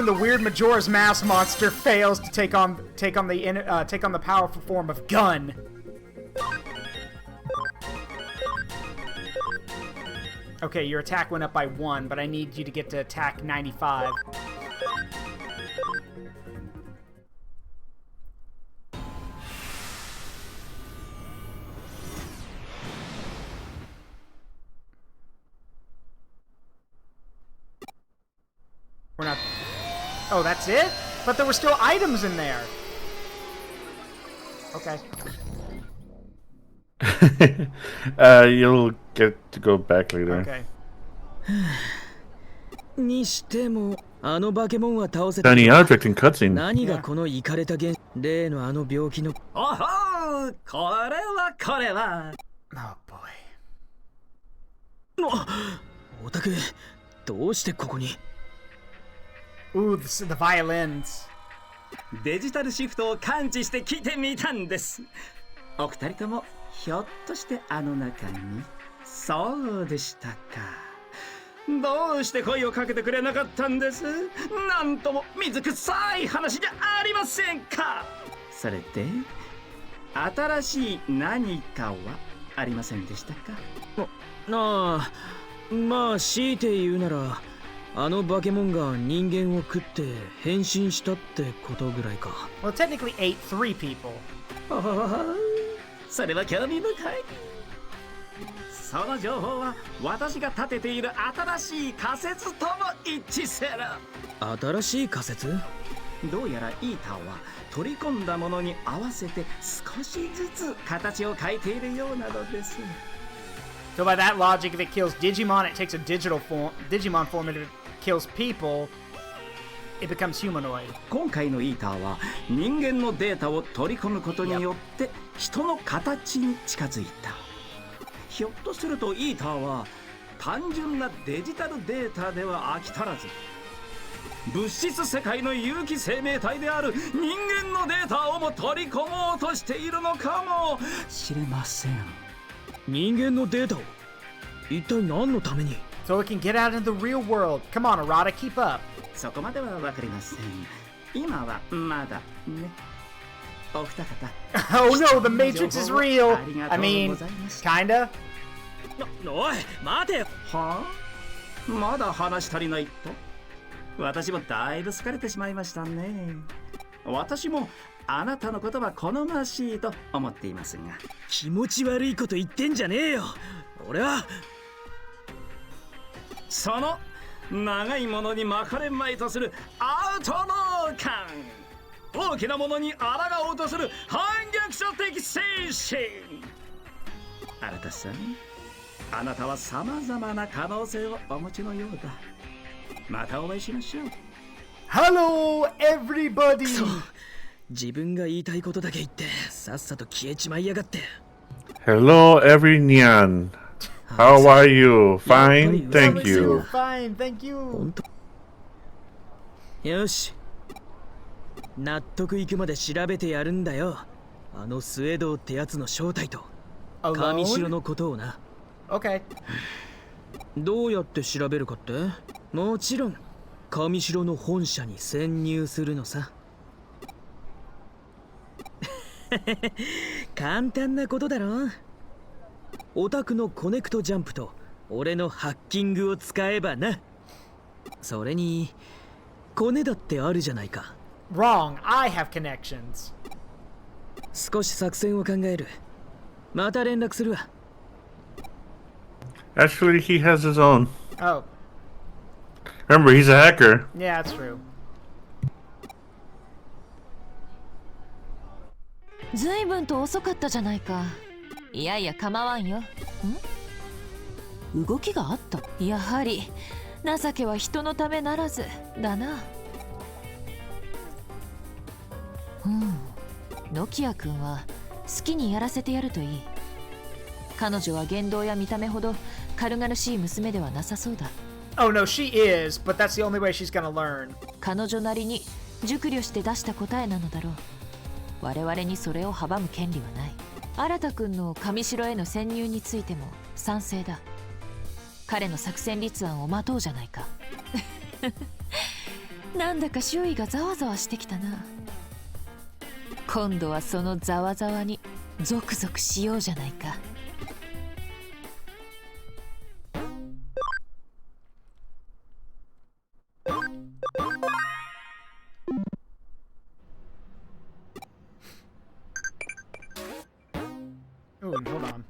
the weird Majora's Mask monster fails to take on the powerful form of Gun. Okay, your attack went up by 1, but I need you to get to attack 95. We're not... Oh, that's it? But there were still items in there. Okay. You'll get to go back later. Okay. にしてもあのバケモンは倒せ Tiny object in cutscene. 何がこのイカれた現例のあの病気のおほー、これは Oh boy. オタクどうしてここに Ooh, the violins. デジタルシフトを感知して来てみたんです。お二人ともひょっとしてあの中に。そうでしたか。どうして声をかけてくれなかったんです？なんとも水臭い話じゃありませんか。それで新しい何かはありませんでしたか。なあ、まあ強いて言うならあのバケモンが人間を食って変身したってことぐらいか。Well, it technically ate 3 people. それは興味深い。その情報は私が立てている新しい仮説とも一致する。新しい仮説？どうやらイーターは取り込んだものに合わせて少しずつ形を変えているようなのです。So by that logic, if it kills Digimon, it takes a Digimon form, and if it kills people, it becomes humanoid. 今回のイーターは人間のデータを取り込むことによって人の形に近づいた。ひょっとするとイーターは単純なデジタルデータでは飽き足らず、物質世界の有機生命体である人間のデータをも取り込もうとしているのかもしれません。人間のデータを一体何のために？ So it can get out in the real world. Come on, Arata, keep up. そこまではわかりません。今はまだね。お二方。Oh no, the Matrix is real. I mean, kinda. おい、待てよ。はあ？まだ話足りないと？私もだいぶ疲れてしまいましたね。私もあなたのことは好ましいと思っていますが。気持ち悪いこと言ってんじゃねえよ。俺はその長いものに巻かれまいとするアウトロー感、大きなものに抗おうとする反逆者的精神。新さん、あなたはさまざまな可能性をお持ちのようだ。またお会いしましょう。 Hello, everybody! そう、自分が言いたいことだけ言ってさっさと消えちまいやがって。 Hello, every Nyan. How are you? Fine, thank you. Fine, thank you. 本当。よし、納得いくまで調べてやるんだよ。あのスウェードってやつの正体と上城のことをな。 Okay. どうやって調べるかって？もちろん上城の本社に潜入するのさ。簡単なことだろ。オタクのコネクトジャンプと俺のハッキングを使えばな。それにコネだってあるじゃないか。 Wrong, I have connections. 少し作戦を考える。また連絡するわ。 Actually, he has his own. Oh. Remember, he's a hacker. Yeah, that's true. ずいぶんと遅かったじゃないか。いやいや構わんよ。動きがあった。やはり情けは人のためならずだな。ノキア君は好きにやらせてやるといい。彼女は言動や見た目ほど軽々しい娘ではなさそうだ。Oh no, she is, but that's the only way she's gonna learn. 彼女なりに熟慮して出した答えなのだろう。我々にそれを阻む権利はない。新君の上城への潜入についても賛成だ。彼の作戦立案を待とうじゃないか。なんだか周囲がざわざわしてきたな。今度はそのざわざわにゾクゾクしようじゃないか。Ooh, hold on.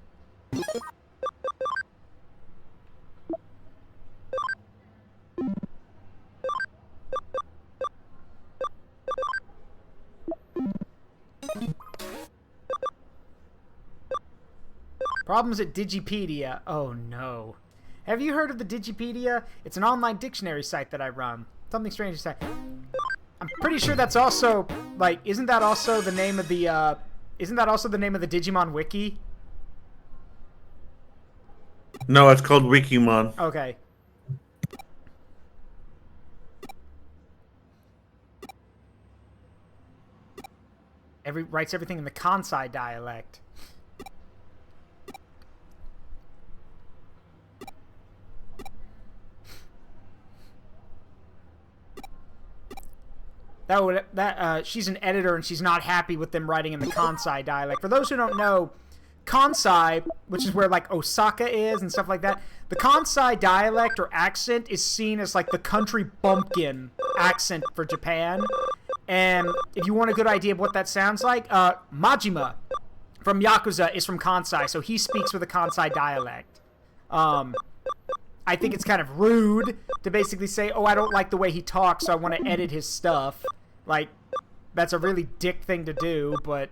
Problems at Digipedia. Oh no. Have you heard of the Digipedia? It's an online dictionary site that I run. Something strange to say. I'm pretty sure that's also, like, isn't that also the name of the Digimon Wiki? No, it's called Wikimon. Okay. Writes everything in the Kansai dialect. She's an editor and she's not happy with them writing in the Kansai dialect. For those who don't know, Kansai, which is where like Osaka is and stuff like that, the Kansai dialect or accent is seen as like the country bumpkin accent for Japan. And if you want a good idea of what that sounds like, Majima from Yakuza is from Kansai, so he speaks with a Kansai dialect. I think it's kind of rude to basically say, oh, I don't like the way he talks, so I want to edit his stuff. Like, that's a really dick thing to do, but...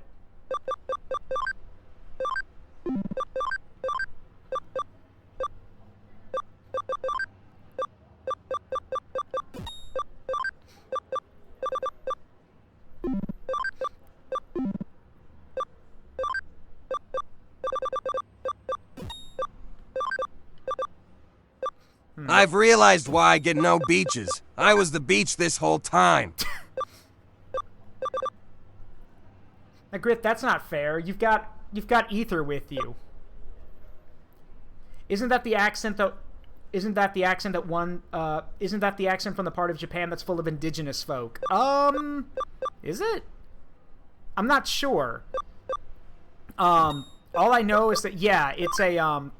I've realized why I get no beaches. I was the beach this whole time. Now, Grit, that's not fair. You've got Ether with you. Isn't that the accent that? Isn't that the accent that one? Isn't that the accent from the part of Japan that's full of indigenous folk? Is it? I'm not sure. All I know is that, yeah, it's a,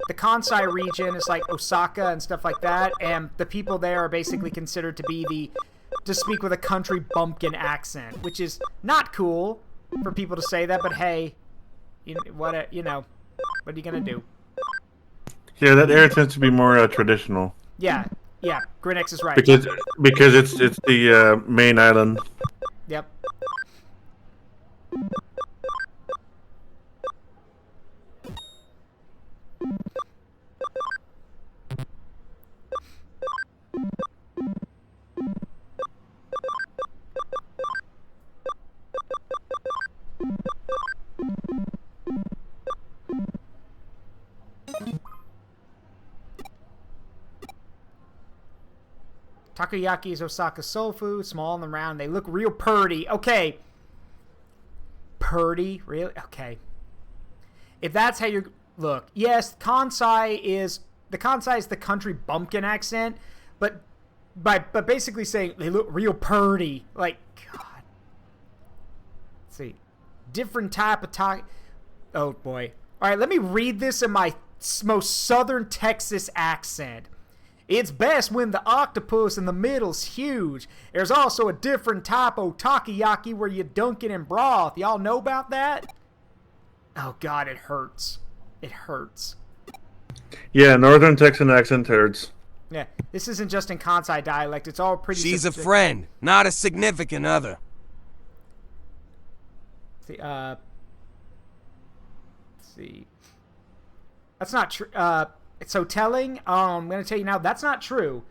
the Kansai region is like Osaka and stuff like that, and the people there are basically considered to speak with a country bumpkin accent, which is not cool for people to say that, but hey, what are you gonna do? Yeah, that area tends to be more traditional. Yeah, Grinex is right. Because it's the main island. Yep. Takoyaki is Osaka soul food, small and round. They look real purty. Okay. Purty? Really? Okay. If that's how you're... Look, yes, Kansai is the country bumpkin accent, but basically saying they look real purty. Like, God. Let's see. Different type of Oh, boy. All right, let me read this in my most southern Texas accent. It's best when the octopus in the middle's huge. There's also a different type of takoyaki where you dunk it in broth. Y'all know about that? Oh, God, it hurts. It hurts. Yeah, Northern Texan accent hurts. Yeah, this isn't just in Kansai dialect. It's all pretty... She's a friend, not a significant other. Let's see. That's not true. It's so telling. I'm going to tell you now, that's not true.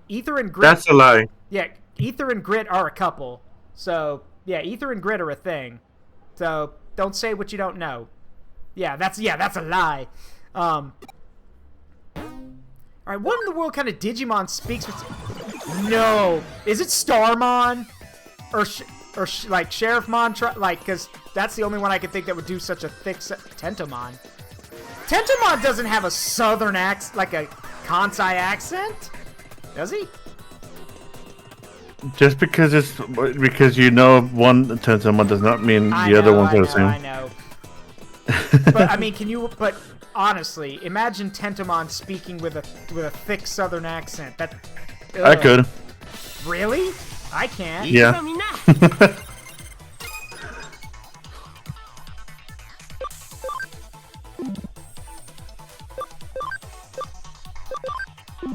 Ether and Grit... That's a lie. Yeah, Ether and Grit are a couple. So, yeah, Ether and Grit are a thing. So, don't say what you don't know. Yeah, that's a lie. Alright, what in the world kind of Digimon speaks with... No! Is it Starmon? Or like, Sheriffmon? Like, because that's the only one I could think that would do such a thick... Tentomon. Tentomon doesn't have a southern accent, like a Kansai accent? Does he? Just because you know one Tentomon does not mean the other ones are the same. I know. But I mean, but honestly, imagine Tentomon speaking with a thick southern accent. That I could. Really? I can't. Yeah.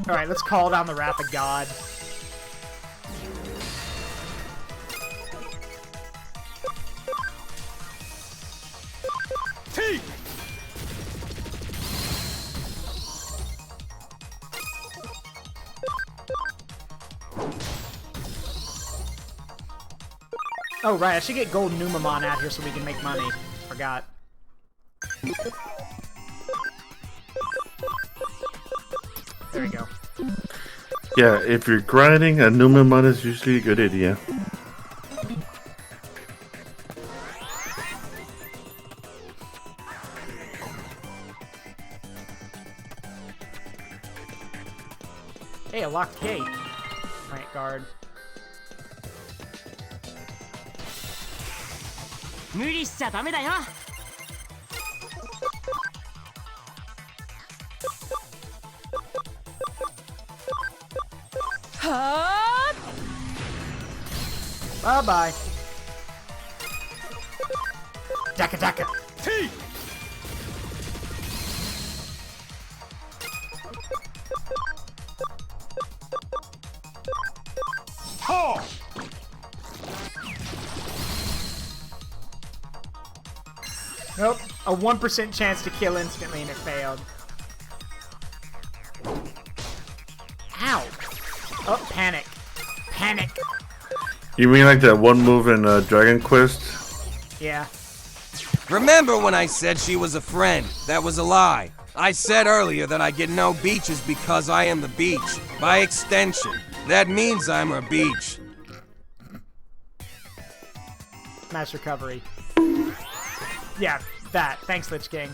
Alright, let's call down the Wrath of God. T! Oh, right, I should get Gold Numamon out here so we can make money. Forgot. There we go. Yeah, if you're grinding, a Numamon is usually a good idea. Hey, a locked gate. Alright, guard. Bye-bye. Daka Daka. T! Ha! Nope. A 1% chance to kill instantly and it failed. Ow. Oh, panic. Panic. You mean like that one move in Dragon Quest? Yeah. Remember when I said she was a friend? That was a lie. I said earlier that I get no beaches because I am the beach. By extension, that means I'm a beach. Nice recovery. Yeah, that. Thanks, Lich King.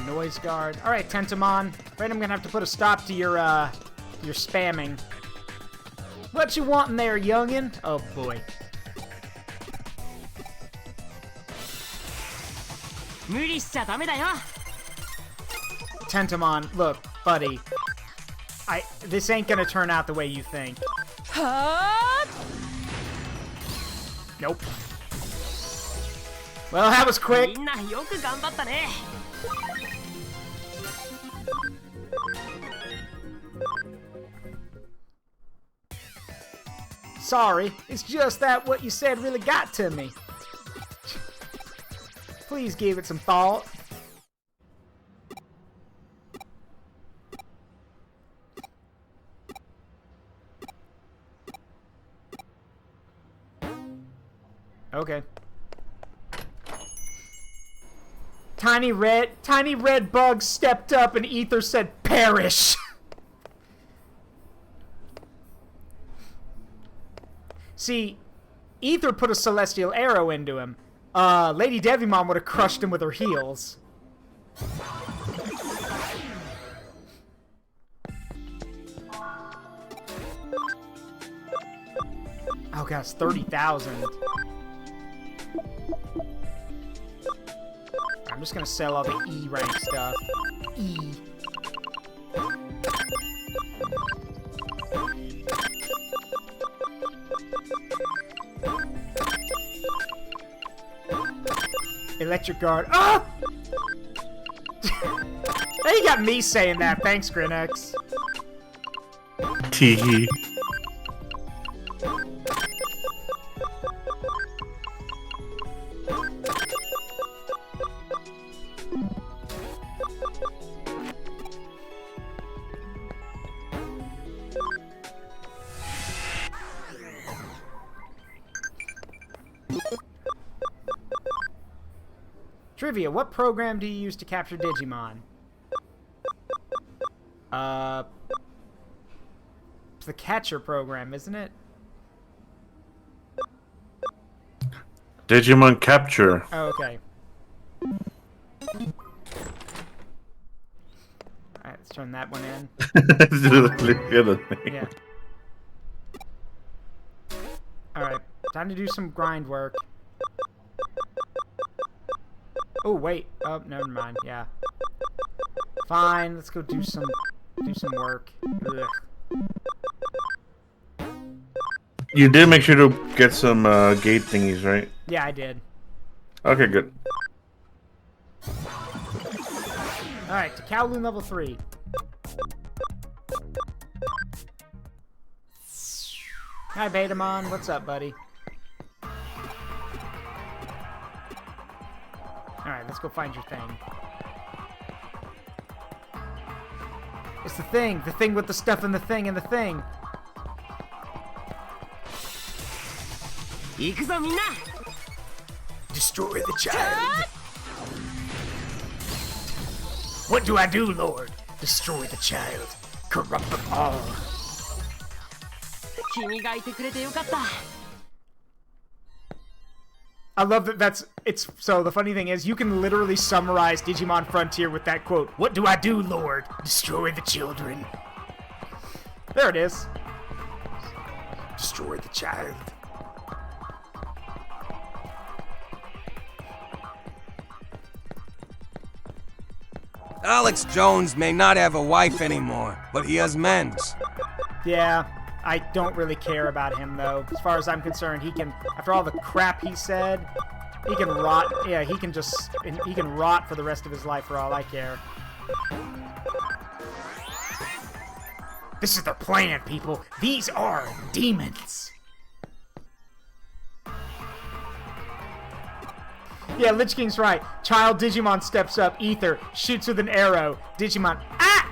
Noise guard. All right, Tentamon. Right, I'm gonna have to put a stop to your spamming. What you want in there, youngin? Oh boy. Tentamon, look, buddy. This ain't gonna turn out the way you think. Nope. Well, that was quick. Sorry, it's just that what you said really got to me. Please give it some thought. Okay. Tiny red bug stepped up and Ether said, perish! See, Ether put a celestial arrow into him. Lady Devimon would have crushed him with her heels. Oh gosh, 30,000. I'm just gonna sell all the E rank stuff. E. Electric guard. Ah! Now you got me saying that. Thanks, Grinex. Tee. Trivia, what program do you use to capture Digimon? It's the catcher program, isn't it? Digimon Capture. Oh, okay. Alright, let's turn that one in. Yeah. Alright, time to do some grind work. Oh, wait. Oh, never mind. Yeah. Fine, let's go do some work. Ugh. You did make sure to get some gate thingies, right? Yeah, I did. Okay, good. Alright, to Kowloon level 3. Hi, Betamon. What's up, buddy? Alright, let's go find your thing. It's the thing with the stuff and the thing and the thing. Destroy the child. What do I do, Lord? Destroy the child. Corrupt them all. I love that so the funny thing is you can literally summarize Digimon Frontier with that quote. What do I do, Lord? Destroy the children. There it is. Destroy the child. Alex Jones may not have a wife anymore, but he has men's. Yeah, I don't really care about him, though. As far as I'm concerned, he can, after all the crap he said, he can rot. Yeah, he can rot for the rest of his life for all I care. This is their plan, people. These are demons. Yeah, Lich King's right. Child Digimon steps up. Ether shoots with an arrow. Digimon. Ah!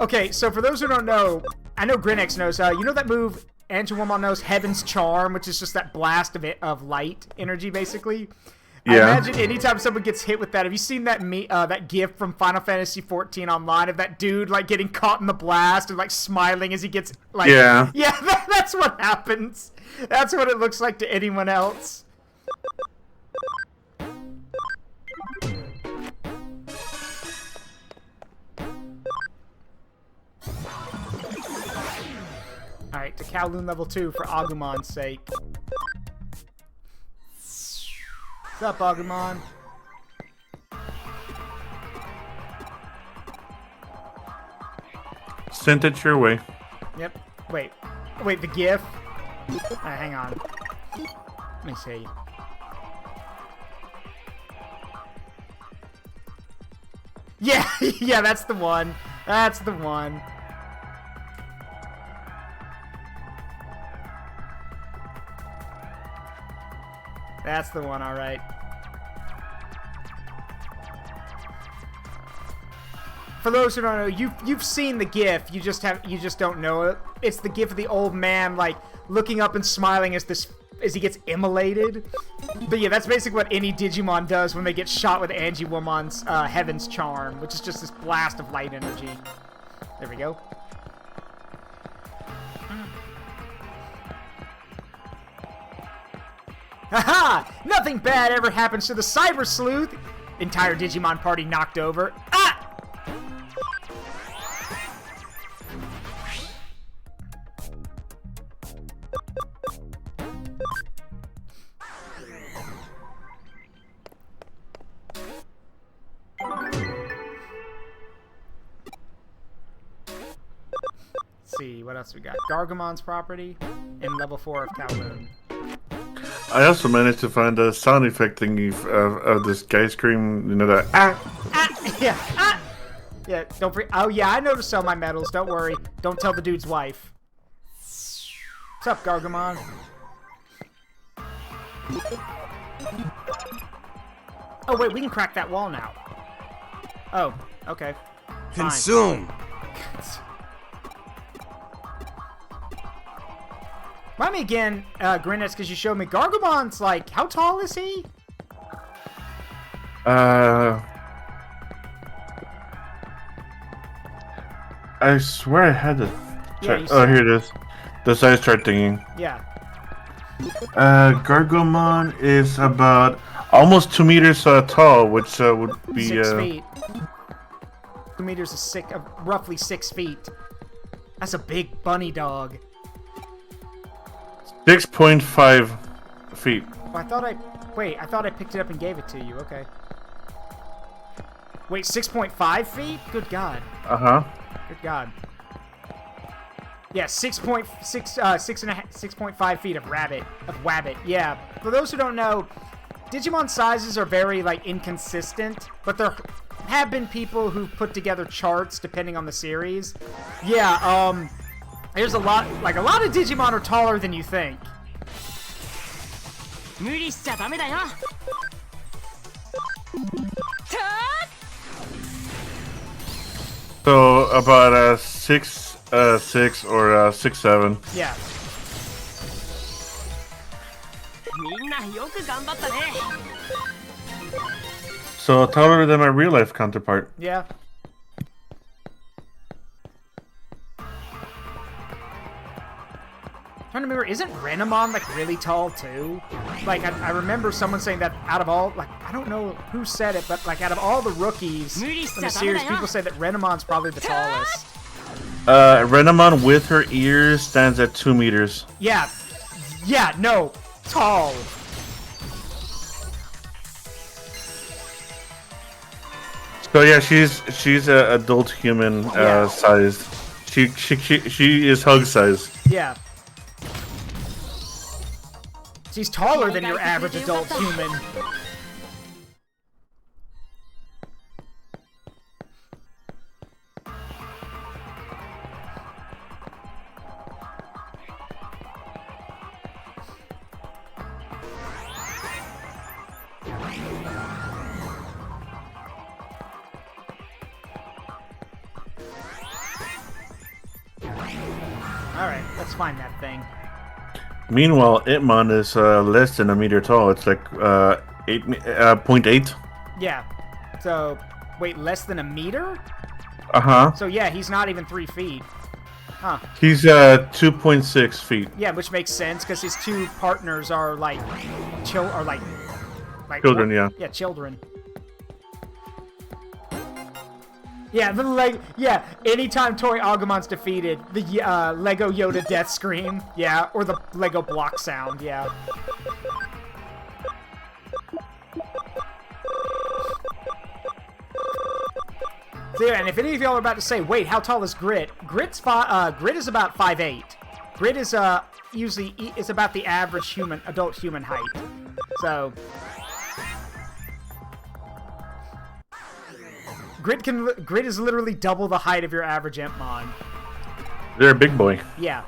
Okay, so for those who don't know, I know Grinex knows. You know that move Angelwoman knows, Heaven's Charm, which is just that blast of light energy, basically. Yeah. I imagine anytime someone gets hit with that, have you seen that that GIF from Final Fantasy XIV Online of that dude like getting caught in the blast and like smiling as he gets like yeah that's what happens. That's what it looks like to anyone else. Alright, to Kowloon level 2 for Agumon's sake. What's up, Agumon? Sent it your way. Yep. Wait, the GIF? Hang on. Let me see. Yeah, yeah, that's the one. That's the one. That's the one, all right. For those who don't know, you've seen the GIF. You just don't know it. It's the GIF of the old man like looking up and smiling as he gets immolated. But yeah, that's basically what any Digimon does when they get shot with Angelwoman's Heaven's Charm, which is just this blast of light energy. There we go. Haha! Nothing bad ever happens to the Cybersleuth! Entire Digimon party knocked over. Ah! Let's see, what else we got? Gargamon's property in level 4 of Kowloon. I also managed to find a sound effect thingy of this guy scream, you know, that yeah, yeah, don't forget. Oh yeah, I noticed all my medals, don't worry. Don't tell the dude's wife. What's up, Gargamon? Oh wait, we can crack that wall now. Oh, okay. Fine. Consume! Remind me again, Grinex, because you showed me. Gargamon's like, how tall is he? I swear I had the chart. Yeah, oh, here it is. The size chart thingy. Yeah. Gargomon is about almost 2 meters tall, which would be 6 feet. 2 meters is roughly 6 feet. That's a big bunny dog. 6.5 feet. Oh, I thought I picked it up and gave it to you. Okay. Wait, 6.5 feet? Good God. Uh-huh. Good God. Yeah, 6.5 feet of wabbit. Yeah. For those who don't know, Digimon sizes are very like inconsistent, but there have been people who put together charts depending on the series. Yeah, there's a lot of Digimon are taller than you think. So about 6'6" or 6'7". Yeah. So taller than my real life counterpart. Yeah. I'm trying to remember, isn't Renamon like really tall too? Like I remember someone saying that out of all, like I don't know who said it, but like out of all the rookies in the series, people say that Renamon's probably the tallest. Renamon with her ears stands at 2 meters. Yeah, yeah, no, tall. So yeah, she's a adult human sized. She is hug sized. Yeah. She's taller than your average adult human. Alright, let's find that thing. Meanwhile, Itmon is less than a meter tall. It's like 0.8. Yeah. So, wait, less than a meter? Uh-huh. So yeah, he's not even 3 feet. Huh. He's 2.6 feet. Yeah, which makes sense because his two partners are like children. Yeah. Yeah, children. Yeah, anytime Toy Agumon's defeated, the Lego Yoda death scream, yeah, or the Lego block sound, yeah. So yeah, and if any of y'all are about to say, wait, how tall is Grit? Grit is about 5'8". Grit is usually is about the average adult human height. So Grit is literally double the height of your average Impmon. They're a big boy. Yeah.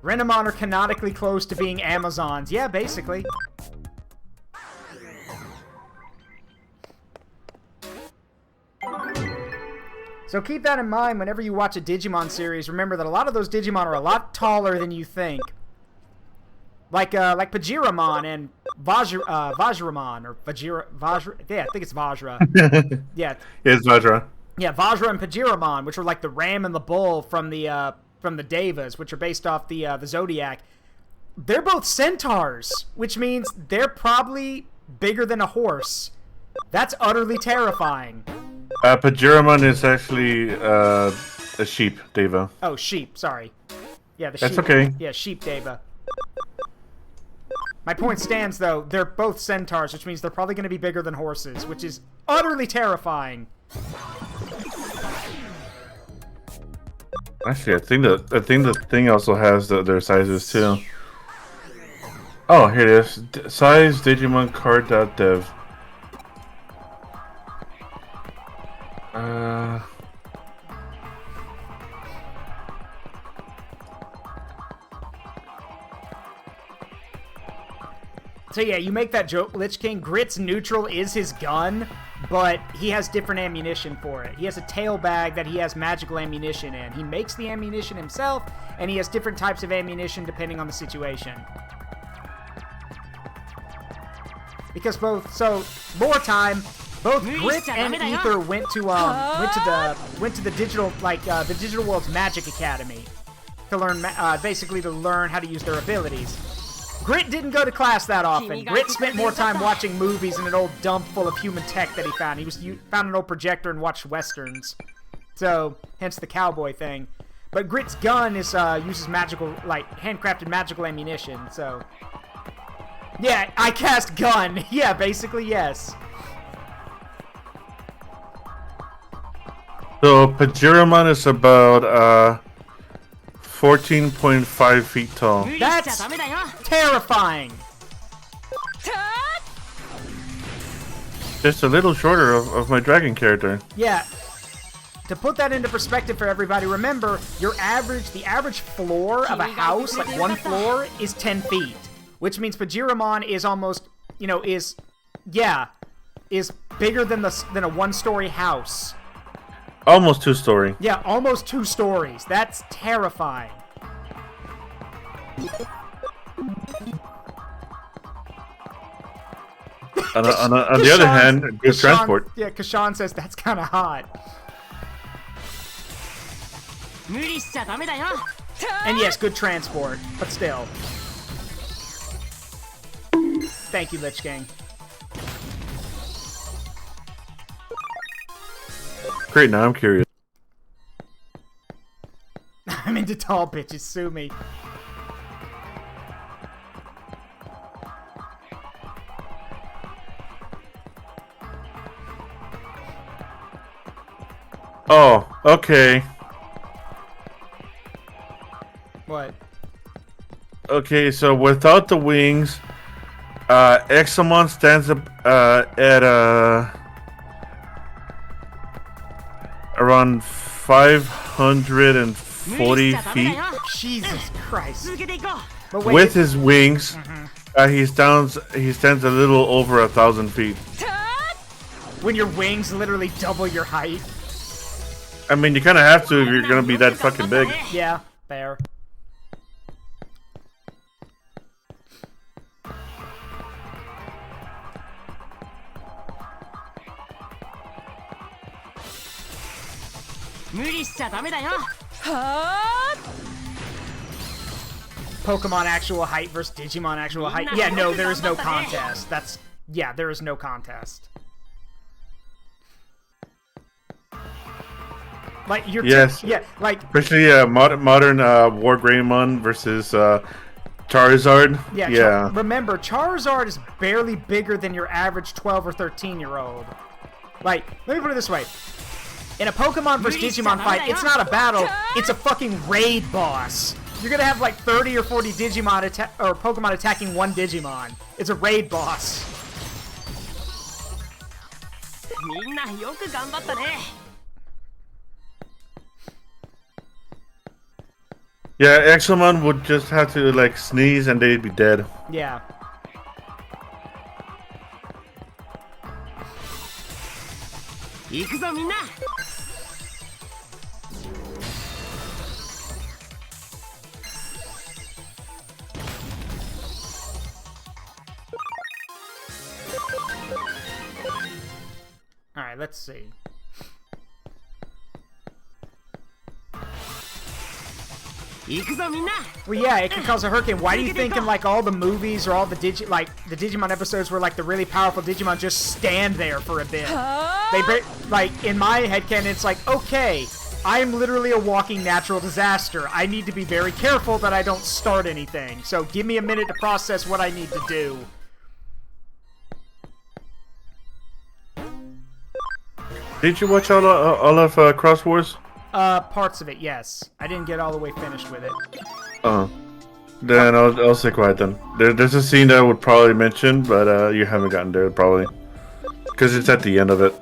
Renamon are canonically close to being Amazons. Yeah, basically. So keep that in mind whenever you watch a Digimon series. Remember that a lot of those Digimon are a lot taller than you think. Like Pajiramon and Vajramon, or Vajra. Yeah, I think it's Vajra. Yeah. It's Vajra. Yeah, Vajra and Pajiramon, which are like the ram and the bull from the Devas, which are based off the Zodiac. They're both centaurs, which means they're probably bigger than a horse. That's utterly terrifying. Pajiramon is actually a sheep, Deva. Oh, sheep. Sorry. Yeah, the sheep. That's okay. Yeah, sheep Deva. My point stands, though. They're both centaurs, which means they're probably going to be bigger than horses, which is utterly terrifying. Actually, I think the thing also has their sizes too. Oh, here it is. Size Digimon card.dev. So yeah, you make that joke, Lich King. Grit's neutral is his gun, but he has different ammunition for it. He has a tail bag that he has magical ammunition in. He makes the ammunition himself, and he has different types of ammunition depending on the situation. Because more time, both Grit and Ether went to the digital the Digital World's Magic Academy to learn basically to learn how to use their abilities. Grit didn't go to class that often. Grit spent more time watching movies in an old dump full of human tech that he found. He found an old projector and watched westerns. So, hence the cowboy thing. But Grit's gun is uses magical, handcrafted magical ammunition, so... Yeah, I cast gun. Yeah, basically, yes. So, Pajiramon is about, 14.5 feet tall. That's terrifying. Just a little shorter of my dragon character. Yeah. To put that into perspective for everybody, remember, the average floor of a house, like one floor, is 10 feet. Which means Pajiramon is almost, is bigger than a one-story house. Almost 2-story. Yeah, almost 2 stories. That's terrifying. On the other hand, good transport. Yeah, Kashan says that's kind of hot. And yes, good transport, but still. Thank you, Lich King. Great, now I'm curious. I'm into tall bitches, sue me. Oh, okay. What? Okay, so without the wings, Examon stands up at around 540 feet. Jesus Christ. But wait, with his wings, he stands a little over 1,000 feet. when your wings literally double your height. I mean, you kind of have to if you're gonna be that fucking big. Yeah, fair. Pokemon actual height versus Digimon actual height. Yeah, no, there is no contest. Yeah, there is no contest. Like you're yeah, like especially modern War Greymon versus Charizard. Yeah. Remember, Charizard is barely bigger than your average 12 or 13-year-old. Like, let me put it this way. In a Pokemon versus Digimon fight, it's not a battle, it's a fucking raid boss. You're gonna have like 30 or 40 Digimon or Pokemon attacking one Digimon. It's a raid boss. Yeah, Exomon would just have to like sneeze and they'd be dead. Yeah. Alright, let's see. Well, yeah, it can cause a hurricane. Why do you think in like all the movies or all the Digimon episodes where like the really powerful Digimon just stand there for a bit? Like in my headcanon, it's like, okay, I am literally a walking natural disaster. I need to be very careful that I don't start anything. So give me a minute to process what I need to do. Did you watch all of Cross Wars? Parts of it, yes. I didn't get all the way finished with it. Then I'll stay quiet then. There's a scene that I would probably mention, but you haven't gotten there probably. Because it's at the end of it.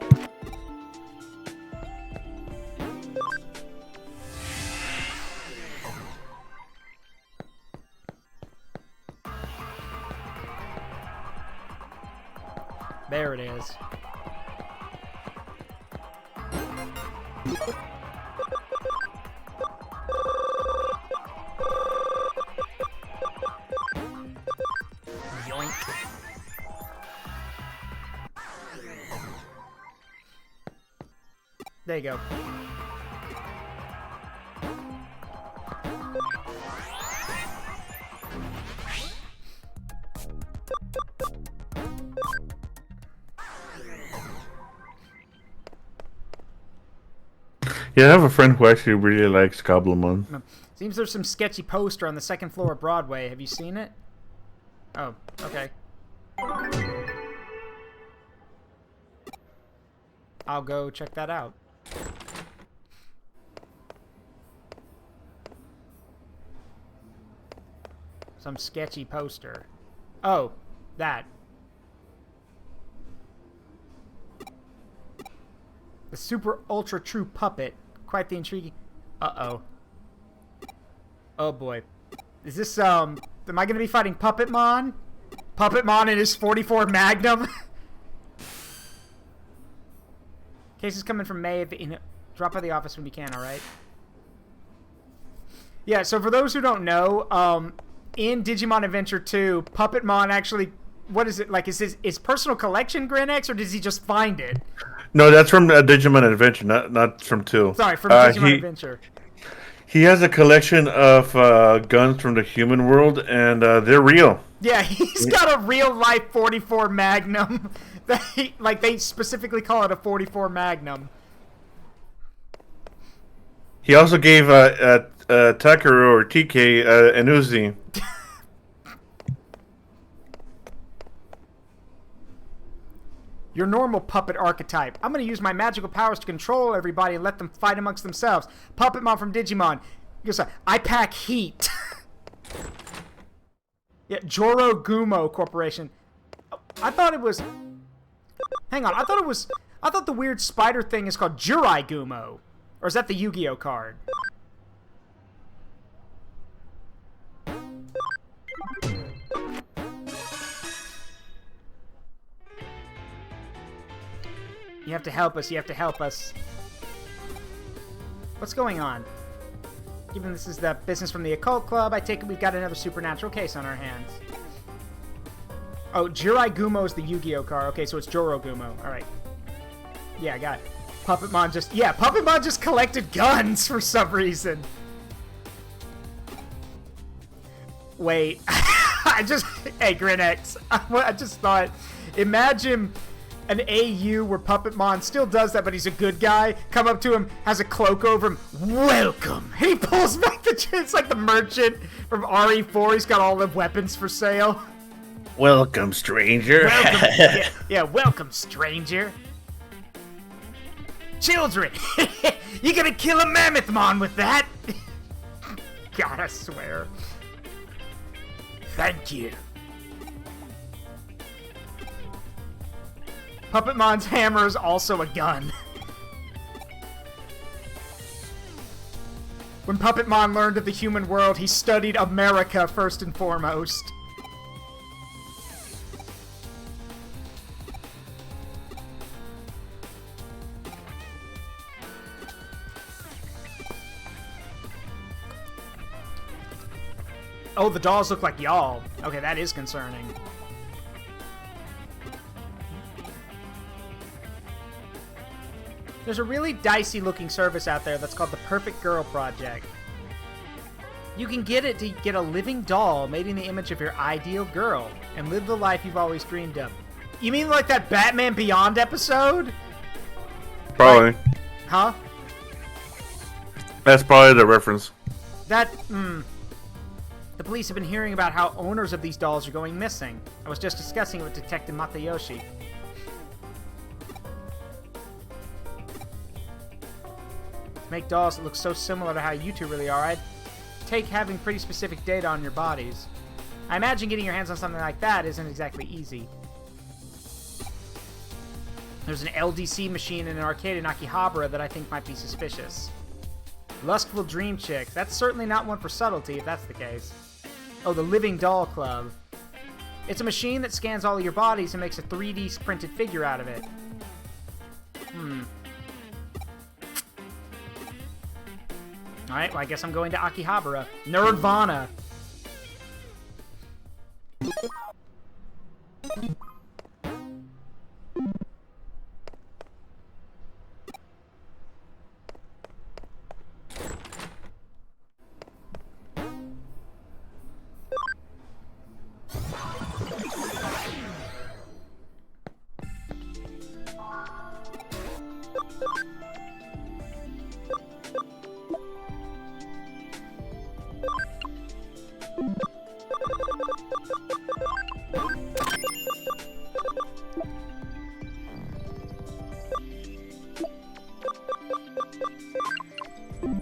There it is. Yoink. There you go. Yeah, I have a friend who actually really likes Gobblemon. Seems there's some sketchy poster on the second floor of Broadway. Have you seen it? Oh, okay. I'll go check that out. Some sketchy poster. Oh, that. The super ultra true puppet. Quite the intriguing. Uh-oh. Oh boy. Is this, am I gonna be fighting Puppetmon? Puppetmon and his 44 Magnum? Case is coming from May. Drop by the office when you can, alright? Yeah, so for those who don't know, in Digimon Adventure 2, Puppetmon actually, what is it, like, is his personal collection Grinex, or does he just find it? No, that's from Digimon Adventure, not from 2. Sorry, from Digimon Adventure. He has a collection of guns from the human world, and they're real. Yeah, he's got a real-life 44 Magnum. They specifically call it a 44 Magnum. He also gave Takaru or TK an Uzi. Your normal puppet archetype. I'm going to use my magical powers to control everybody and let them fight amongst themselves. Puppetmon from Digimon. He goes, I pack heat. Yeah, Joro Gumo Corporation. I thought it was... Hang on, I thought the weird spider thing is called Jurai Gumo. Or is that the Yu-Gi-Oh card? You have to help us. You have to help us. What's going on? Given this is the business from the Occult Club, I take it we've got another supernatural case on our hands. Oh, Jirai Gumo's the Yu-Gi-Oh card. Okay, so it's Joro Gumo. Alright. Yeah, I got it. Puppetmon just collected guns for some reason. Wait. Hey, Grinex. I just thought, imagine an AU where Puppetmon still does that, but he's a good guy. Come up to him, has a cloak over him. Welcome. He pulls back it's like the merchant from RE4. He's got all the weapons for sale. Welcome, stranger. Welcome. Yeah, welcome, stranger. Children, you gonna kill a Mammothmon with that? God, I swear. Thank you. Puppetmon's hammer is also a gun. When Puppetmon learned of the human world, he studied America first and foremost. Oh, the dolls look like y'all. Okay, that is concerning. There's a really dicey looking service out there that's called the Perfect Girl Project. You can get it to get a living doll made in the image of your ideal girl and live the life you've always dreamed of. You mean like that Batman Beyond episode? Probably. Like, huh? That's probably the reference. The police have been hearing about how owners of these dolls are going missing. I was just discussing it with Detective Matayoshi. To make dolls that look so similar to how you two really are, I'd take having pretty specific data on your bodies. I imagine getting your hands on something like that isn't exactly easy. There's an LDC machine in an arcade in Akihabara that I think might be suspicious. Lustful Dream Chick. That's certainly not one for subtlety, if that's the case. Oh, the Living Doll Club. It's a machine that scans all of your bodies and makes a 3D printed figure out of it. Alright, well I guess I'm going to Akihabara. Nerdvana.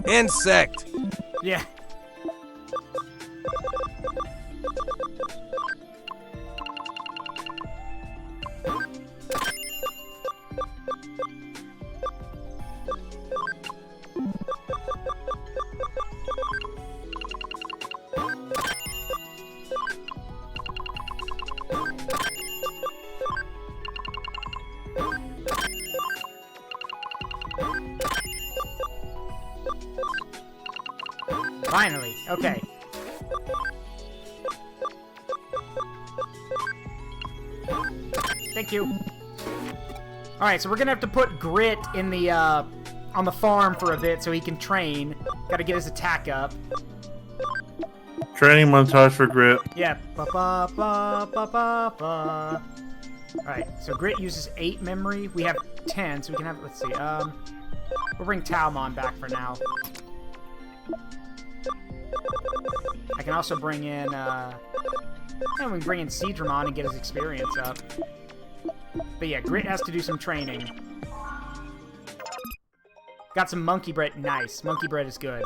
Insect. Yeah. Finally. Okay. Thank you. Alright, so we're gonna have to put Grit in the, on the farm for a bit so he can train. Gotta get his attack up. Training montage for Grit. Yeah. Ba-ba-ba-ba-ba-ba. Alright, so Grit uses 8 memory. We have 10, so we can have, let's see, we'll bring Taomon back for now. I can also bring in, and we can bring in Seadramon and get his experience up. But yeah, Grit has to do some training. Got some monkey bread. Nice. Monkey bread is good.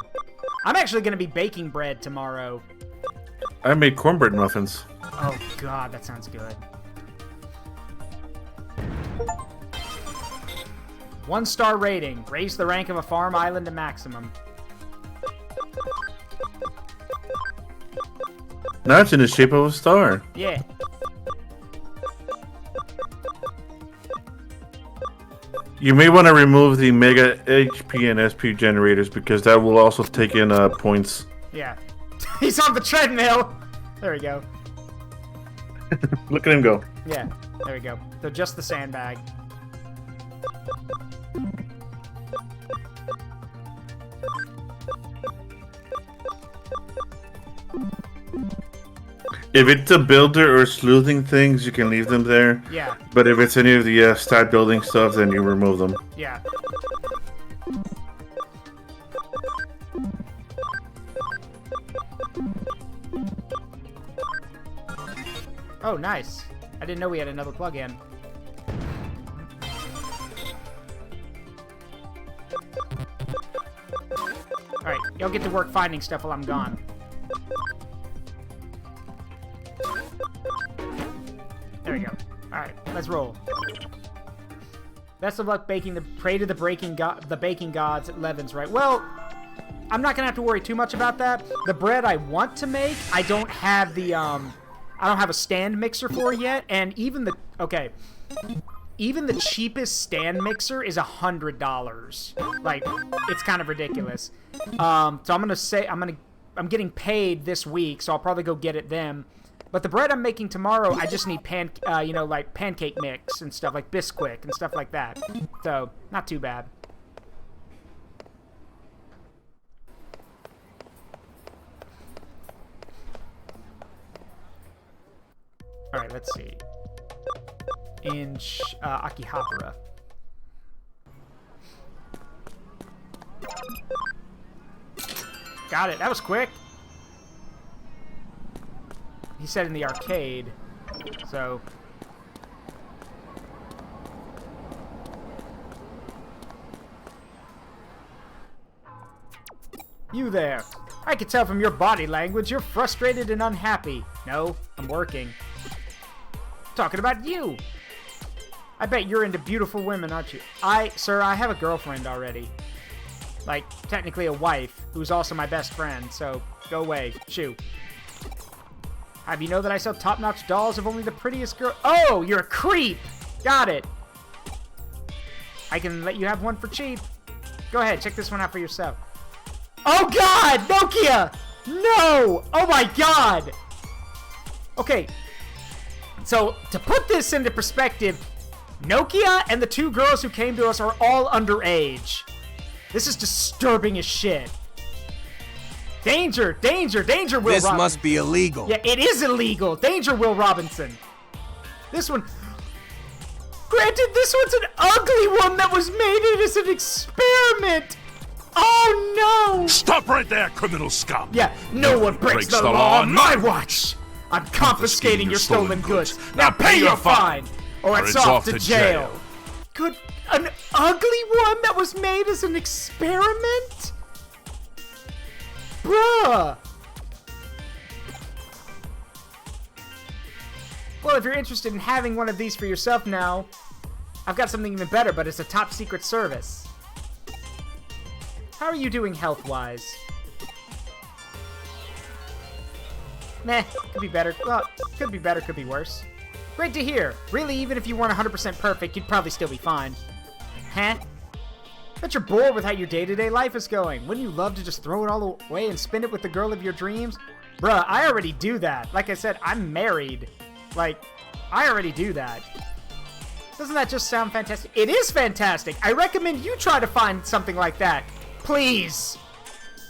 I'm actually going to be baking bread tomorrow. I made cornbread muffins. Oh god, that sounds good. 1-star rating. Raise the rank of a farm island to maximum. Now it's in the shape of a star. Yeah. You may want to remove the Mega HP and SP generators because that will also take in points. Yeah. He's on the treadmill! There we go. Look at him go. Yeah, there we go. So just the sandbag. If it's a builder or sleuthing things, you can leave them there. Yeah. But if it's any of the stat building stuff, then you remove them. Yeah. Oh, nice. I didn't know we had another plug-in. Alright, y'all get to work finding stuff while I'm gone. There we go. Alright, let's roll. Best of luck baking the pray to the baking gods at Levin's, right? Well, I'm not gonna have to worry too much about that. The bread I want to make, I don't have the I don't have a stand mixer for yet, and even the even the cheapest stand mixer is $100. Like, it's kind of ridiculous. So I'm gonna say I'm getting paid this week, so I'll probably go get it then. But the bread I'm making tomorrow, I just need like pancake mix and stuff, like Bisquick and stuff like that. So, not too bad. Alright, let's see. In Akihabara. Got it. That was quick. He said in the arcade, so... You there. I can tell from your body language you're frustrated and unhappy. No, I'm working. Talking about you. I bet you're into beautiful women, aren't you? Sir, I have a girlfriend already. Like, technically a wife, who's also my best friend, so go away. Shoo. Have you know that I sell top-notch dolls of only the prettiest girl? Oh, you're a creep! Got it. I can let you have one for cheap. Go ahead, check this one out for yourself. Oh god! Nokia! No! Oh my god! Okay. So, to put this into perspective, Nokia and the two girls who came to us are all underage. This is disturbing as shit. Danger, danger, danger, Will Robinson. This must be illegal. Yeah, it is illegal. Danger, Will Robinson. This one... Granted, this one's an ugly one that was made as an experiment. Oh, no. Stop right there, criminal scum. Yeah, no one breaks the law on my watch. I'm confiscating your stolen goods. Now pay your fine, or it's off to jail. Good... An ugly one that was made as an experiment? Bruh! Well, if you're interested in having one of these for yourself now, I've got something even better, but it's a top secret service. How are you doing health-wise? Meh, could be better. Well, could be better, could be worse. Great to hear. Really, even if you weren't 100% perfect, you'd probably still be fine. Huh? Bet you're bored with how your day-to-day life is going. Wouldn't you love to just throw it all away and spend it with the girl of your dreams? Bruh, I already do that. Like I said, I'm married. Like, I already do that. Doesn't that just sound fantastic? It is fantastic. I recommend you try to find something like that. Please.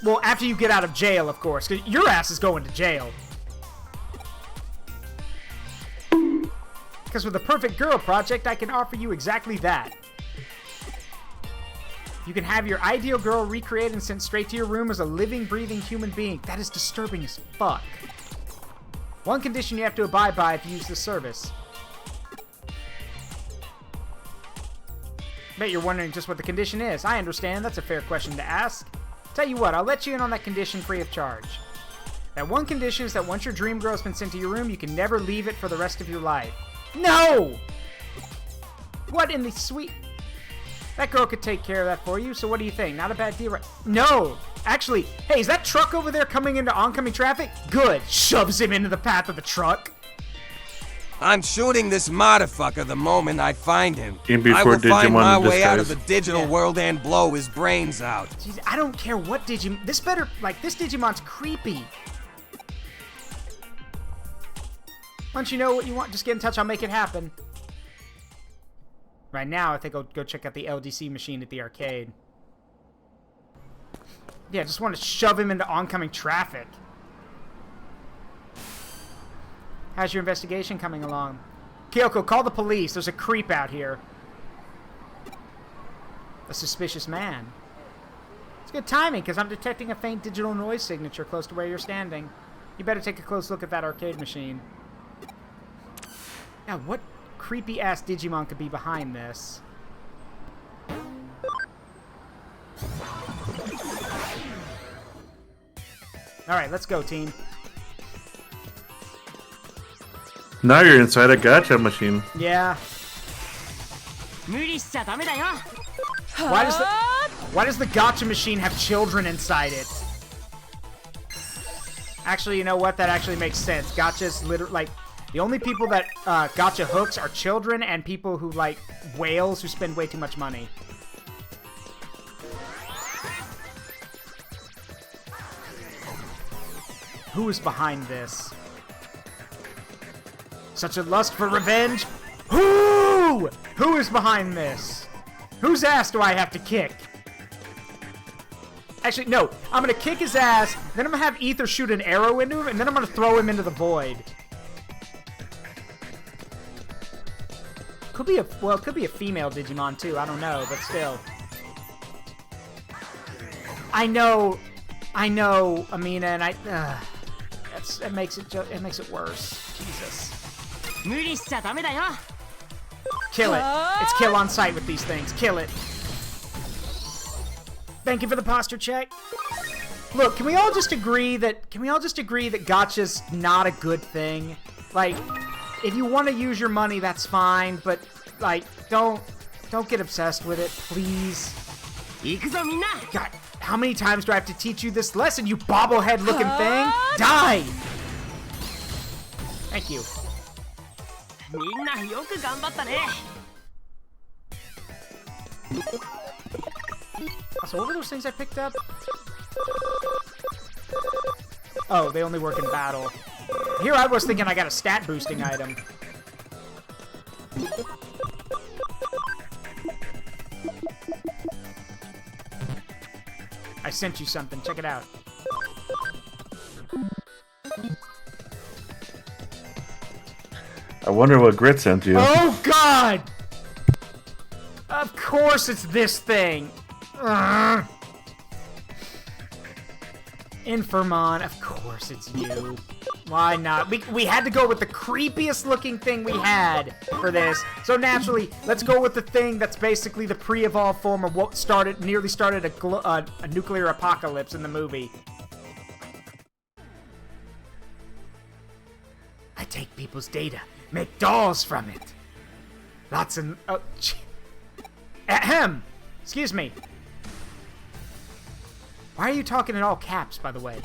Well, after you get out of jail, of course, because your ass is going to jail. Because with the Perfect Girl Project, I can offer you exactly that. You can have your ideal girl recreated and sent straight to your room as a living, breathing human being. That is disturbing as fuck. One condition you have to abide by if you use this service. Bet you're wondering just what the condition is. I understand, that's a fair question to ask. Tell you what, I'll let you in on that condition free of charge. That one condition is that once your dream girl has been sent to your room, you can never leave it for the rest of your life. No! What in the sweet... That girl could take care of that for you, so what do you think? Not a bad deal, right? No! Actually, hey, is that truck over there coming into oncoming traffic? Good. Shoves him into the path of the truck. I'm shooting this motherfucker the moment I find him. Even before I will find Digimon my in way out of the disguise. digital world and blow his brains out. Jeez, I don't care what Digimon. This Digimon's creepy. Once you know what you want, just get in touch. I'll make it happen. Right now, I think I'll go check out the LDC machine at the arcade. Yeah, I just want to shove him into oncoming traffic. How's your investigation coming along? Kyoko, call the police. There's a creep out here. A suspicious man. It's good timing, because I'm detecting a faint digital noise signature close to where you're standing. You better take a close look at that arcade machine. Now, what creepy-ass Digimon could be behind this? Alright, let's go, team. Now you're inside a gacha machine. Yeah. Why does the gacha machine have children inside it? Actually, you know what? That actually makes sense. Gacha's literally, like, the only people that gacha hooks are children and people who like whales who spend way too much money. Who is behind this? Such a lust for revenge? Who? Who is behind this? Whose ass do I have to kick? Actually, no. I'm gonna kick his ass, then I'm gonna have Ether shoot an arrow into him, and then I'm gonna throw him into the void. Could be it could be a female Digimon too. I don't know, but still. I know, Amina, and it makes it worse. Jesus. Kill it. It's kill on sight with these things. Kill it. Thank you for the posture check. Look, can we all just agree that gacha's not a good thing? Like, if you want to use your money, that's fine, but like, don't get obsessed with it, please. God, how many times do I have to teach you this lesson, you bobblehead looking thing? Die! Thank you. So what were those things I picked up? Oh, they only work in battle. Here I was thinking I got a stat boosting item. I sent you something. Check it out. I wonder what Grit sent you. Oh, God! Of course it's this thing. Infirmon, of course it's you. Why not? We had to go with the creepiest looking thing we had for this. So naturally, let's go with the thing that's basically the pre-evolved form of what nearly started a nuclear apocalypse in the movie. I take people's data, make dolls from it. Lots of... Oh, ahem! Excuse me. Why are you talking in all caps, by the way?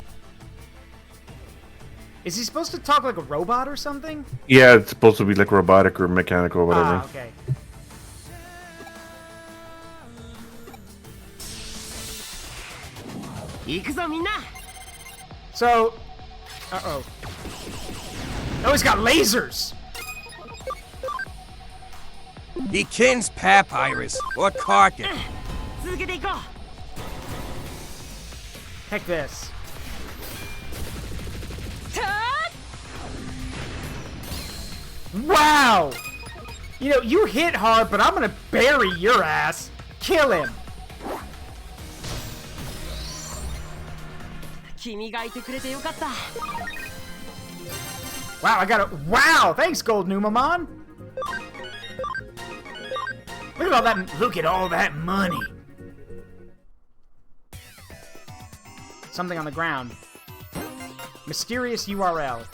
Is he supposed to talk like a robot or something? Yeah, it's supposed to be like robotic or mechanical or whatever. Ah, okay. So... Uh-oh. Oh, he's got lasers! He kins papyrus or carcass. Heck this. Wow! You know, you hit hard, but I'm gonna bury your ass. Kill him. Wow, I got it. Wow, thanks, Gold Numamon. Look at all that. Look at all that money. Something on the ground. Mysterious URL.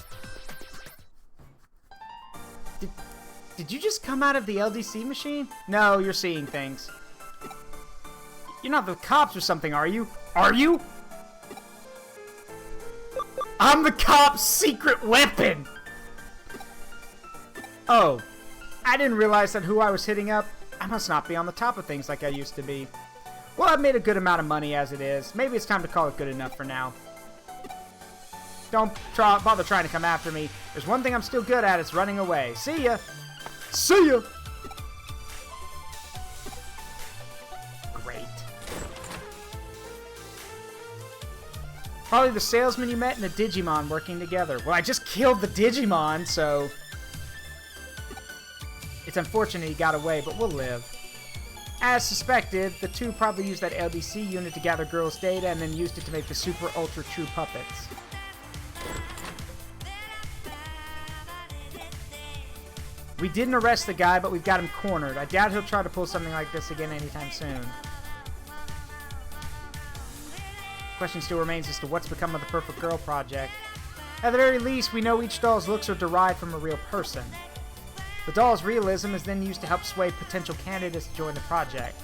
Did you just come out of the LDC machine? No, you're seeing things. You're not the cops or something, are you? Are you? I'm the cop's secret weapon! Oh, I didn't realize that who I was hitting up. I must not be on the top of things like I used to be. Well, I've made a good amount of money as it is. Maybe it's time to call it good enough for now. Don't bother trying to come after me. There's one thing I'm still good at, it's running away. See ya! See ya! Great. Probably the salesman you met and the Digimon working together. Well, I just killed the Digimon, so... It's unfortunate he got away, but we'll live. As suspected, the two probably used that LDC unit to gather girls' data and then used it to make the super ultra true puppets. We didn't arrest the guy, but we've got him cornered. I doubt he'll try to pull something like this again anytime soon. Question still remains as to what's become of the Perfect Girl project. At the very least, we know each doll's looks are derived from a real person. The doll's realism is then used to help sway potential candidates to join the project.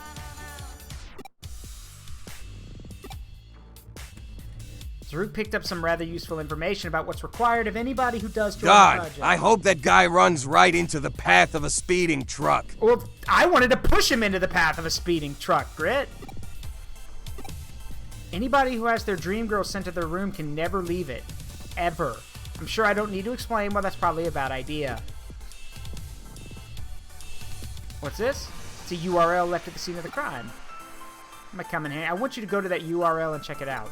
Zaruk picked up some rather useful information about what's required of anybody who does join the project. I hope that guy runs right into the path of a speeding truck. Well, I wanted to push him into the path of a speeding truck, Grit. Anybody who has their dream girl sent to their room can never leave it. Ever. I'm sure I don't need to explain why that's probably a bad idea. What's this? It's a URL left at the scene of the crime. Might come in handy. I want you to go to that URL and check it out.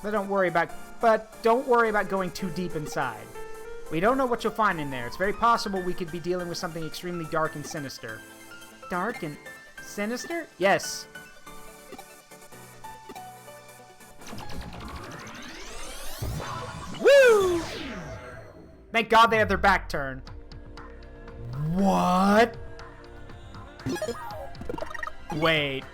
But don't worry about going too deep inside. We don't know what you'll find in there. It's very possible we could be dealing with something extremely dark and sinister. Dark and sinister? Yes. Woo! Thank God they have their back turned. What? Wait.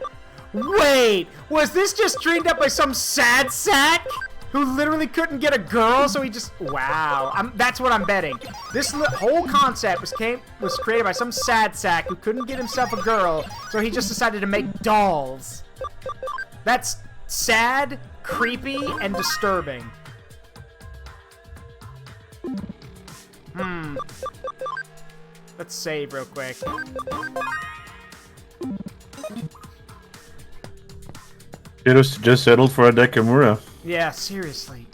Was this just dreamed up by some sad sack who literally couldn't get a girl, so he just... Wow. That's what I'm betting. This whole concept was created by some sad sack who couldn't get himself a girl, so he just decided to make dolls. That's sad, creepy, and disturbing. Let's save real quick. Just settled for a Dekamura. Yeah, seriously.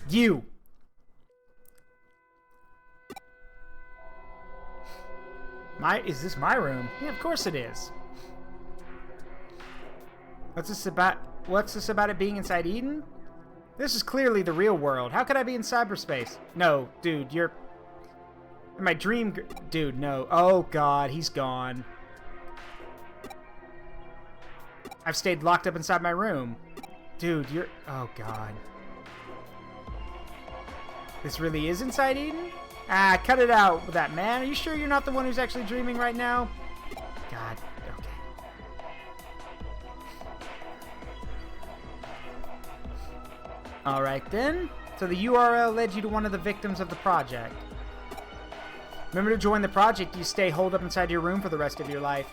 You. Is this my room? Yeah, of course it is. What's this about it being inside Eden? This is clearly the real world. How could I be in cyberspace? No, dude, you're... In my dream... Dude, no. Oh, God, he's gone. I've stayed locked up inside my room. Dude, you're... Oh, God. This really is inside Eden? Ah, cut it out with that, man. Are you sure you're not the one who's actually dreaming right now? God, okay. Alright, then. So the URL led you to one of the victims of the project. Remember, to join the project, you stay holed up inside your room for the rest of your life.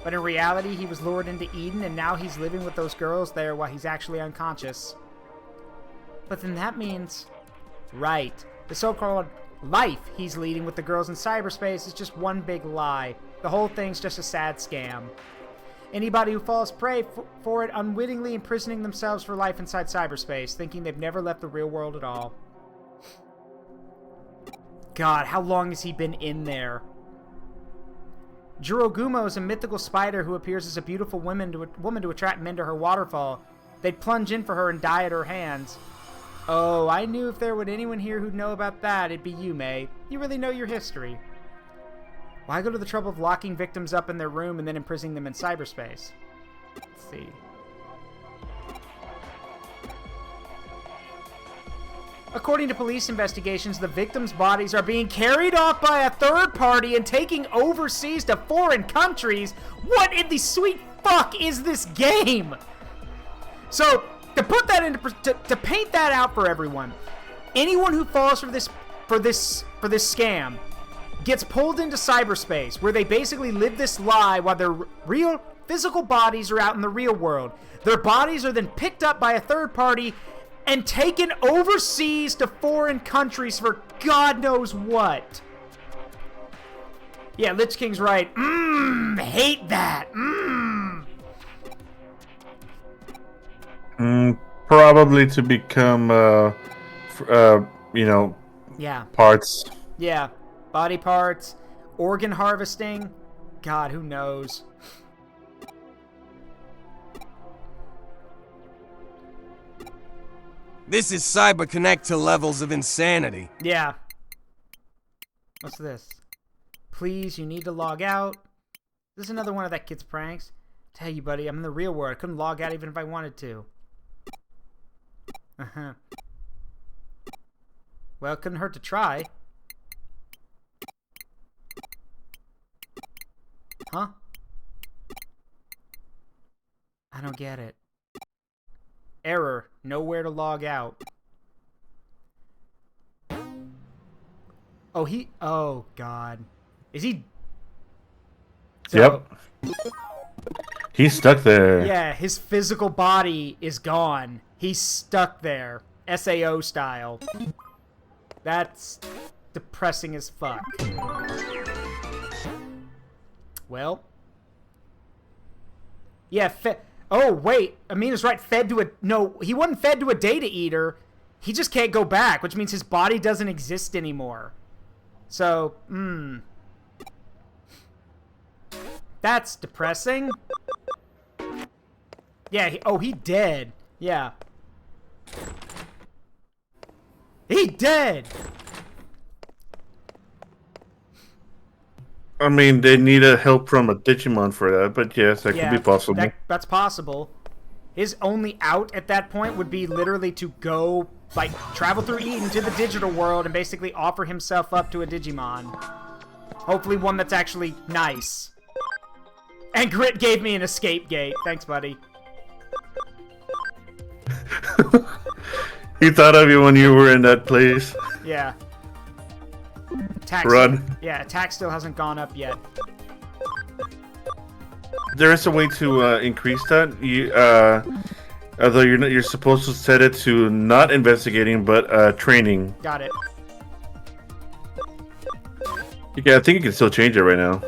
But in reality, he was lured into Eden, and now he's living with those girls there while he's actually unconscious. But then that means... Right. The so-called life he's leading with the girls in cyberspace is just one big lie. The whole thing's just a sad scam. Anybody who falls prey for it unwittingly imprisoning themselves for life inside cyberspace, thinking they've never left the real world at all. God, how long has he been in there? Jurogumo is a mythical spider who appears as a beautiful woman to attract men to her waterfall. They'd plunge in for her and die at her hands. Oh, I knew if there were anyone here who'd know about that, it'd be you, May. You really know your history. Why go to the trouble of locking victims up in their room and then imprisoning them in cyberspace? Let's see. According to police investigations, the victims' bodies are being carried off by a third party and taken overseas to foreign countries. What in the sweet fuck is this game? So, to put that into to paint that out for everyone, anyone who falls for this scam gets pulled into cyberspace, where they basically live this lie while their real physical bodies are out in the real world. Their bodies are then picked up by a third party and taken overseas to foreign countries for God knows what. Yeah, Lich King's right. Hate that. Probably to become, you know, Yeah. parts. Yeah. Body parts, organ harvesting. God, who knows? This is CyberConnect to levels of insanity. Yeah. What's this? Please, you need to log out. This is another one of that kid's pranks. Tell you, buddy, I'm in the real world. I couldn't log out even if I wanted to. Well, it couldn't hurt to try. Huh? I don't get it. Error. Nowhere to log out. Oh, oh, God. Is he... So, Yep. He's stuck there. Yeah, his physical body is gone. He's stuck there. SAO style. That's depressing as fuck. Well. Yeah, oh, wait. Amina's right. Fed to a... No, he wasn't fed to a data eater. He just can't go back, which means his body doesn't exist anymore. So, That's depressing. Yeah, he dead. Yeah. He dead! I mean, they need a help from a Digimon for that, but yes, that could be possible. That's possible. His only out at that point would be literally to go, like, travel through Eden to the digital world and basically offer himself up to a Digimon. Hopefully one that's actually nice. And Grit gave me an escape gate. Thanks, buddy. He thought of you when you were in that place. Yeah. Attack Run. Yeah, attack still hasn't gone up yet. There is a way to increase that. Although you're supposed to set it to not investigating, but training. Got it. Yeah, I think you can still change it right now.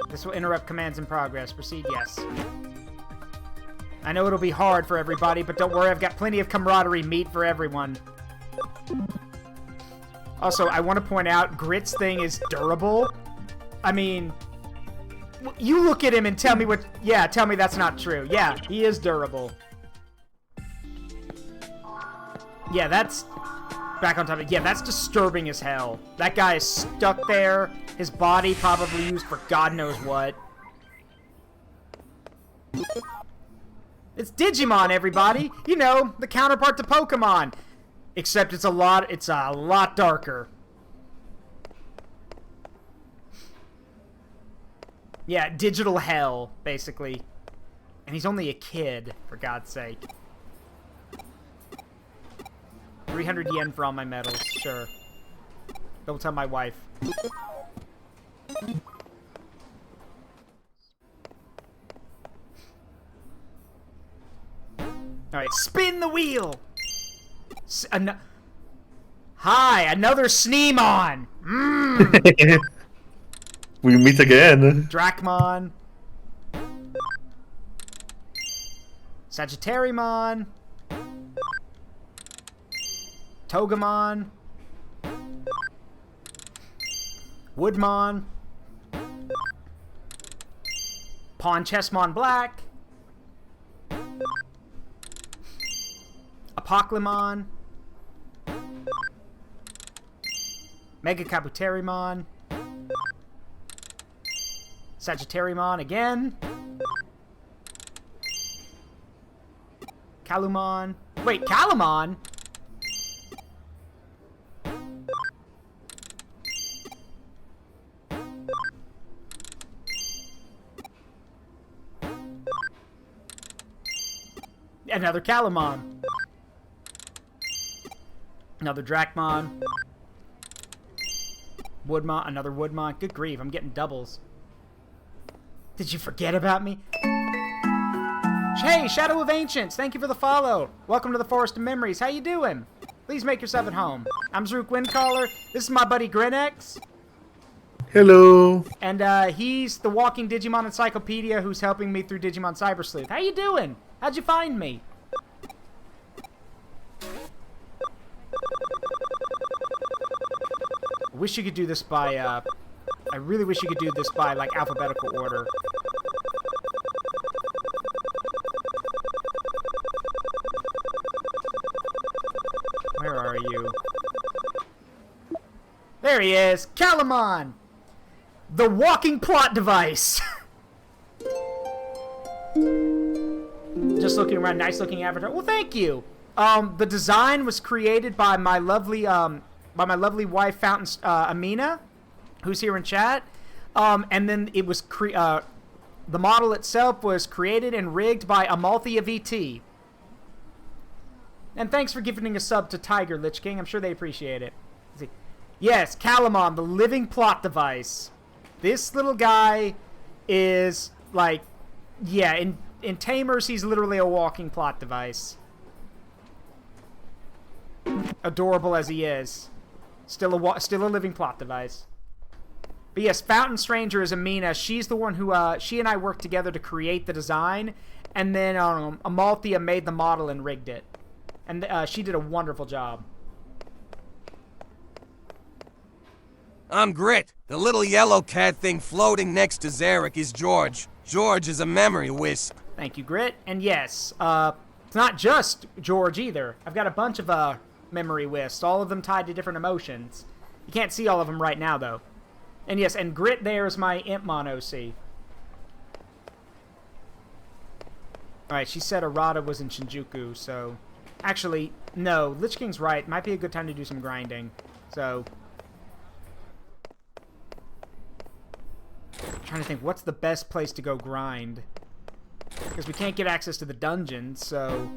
This will interrupt commands in progress. Proceed, yes. I know it'll be hard for everybody, but don't worry, I've got plenty of camaraderie meat for everyone. Also, I want to point out, Grit's thing is durable. I mean, you look at him and tell me what... Yeah, tell me that's not true. Yeah, he is durable. Yeah, that's... Back on topic. Yeah, that's disturbing as hell. That guy is stuck there. His body probably used for God knows what. It's Digimon, everybody. You know, the counterpart to Pokemon. Except it's a lot darker. Yeah, digital hell, basically. And he's only a kid, for God's sake. 300 yen for all my medals, sure. Don't tell my wife. Alright, spin the wheel! Hi, another Sneemon! We meet again. Drachmon. Sagittariumon. Togemon. Woodmon. Pawn Chessmon Black. Apoclymon. Mega Kabuterimon. Sagittariumon again. Kalumon. Wait, Kalumon? Another Kalumon. Another Drachmon. Woodmon. Another Woodmon. Good grief, I'm getting doubles. Did you forget about me? Hey, Shadow of Ancients, thank you for the follow. Welcome to the Forest of Memories. How you doing? Please make yourself at home. I'm Zaruk Windcaller. This is my buddy Grinex. Hello. And he's the walking Digimon encyclopedia who's helping me through Digimon Cybersleuth. How you doing? How'd you find me? I wish you could do this by, I really wish you could do this by, like, alphabetical order. Where are you? There he is! Calamon! The walking plot device! Just looking around, nice looking avatar. Well, thank you! The design was created by my lovely wife, Fountain, Amina, who's here in chat. And then it was, the model itself was created and rigged by Amalthea VT. And thanks for giving a sub to Tiger, Lich King. I'm sure they appreciate it. Yes, Calamon, the living plot device. This little guy is, like, yeah, in Tamers, he's literally a walking plot device. Adorable as he is. Still a living plot device. But yes, Fountain Stranger is Amina. She's the one who, she and I worked together to create the design. And then Amalthea made the model and rigged it. And she did a wonderful job. I'm Grit. The little yellow cat thing floating next to Zarek is George. George is a memory wisp. Thank you, Grit. And yes, it's not just George either. I've got a bunch of memory wisps, all of them tied to different emotions. You can't see all of them right now, though. And yes, and Grit there is my Impmon OC. Alright, she said Arata was in Shinjuku, so... Actually, no, Lich King's right. Might be a good time to do some grinding. So... I'm trying to think, what's the best place to go grind? Because we can't get access to the dungeons, so...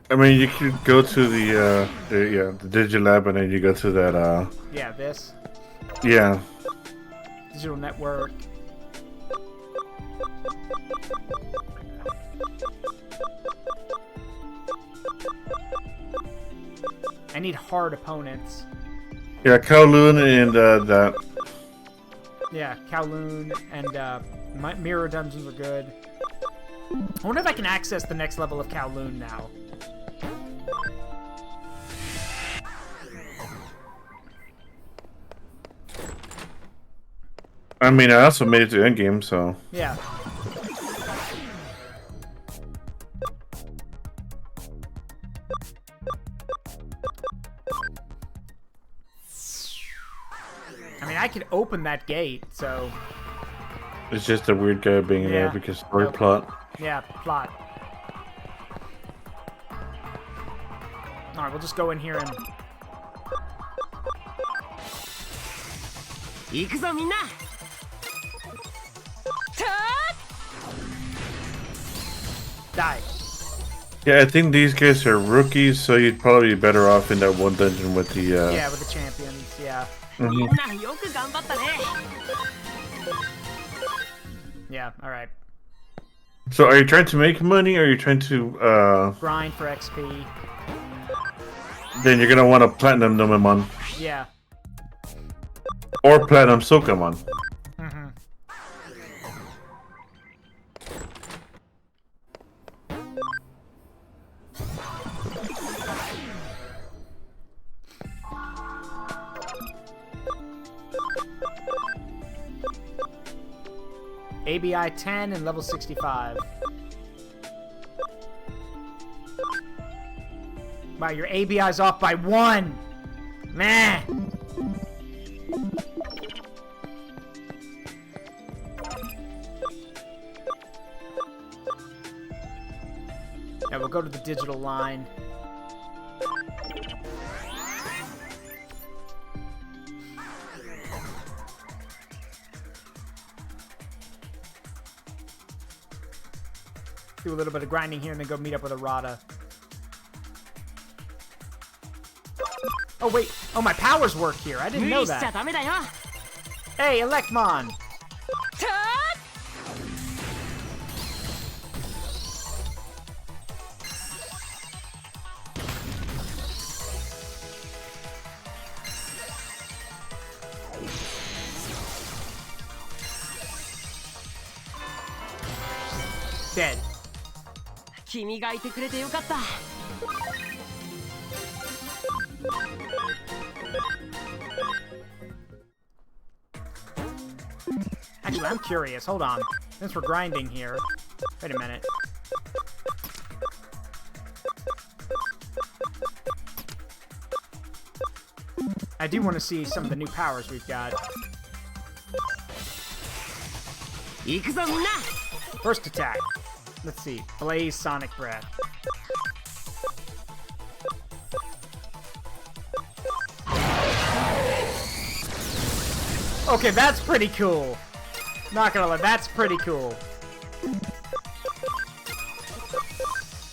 I mean, you could go to the Digilab, and then you go to that, Yeah, this. Yeah. Digital Network. I need hard opponents. Yeah, Kowloon and, that. Yeah, Kowloon and, Mirror Dungeons are good. I wonder if I can access the next level of Kowloon now. I mean, I also made it to endgame, so... Yeah. I mean, I could open that gate, so... It's just a weird guy being in there because story plot. Yeah, plot. Alright, we'll just go in here and... Die. Yeah, I think these guys are rookies, so you'd probably be better off in that one dungeon with the, Yeah, with the champions, yeah. Yeah, alright. So are you trying to make money, or are you trying to, Grind for XP. Then you're gonna want a Platinum Nomemon. Yeah. Or Platinum Sokamon. Mm-hmm. ABI 10 and level 65. Wow, your ABI's off by 1! Meh! Yeah, we'll go to the digital line. Do a little bit of grinding here and then go meet up with Arata. Oh, wait. Oh, my powers work here. I didn't know that. Hey, Electmon! dead. 君がいてくれてよかった。 Actually, I'm curious. Hold on. Since we're grinding here. Wait a minute. I do want to see some of the new powers we've got. First attack. Let's see. Blaze Sonic Breath. Okay, that's pretty cool. Not gonna lie, that's pretty cool.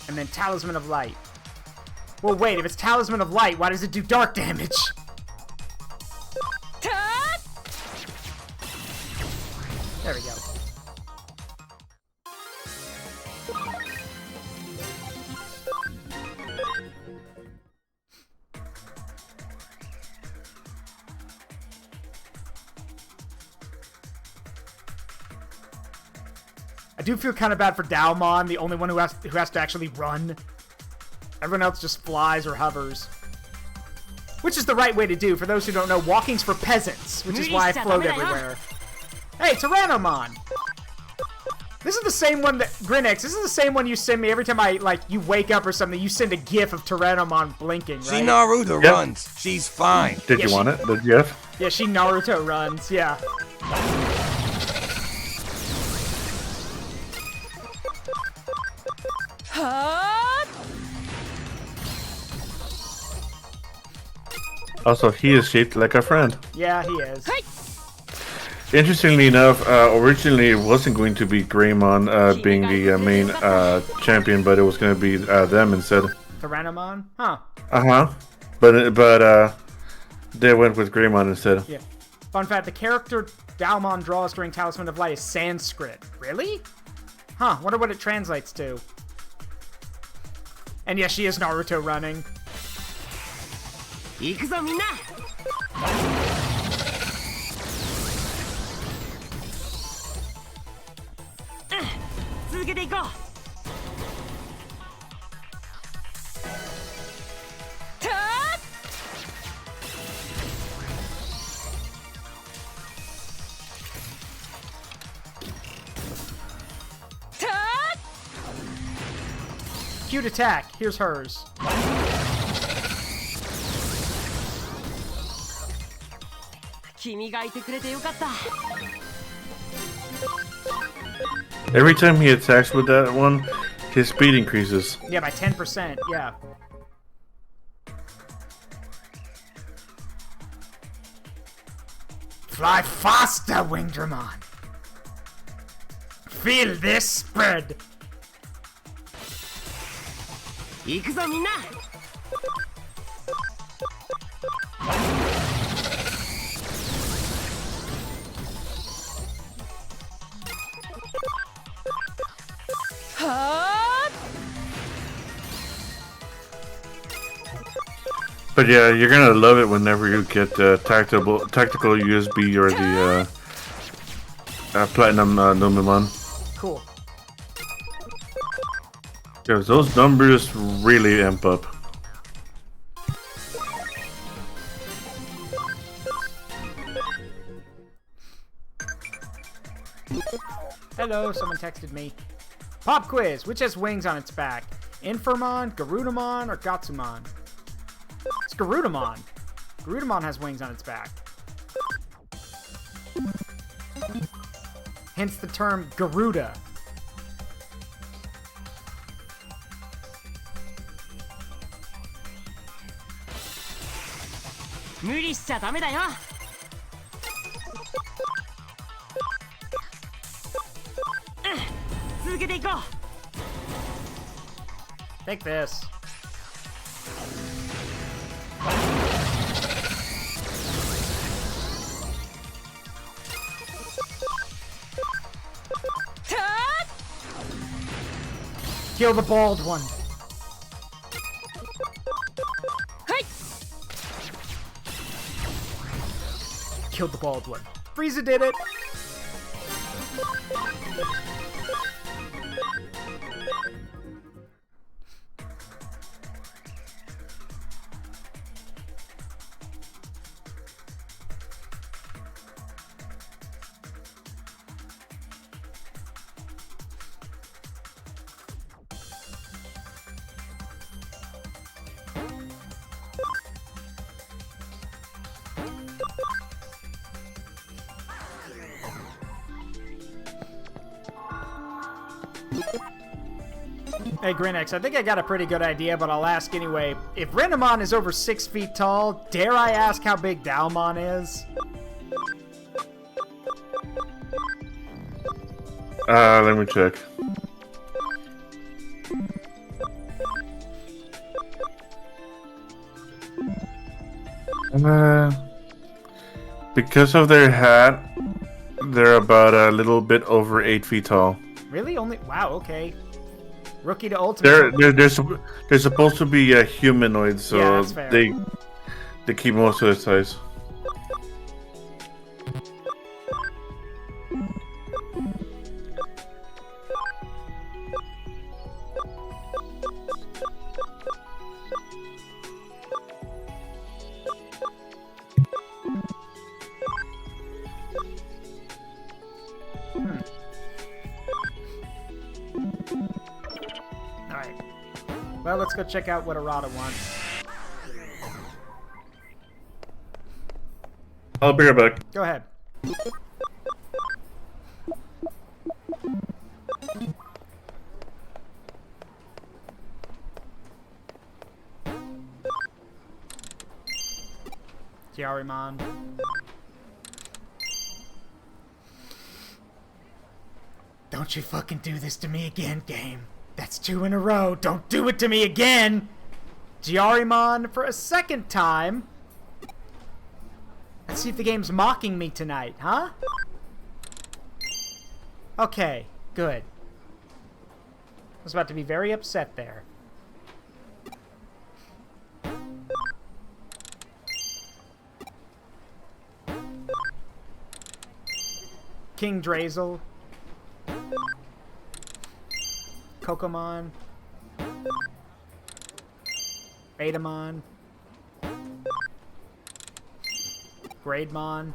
And then Talisman of Light. Well, wait, if it's Talisman of Light, why does it do dark damage? There we go. I do feel kind of bad for Daomon, the only one who has to actually run. Everyone else just flies or hovers. Which is the right way to do. For those who don't know, walking's for peasants, which is why I float everywhere. Hey, Tyrannomon! This is the same one that... Grinex, this is the same one you send me every time you wake up or something. You send a gif of Tyrannomon blinking, right? She Naruto runs. She's fine. Did you want it? The gif? Yeah, she Naruto runs, yeah. Also, he is shaped like a friend. Yeah, he is. Interestingly enough, originally it wasn't going to be Greymon being the main champion, but it was going to be them instead. Tyrannomon? Huh. Uh-huh. But they went with Greymon instead. Yeah. Fun fact, the character Daomon draws during Talisman of Light is Sanskrit. Really? Huh, wonder what it translates to. And yes, she is Naruto running. Cute attack. Here's hers. Every time he attacks with that one, his speed increases. Yeah, by 10%, yeah. Fly faster, Wingdramon! Feel this spread! But yeah, you're gonna love it whenever you get tactical USB or the Platinum Numemon. Cool. Because those numbers really amp up. Hello, someone texted me. Pop quiz. Which has wings on its back? Infernmon, Garudamon, or Gatsumon? It's Garudamon. Garudamon has wings on its back. Hence the term Garuda. Take this. Kill the bald one. Killed the bald one. Frieza did it. Hey, Grinex, I think I got a pretty good idea, but I'll ask anyway. If Renamon is over 6 feet tall, dare I ask how big Dalmon is? Let me check. Because of their hat, they're about a little bit over 8 feet tall. Really? Only? Wow. Okay. Rookie to ultimate. They're supposed to be humanoids, so yeah, that's fair. they keep most of their size. Alright. Well, let's go check out what Arata wants. I'll be right back. Go ahead. Yarimon. Don't you fucking do this to me again, game. That's 2 in a row. Don't do it to me again! Giarimon for a second time. Let's see if the game's mocking me tonight, huh? Okay, good. I was about to be very upset there. King Drazel. Kokomon. Betamon. Grademon.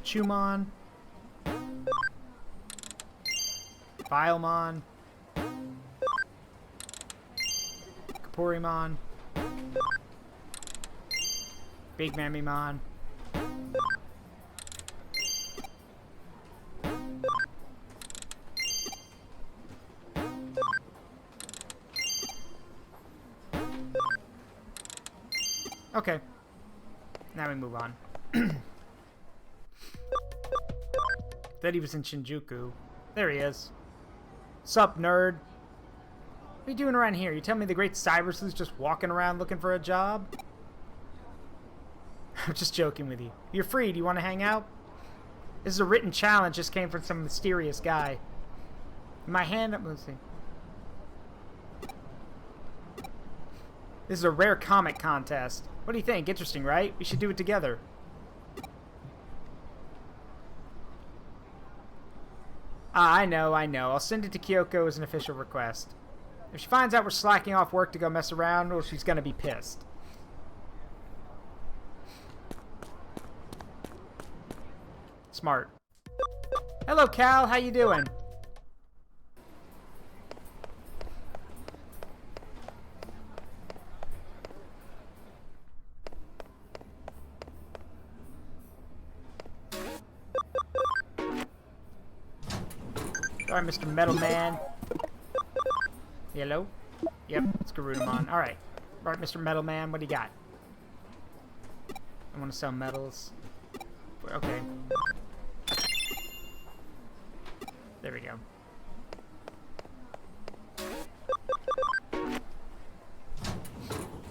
Chumon. Bilemon. Kapurimon. Big Mamimon. Okay. Now we move on. Thought he was in Shinjuku. There he is. Sup, nerd? What are you doing around here? You tell me the great Cybersleuth's just walking around looking for a job? I'm just joking with you. You're free. Do you want to hang out? This is a written challenge. Just came from some mysterious guy. My hand up. Let's see. This is a rare comic contest. What do you think? Interesting, right? We should do it together. I know. I'll send it to Kyoko as an official request. If she finds out we're slacking off work to go mess around, well, she's gonna be pissed. Smart. Hello, Cal. How you doing? Alright, Mr. Metal Man. Hello? Yep, it's Garudamon. Alright. Alright, Mr. Metal Man, what do you got? I want to sell metals. Okay. There we go.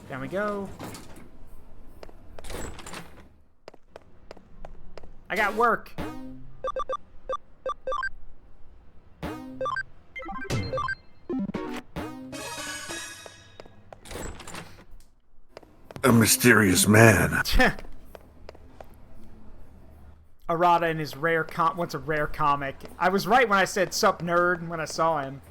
Down we go. I got work. A mysterious man. Arata and his rare wants a rare comic. I was right when I said sup nerd when I saw him.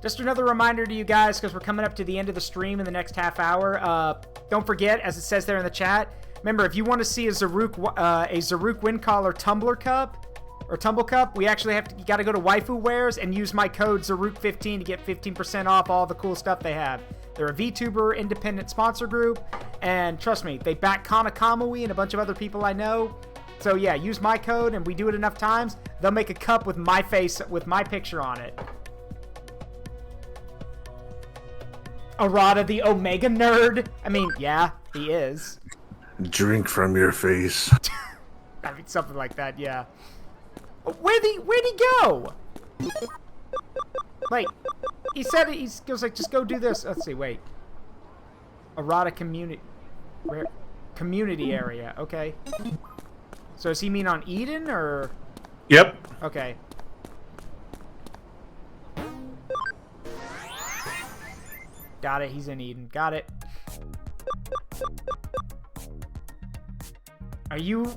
Just another reminder to you guys, because we're coming up to the end of the stream in the next half hour. Don't forget, as it says there in the chat, remember, if you want to see a Zaruk Wind Collar Tumbler Cup, or Tumble Cup, we actually you got to go to Waifu Wares and use my code Zaruk15 to get 15% off all the cool stuff they have. They're a VTuber independent sponsor group, and trust me, they back Kana Kamui and a bunch of other people I know. So yeah, use my code and we do it enough times, they'll make a cup with my face, with my picture on it. Arata, the Omega nerd. I mean, yeah, he is. Drink from your face. I mean, something like that, yeah. Where'd he go? Wait, he said it, he goes like, just go do this. Let's see, wait. Arata community area, okay. So does he mean on Eden, or? Yep. Okay. Got it, he's in Eden. Got it. Are you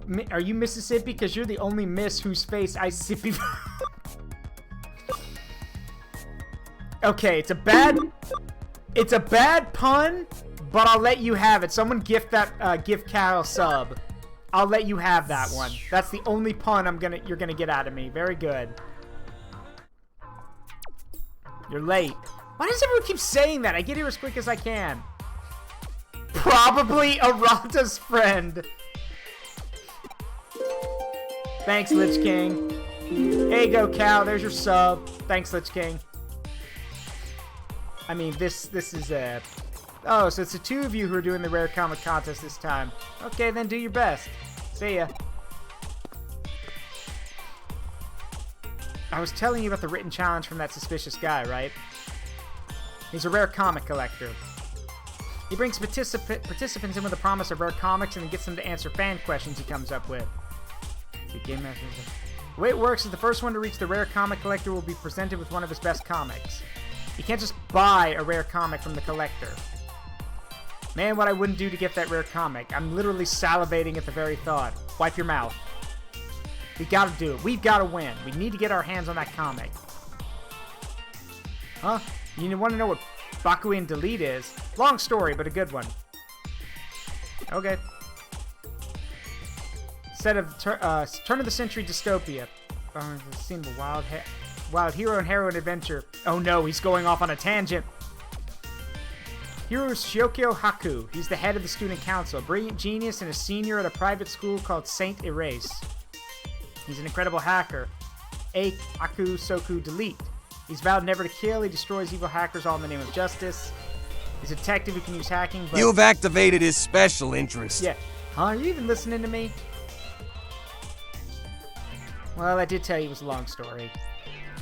Mississippi? Because you're the only miss whose face I sippy. Okay, it's a bad pun, but I'll let you have it. Someone gift that gift Carol sub. I'll let you have that one. That's the only pun you're gonna get out of me. Very good. You're late. Why does everyone keep saying that? I get here as quick as I can. Probably Arata's friend. Thanks, Lich King. Hey, go cow. There's your sub. Thanks, Lich King. I mean, this is a... Oh, so it's the two of you who are doing the rare comic contest this time. Okay, then do your best. See ya. I was telling you about the written challenge from that suspicious guy, right? He's a rare comic collector. He brings participants in with the promise of rare comics and then gets them to answer fan questions he comes up with. The way it works is the first one to reach the rare comic collector will be presented with one of his best comics. You can't just buy a rare comic from the collector. Man, what I wouldn't do to get that rare comic. I'm literally salivating at the very thought. Wipe your mouth. We gotta do it. We've gotta win. We need to get our hands on that comic. Huh? You want to know what Bakuin Delete is? Long story, but a good one. Okay. Set of turn of the century dystopia. Scene of a wild hero and heroine adventure. Oh no, he's going off on a tangent. Hero is Shiokyo Haku. He's the head of the student council, a brilliant genius and a senior at a private school called Saint Erase. He's an incredible hacker. Aku Soku Delete. He's vowed never to kill. He destroys evil hackers all in the name of justice. He's a detective who can use hacking, but... You've activated his special interest. Yeah. Huh? Are you even listening to me? Well, I did tell you it was a long story.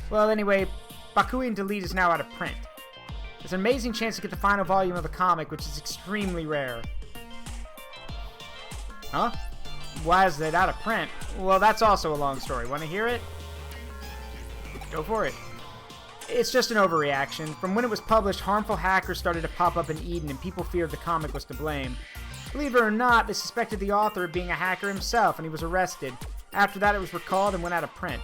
Well, anyway, Bakuin Delete is now out of print. There's an amazing chance to get the final volume of the comic, which is extremely rare. Huh? Why is it out of print? Well, that's also a long story. Want to hear it? Go for it. It's just an overreaction. From when it was published, harmful hackers started to pop up in Eden, and people feared the comic was to blame. Believe it or not, they suspected the author of being a hacker himself, and he was arrested. After that, it was recalled and went out of print.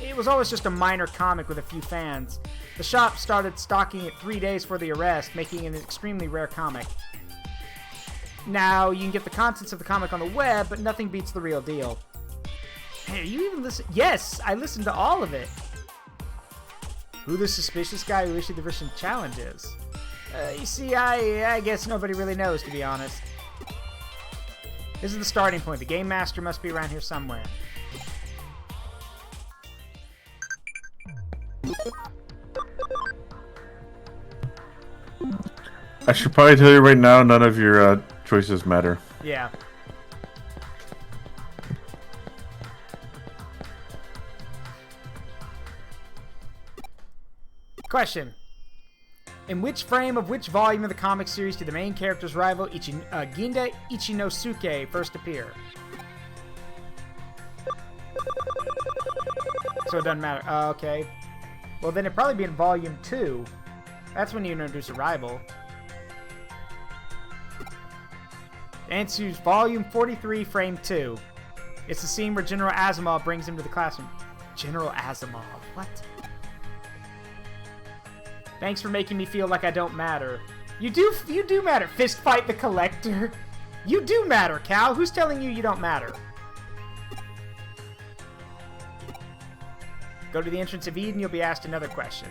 It was always just a minor comic with a few fans. The shop started stocking it 3 days for the arrest, making it an extremely rare comic. Now, you can get the contents of the comic on the web, but nothing beats the real deal. Hey, are you even listening? Yes, I listened to all of it. Who the suspicious guy who issued the written challenge is? You see, I guess nobody really knows, to be honest. This is the starting point. The game master must be around here somewhere. I should probably tell you right now, none of your choices matter. Yeah. Question. In which frame of which volume of the comic series did the main character's rival Ginda Ichinosuke first appear? So it doesn't matter. Okay. Well, then it'd probably be in volume 2. That's when you introduce a rival. Answers volume 43, frame 2. It's the scene where General Asimov brings him to the classroom. General Asimov. What? Thanks for making me feel like I don't matter. You do matter. Fist fight the collector. You do matter, Cal. Who's telling you you don't matter? Go to the entrance of Eden, you'll be asked another question.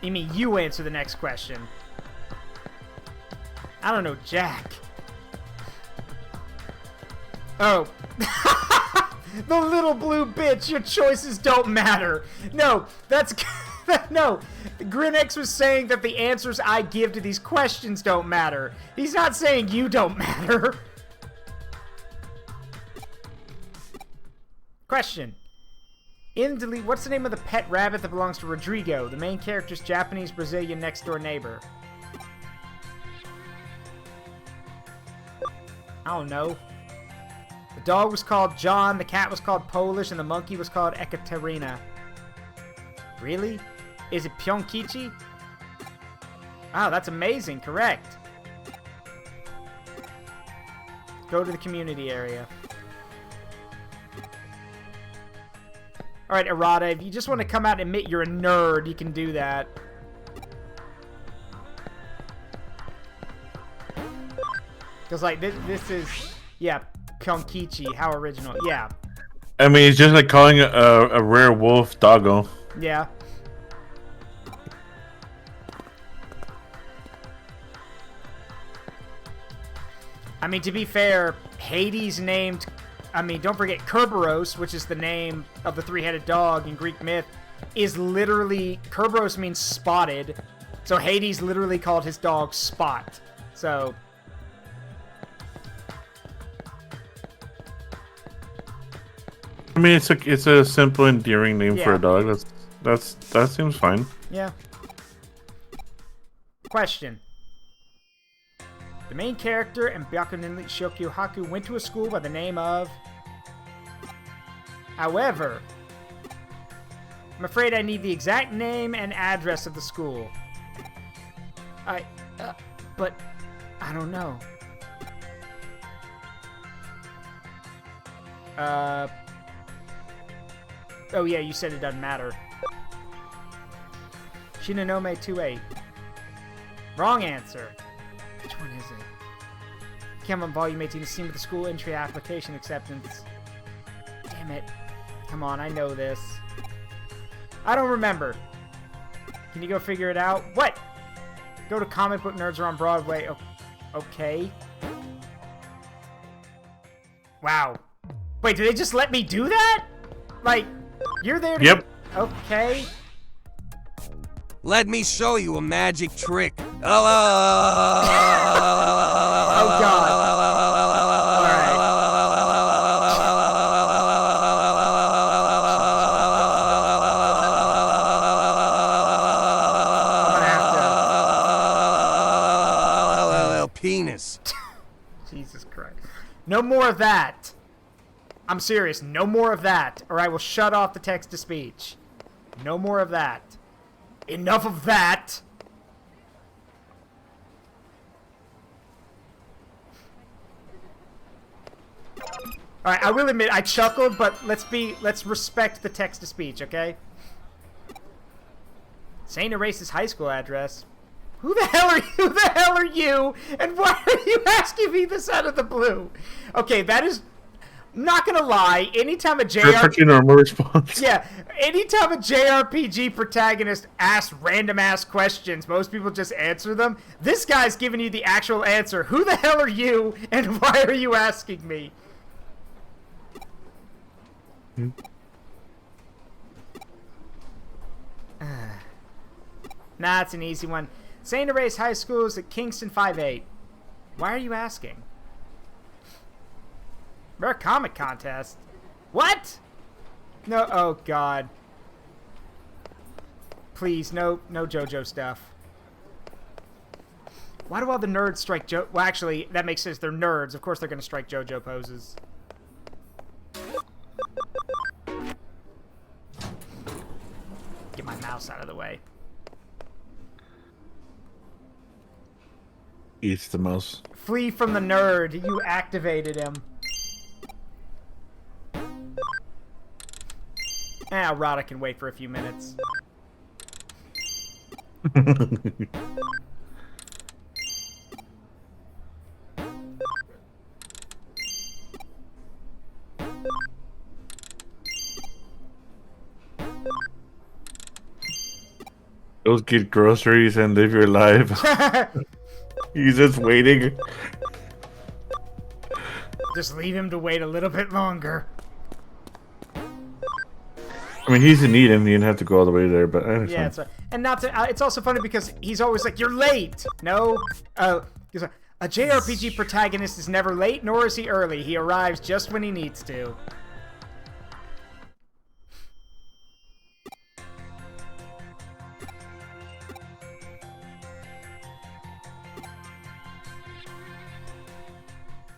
You mean you answer the next question? I don't know, Jack. Oh. The little blue bitch, your choices don't matter. No, that's... No, Grinex was saying that the answers I give to these questions don't matter. He's not saying you don't matter. Question. In Delete, what's the name of the pet rabbit that belongs to Rodrigo, the main character's Japanese Brazilian next-door neighbor? I don't know. The dog was called John, the cat was called Polish, and the monkey was called Ekaterina. Really? Is it Pyonkichi? Wow, that's amazing. Correct. Go to the community area. Alright, Errata, if you just want to come out and admit you're a nerd, you can do that. Because, like, this is... Yeah, Pyonkichi. How original. Yeah. I mean, it's just like calling a rare wolf doggo. Yeah. I mean, to be fair, Hades named... I mean, don't forget, Kerberos, which is the name of the three-headed dog in Greek myth, is literally... Kerberos means spotted. So Hades literally called his dog Spot. So... I mean, it's a simple, endearing name for a dog. That seems fine. Yeah. Question. The main character in Byakunin Shokyu Haku went to a school by the name of... However, I'm afraid I need the exact name and address of the school. But I don't know. Oh yeah, you said it doesn't matter. Shinonome 28. Wrong answer. Which one is it? Come on, Volume 18, the scene with the school entry application acceptance. Damn it. Come on, I know this. I don't remember. Can you go figure it out? What? Go to Comic Book Nerds are on Broadway. Okay. Wow. Wait, did they just let me do that? Like, you're there to... Yep. Okay. Let me show you a magic trick. Oh, God. Penis. Jesus Christ. No more of that. I'm serious. No more of that, or I will shut off the text-to-speech. No more of that. Enough of that. Alright, I will admit I chuckled, but let's respect the text-to-speech, okay? St. Erase's high school address. Who the hell are you? Who the hell are you? And why are you asking me this out of the blue? Okay, that is... Not gonna lie, anytime a Perfectly normal response. Yeah, anytime a JRPG protagonist asks random-ass questions, most people just answer them. This guy's giving you the actual answer. Who the hell are you, and why are you asking me? Nah, it's an easy one. St. Erase High School is at Kingston 5-8. Why are you asking? Rare comic contest? What? No, oh god. Please, no JoJo stuff. Why do all the nerds strike Well, actually, that makes sense. They're nerds. Of course they're going to strike JoJo poses. Get my mouse out of the way. Eats the mouse. Flee from the nerd. You activated him. Rada can wait for a few minutes. go get groceries and live your life. He's just waiting. Just leave him to wait a little bit longer. I mean, he's in need and he didn't have to go all the way there, but I yeah, it's also funny because he's always like, "You're late." No, he's like, a JRPG protagonist is never late, nor is he early. He arrives just when he needs to.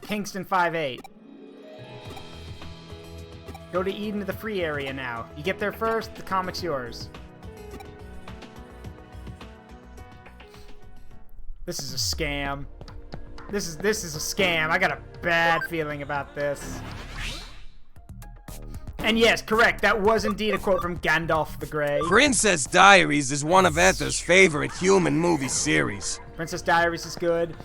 Kingston 5-8. Go to Eden to the free area now. You get there first, the comic's yours. This is a scam. This is a scam. I got a bad feeling about this. And yes, correct. That was indeed a quote from Gandalf the Grey. Princess Diaries is one of Ether's favorite human movie series. Princess Diaries is good.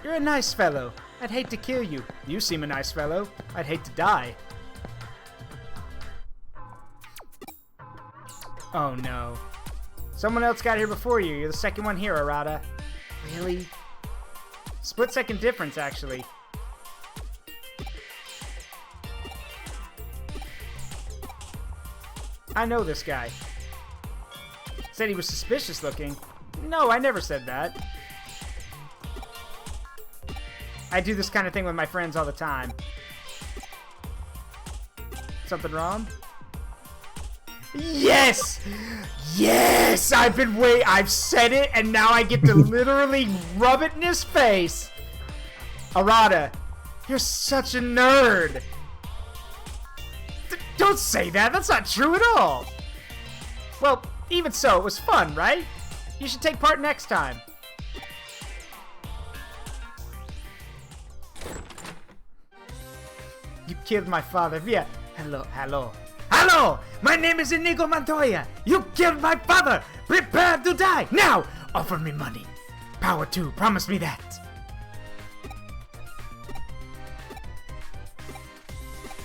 You're a nice fellow. I'd hate to kill you. You seem a nice fellow. I'd hate to die. Oh no. Someone else got here before you. You're the second one here, Arata. Really? Split second difference, actually. I know this guy. Said he was suspicious looking. No, I never said that. I do this kind of thing with my friends all the time. Something wrong? Yes! Yes! I've said it, and now I get to literally rub it in his face. Arata, you're such a nerd. Don't say that. That's not true at all. Well, even so, it was fun, right? You should take part next time. You killed my father. Yeah. Hello! My name is Inigo Montoya! You killed my father! Prepare to die! Now! Offer me money! Power 2, promise me that!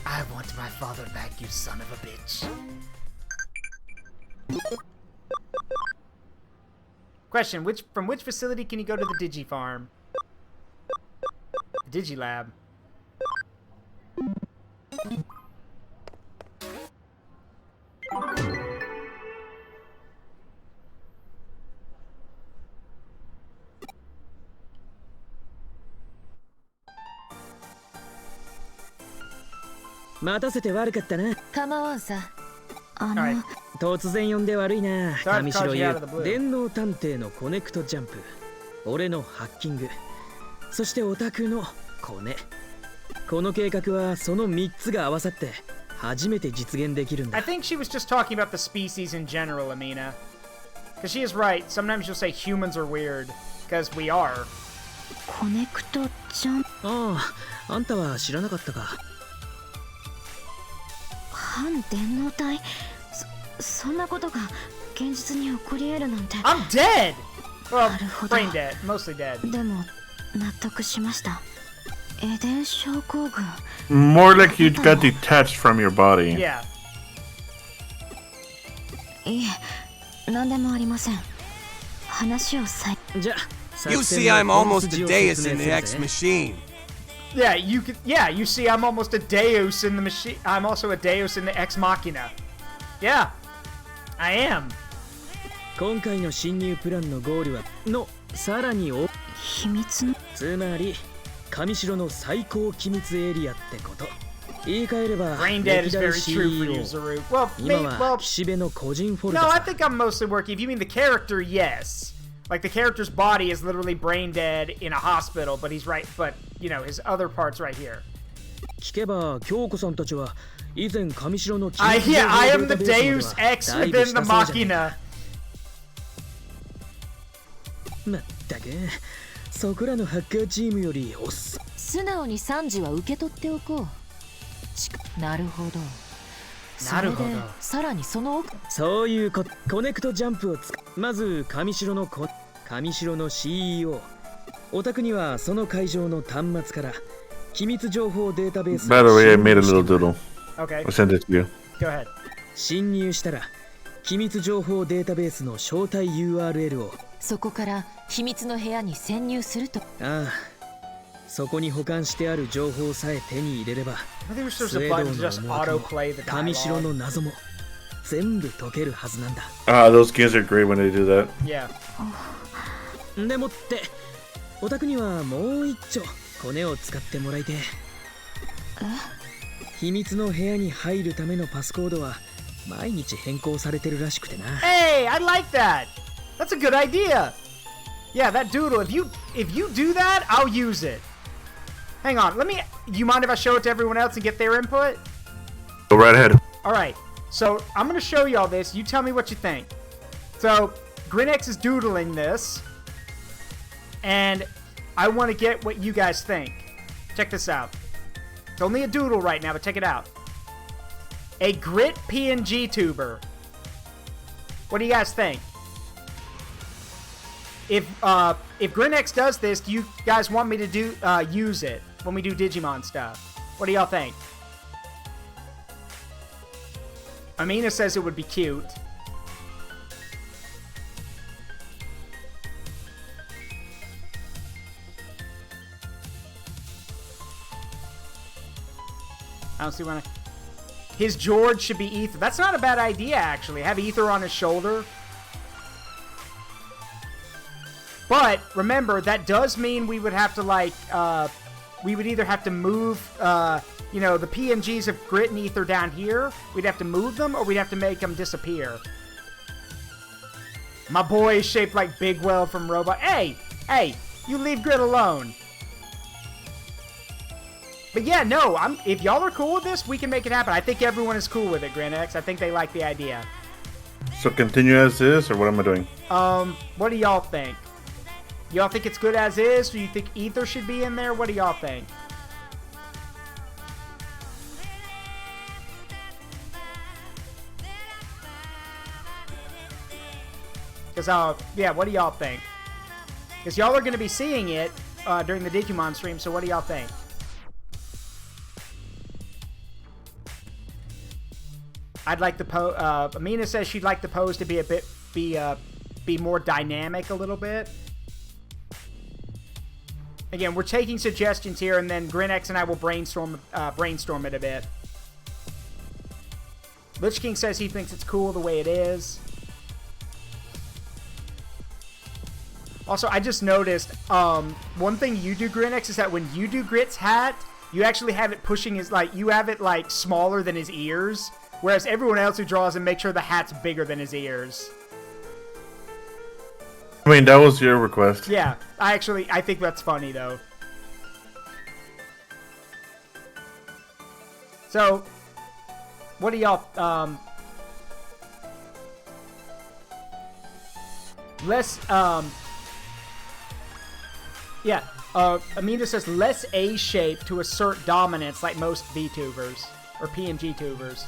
I want my father back, you son of a bitch. Question, from which facility can you go to the Digi Farm? Digilab.待たせて悪かったな。構わんさ。突然呼んで悪いな。 Sorry to 上白 call you out of the 湯 blue. 電脳探偵のコネクトジャンプ、俺のハッキング、そしてオタクのコネ。この計画はその3つが合わさって初めて実現できるんだ。 I think she was just talking about the species in general, Amina. Because she is right. Sometimes you'll say humans are weird. Because we are. コネクトジャンプ。ああ、あんたは知らなかったか。反電脳体。そんなことが現実に起こり得るなんて。I'm dead! Well, なるほど。 brain dead. Mostly dead. でも納得しました。エデン症候群。 More like you got detached from your body. Yeah. いえ、何でもありません。話をさえ。じゃ、 You see, I'm almost a deus in the X machine. Yeah, you see, I'm almost a deus in the machine. I'm also a deus in the Ex Machina. Yeah, I am. 今回の侵入プランのゴールはのさらに秘密の。つまり上城の最高機密エリアってこと。言い換えれば Brain dead is very true for you, Zaru. Well, 今は岸辺の個人フォル no, ダ I さ。 think I'm mostly working. If you mean the character, yes. Like the character's body is literally brain dead in a hospital, but he's right. But you know, his other part's right here. 聞けば京子さんたちは以前上城の機 Yeah, I am the データベー Deus スまでは Ex ダイブ within し the たそうじゃね Machina. まったくそこらのハッカーチームよりおっさ。素直に賛辞は受け取っておこう。なるほど。それでさらにその奥。そういうコネクトジャンプをまず上城の CEO。オタクにはその会場の端末から機密情報データベース。 By the way, I made a little doodle. Okay. I'll send it to you. Go ahead. 侵入したら機密情報データベースの招待 URL を。そこから秘密の部屋に潜入すると。ああ、そこに保管してある情報さえ手に入れれば、スウェードの思惑も上城の謎も全部解けるはずなんだ。Those games are great when they do that. Yeah. でもってお宅にはもう一丁コネを使ってもらいて。秘密の部屋に入るためのパスコードは毎日変更されてるらしくてな。Hey, I like that. That's a good idea. Yeah, that doodle. If you do that, I'll use it. Hang on. You mind if I show it to everyone else and get their input? Go right ahead. All right. So I'm gonna show y'all this. You tell me what you think. So Grinex is doodling this, and I want to get what you guys think. Check this out. It's only a doodle right now, but check it out. A grit PNG tuber. What do you guys think? If Grinex does this, do you guys want me to use it when we do Digimon stuff? What do y'all think? Amina says it would be cute. I don't see why. His George should be Ether. That's not a bad idea, actually. Have Ether on his shoulder. But remember, that does mean we would have to, like, we would either have to move, you know, the PNGs of Grit and Ether down here. We'd have to move them, or we'd have to make them disappear. My boy is shaped like Bigwell from Robot. Hey, you leave Grit alone. But yeah, no, if y'all are cool with this, we can make it happen. I think everyone is cool with it, Grinex. I think they like the idea. So continue as is, or what am I doing? What do y'all think? Y'all think it's good as is, or you think Ether should be in there? What do y'all think? Because, yeah, what do y'all think? Because y'all are going to be seeing it during the Digimon stream, so what do y'all think? I'd like the Amina says she'd like the pose to be more dynamic a little bit. Again, we're taking suggestions here, and then Grinex and I will brainstorm it a bit. Lich King says he thinks it's cool the way it is. Also, I just noticed one thing you do, Grinex, is that when you do Grit's hat, you actually have it pushing his, like, you have it like smaller than his ears. Whereas everyone else who draws him makes sure the hat's bigger than his ears. I mean, that was your request. Yeah, I think that's funny, though. So, what do y'all, yeah, Amina says less A shape to assert dominance like most VTubers, or PNG tubers.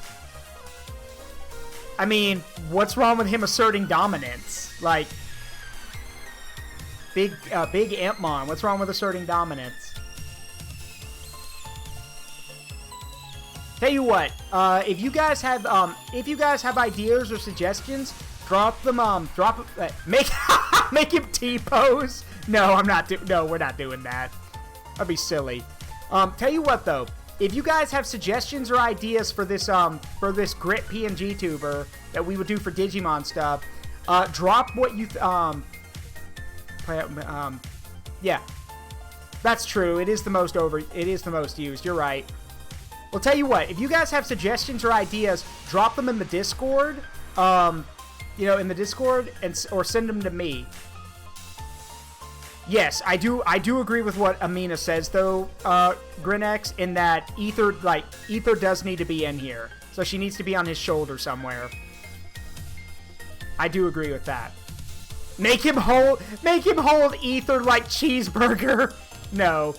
I mean, what's wrong with him asserting dominance? Like, big Impmon, what's wrong with asserting dominance? Tell you what, if you guys have ideas or suggestions, drop them, make him T-pose. No, we're not doing that. That'd be silly. Tell you what though, if you guys have suggestions or ideas for this Grit PNG tuber that we would do for Digimon stuff, drop what you yeah, that's true. It is the most used. You're right. Well, tell you what, if you guys have suggestions or ideas, drop them in the Discord. You know, in the Discord, or send them to me. Yes, I do agree with what Amina says, though, Grinex, in that Ether does need to be in here. So she needs to be on his shoulder somewhere. I do agree with that. Make him hold Ether like Cheeseburger. No.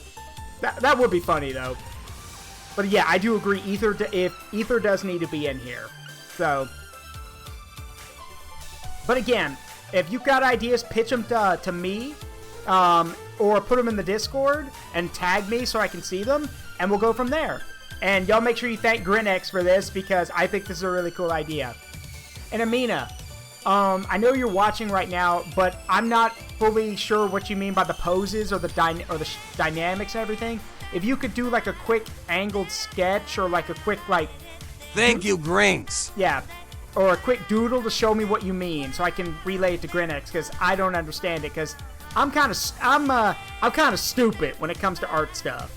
That would be funny, though. But yeah, I do agree, if Ether does need to be in here. So. But again, if you've got ideas, pitch them to me. Or put them in the Discord and tag me so I can see them, and we'll go from there. And y'all make sure you thank Grinex for this, because I think this is a really cool idea. And Amina, I know you're watching right now, but I'm not fully sure what you mean by the poses or the dynamics and everything. If you could do like a quick angled sketch or like a quick like... Thank you, Grinex. Yeah, or a quick doodle to show me what you mean, so I can relay it to Grinex, because I don't understand it, because I'm kind of stupid when it comes to art stuff.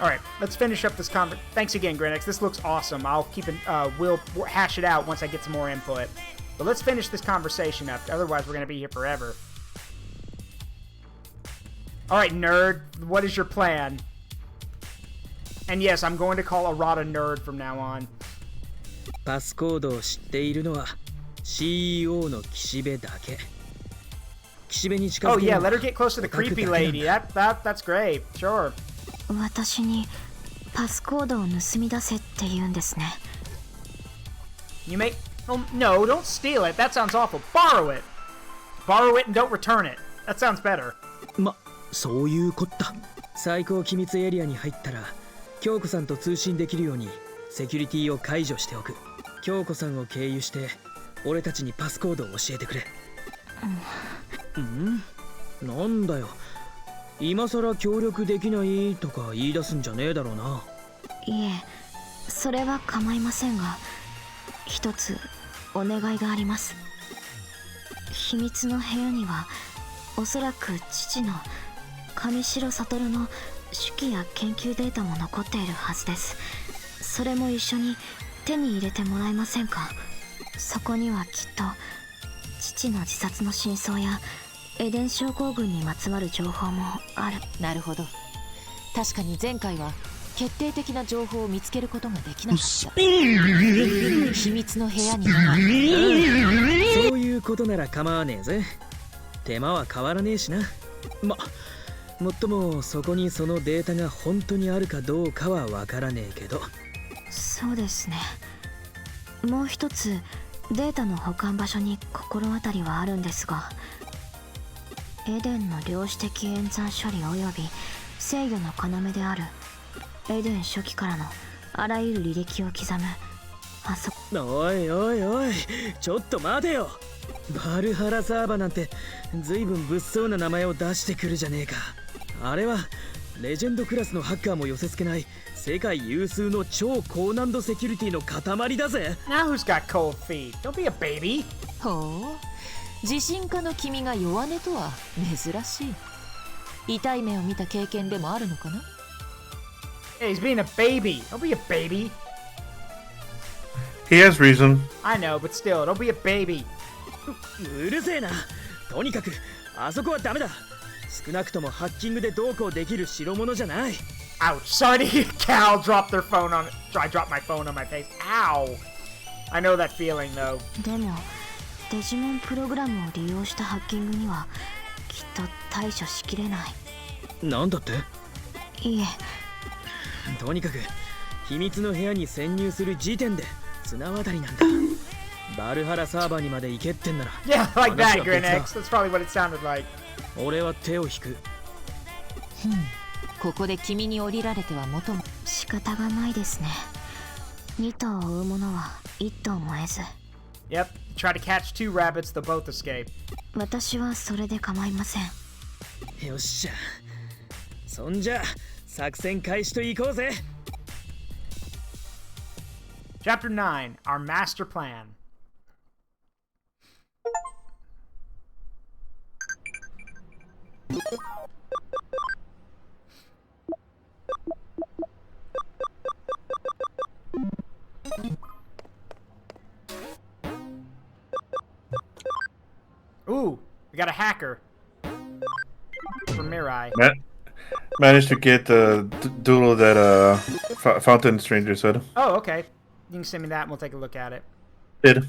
All right, let's finish up this conversation. Thanks again, Grinex. This looks awesome. I'll keep it. We'll hash it out once I get some more input. But let's finish this conversation up. Otherwise, we're gonna be here forever. All right, nerd. What is your plan? And yes, I'm going to call Arata nerd from now on. パスコードを知っているのは CEO の岸辺だけ。岸辺に近づ Oh け yeah, るの let は her get close to the creepy lady. That's great. Sure. 私にパスコードを盗み出せって言うんですね。You make... Oh, no, don't steal it. That sounds awful. Borrow it. Borrow it and don't return it. That sounds better. そういうこった。最高機密エリアに入ったら京子さんと通信できるようにセキュリティを解除しておく。京子さんを経由して俺たちにパスコードを教えてくれ。なんだよ。今さら協力できないとか言い出すんじゃねえだろうな。いえ、それは構いませんが、一つお願いがあります。秘密の部屋にはおそらく父の上白悟の手記や研究データも残っているはずです。それも一緒に手に入れてもらえませんか。そこにはきっと父の自殺の真相やエデン症候群にまつわる情報もある。なるほど。確かに前回は決定的な情報を見つけることができなかった。秘密の部屋にはそういうことなら構わねえぜ。手間は変わらねえしな。もっともそこにそのデータが本当にあるかどうかはわからねえけど。そうですね。もう一つデータの保管場所に心当たりはあるんですが、エデンの量子的演算処理及び制御の要であるエデン初期からのあらゆる履歴を刻むあそこ。おいおいおい、ちょっと待てよ。バルハラサーバなんてずいぶん物騒な名前を出してくるじゃねえか。あれはレジェンドクラスのハッカーも寄せ付けない世界有数の超高難度セキュリティの塊だぜ。 Now who's got cold feet? Don't be a baby. ほう、自信家の君が弱音とは珍しい。痛い目を見た経験でもあるのかな。 Hey, he's being a baby. Don't be a baby. He has reason. I know, but still, don't be a baby. うるせえな。とにかくあそこはダメだ。少なくともハッキングでどうこうできる代物じゃない。 Ouch. Sorry to hear Cal drop their phone on... I dropped my phone on my face. Ow. I know that feeling, though. でもデジモンプログラムを利用したハッキングにはきっと対処しきれない。なんだって？いえ、とにかく秘密の部屋に潜入する時点で綱渡りなんだ。バルハラサーバーにまで行けってんなら。 Yeah, like that, Grinex. That's probably what it sounded like. 俺は手を引く。ここで君に降りられては元も。仕方がないですね。2頭を追う者は1頭も得ず。Yep. Try to catch two rabbits, they'll both escape. 私はそれで構いません。よっしゃ。そんじゃ作戦開始といこうぜ。 Chapter 9, Our Master Plan. Ooh, we got a hacker. From Mirai. Managed to get the doodle that Fountain Stranger said. Oh, okay. You can send me that and we'll take a look at it. Did.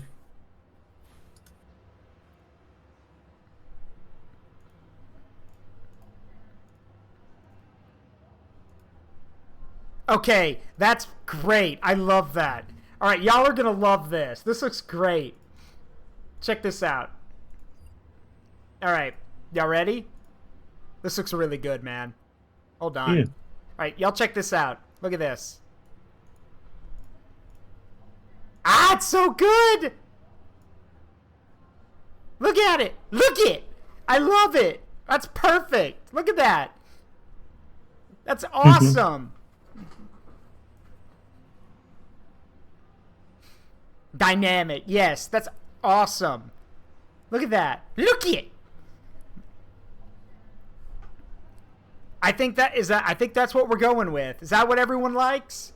Okay, that's great. I love that. All right, y'all are going to love this. This looks great. Check this out. All right, y'all ready? This looks really good, man. Hold on. Yeah. All right, y'all check this out. Look at this. Ah, it's so good! Look at it! Look it! I love it! That's perfect! Look at that! That's awesome! Dynamic, yes, that's awesome. Look at that. Look it! I think that's what we're going with. Is that what everyone likes?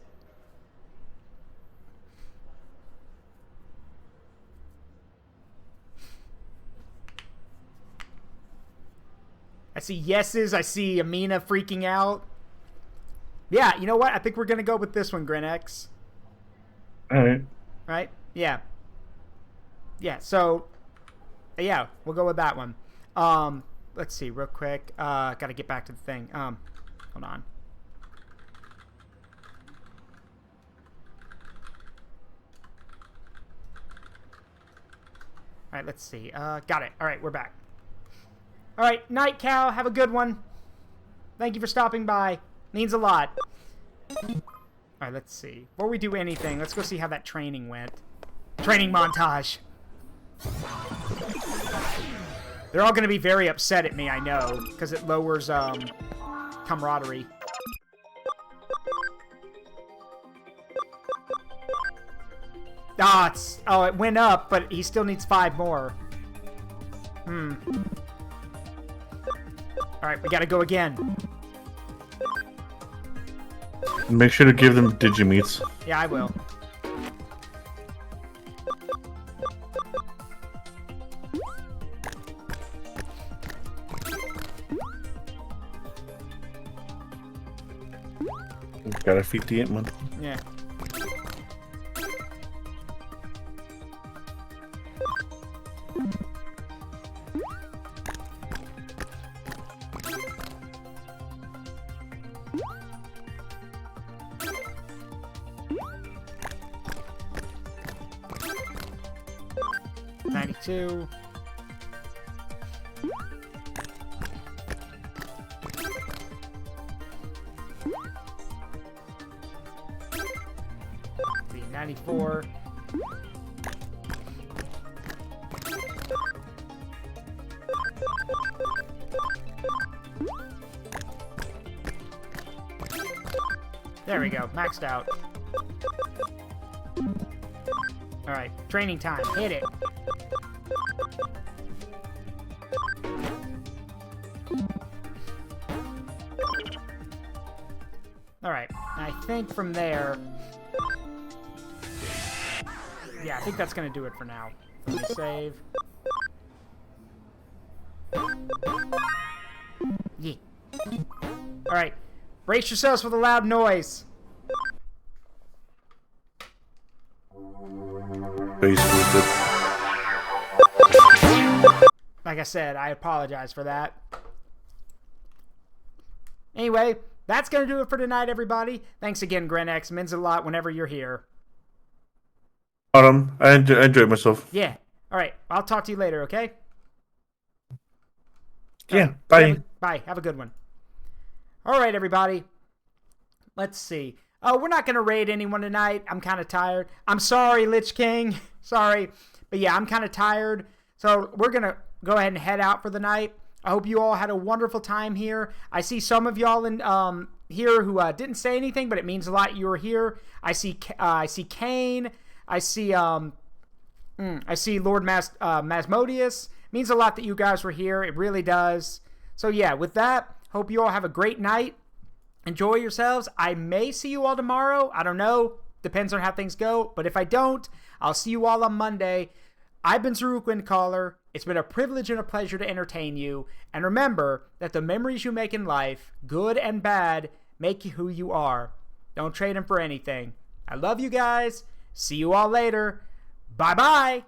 I see yeses. I see Amina freaking out. Yeah, you know what? I think we're going to go with this one, Grinex. All right. Right? Yeah. Yeah, so, yeah, we'll go with that one. Let's see, real quick. Got to get back to the thing. Hold on. All right, let's see. Got it. All right, we're back. All right, Night Cow, have a good one. Thank you for stopping by. Means a lot. All right, let's see. Before we do anything, let's go see how that training went. Training montage. They're all going to be very upset at me, I know, because it lowers camaraderie. Oh, it went up, but he still needs 5 more. Alright, we gotta go again. Make sure to give them Digimeats. Yeah, I will. Gotta feed the Imp one. Yeah. $92. $94. There we go, maxed out. Alright, training time, hit it. Alright, I think from there... Yeah, I think that's gonna do it for now. Let me save. Yeah. Alright, brace yourselves for the loud noise. Like I said, I apologize for that. Anyway, that's going to do it for tonight, everybody. Thanks again, Grinex. Means a lot whenever you're here. I enjoyed myself. Yeah. All right. I'll talk to you later, okay? Yeah. Bye. Bye. Have a good one. All right, everybody. Let's see. Oh, we're not going to raid anyone tonight. I'm kind of tired. I'm sorry, Lich King. Sorry. But yeah, I'm kind of tired. So we're going to go ahead and head out for the night. I hope you all had a wonderful time here. I see some of y'all in here who didn't say anything, but it means a lot you were here. I see Kane. I see Lord Masmodius. It means a lot that you guys were here. It really does. So yeah, with that, hope you all have a great night. Enjoy yourselves. I may see you all tomorrow. I don't know. Depends on how things go. But if I don't, I'll see you all on Monday. I've been Zaruk Windcaller. It's been a privilege and a pleasure to entertain you. And remember that the memories you make in life, good and bad, make you who you are. Don't trade them for anything. I love you guys. See you all later. Bye-bye.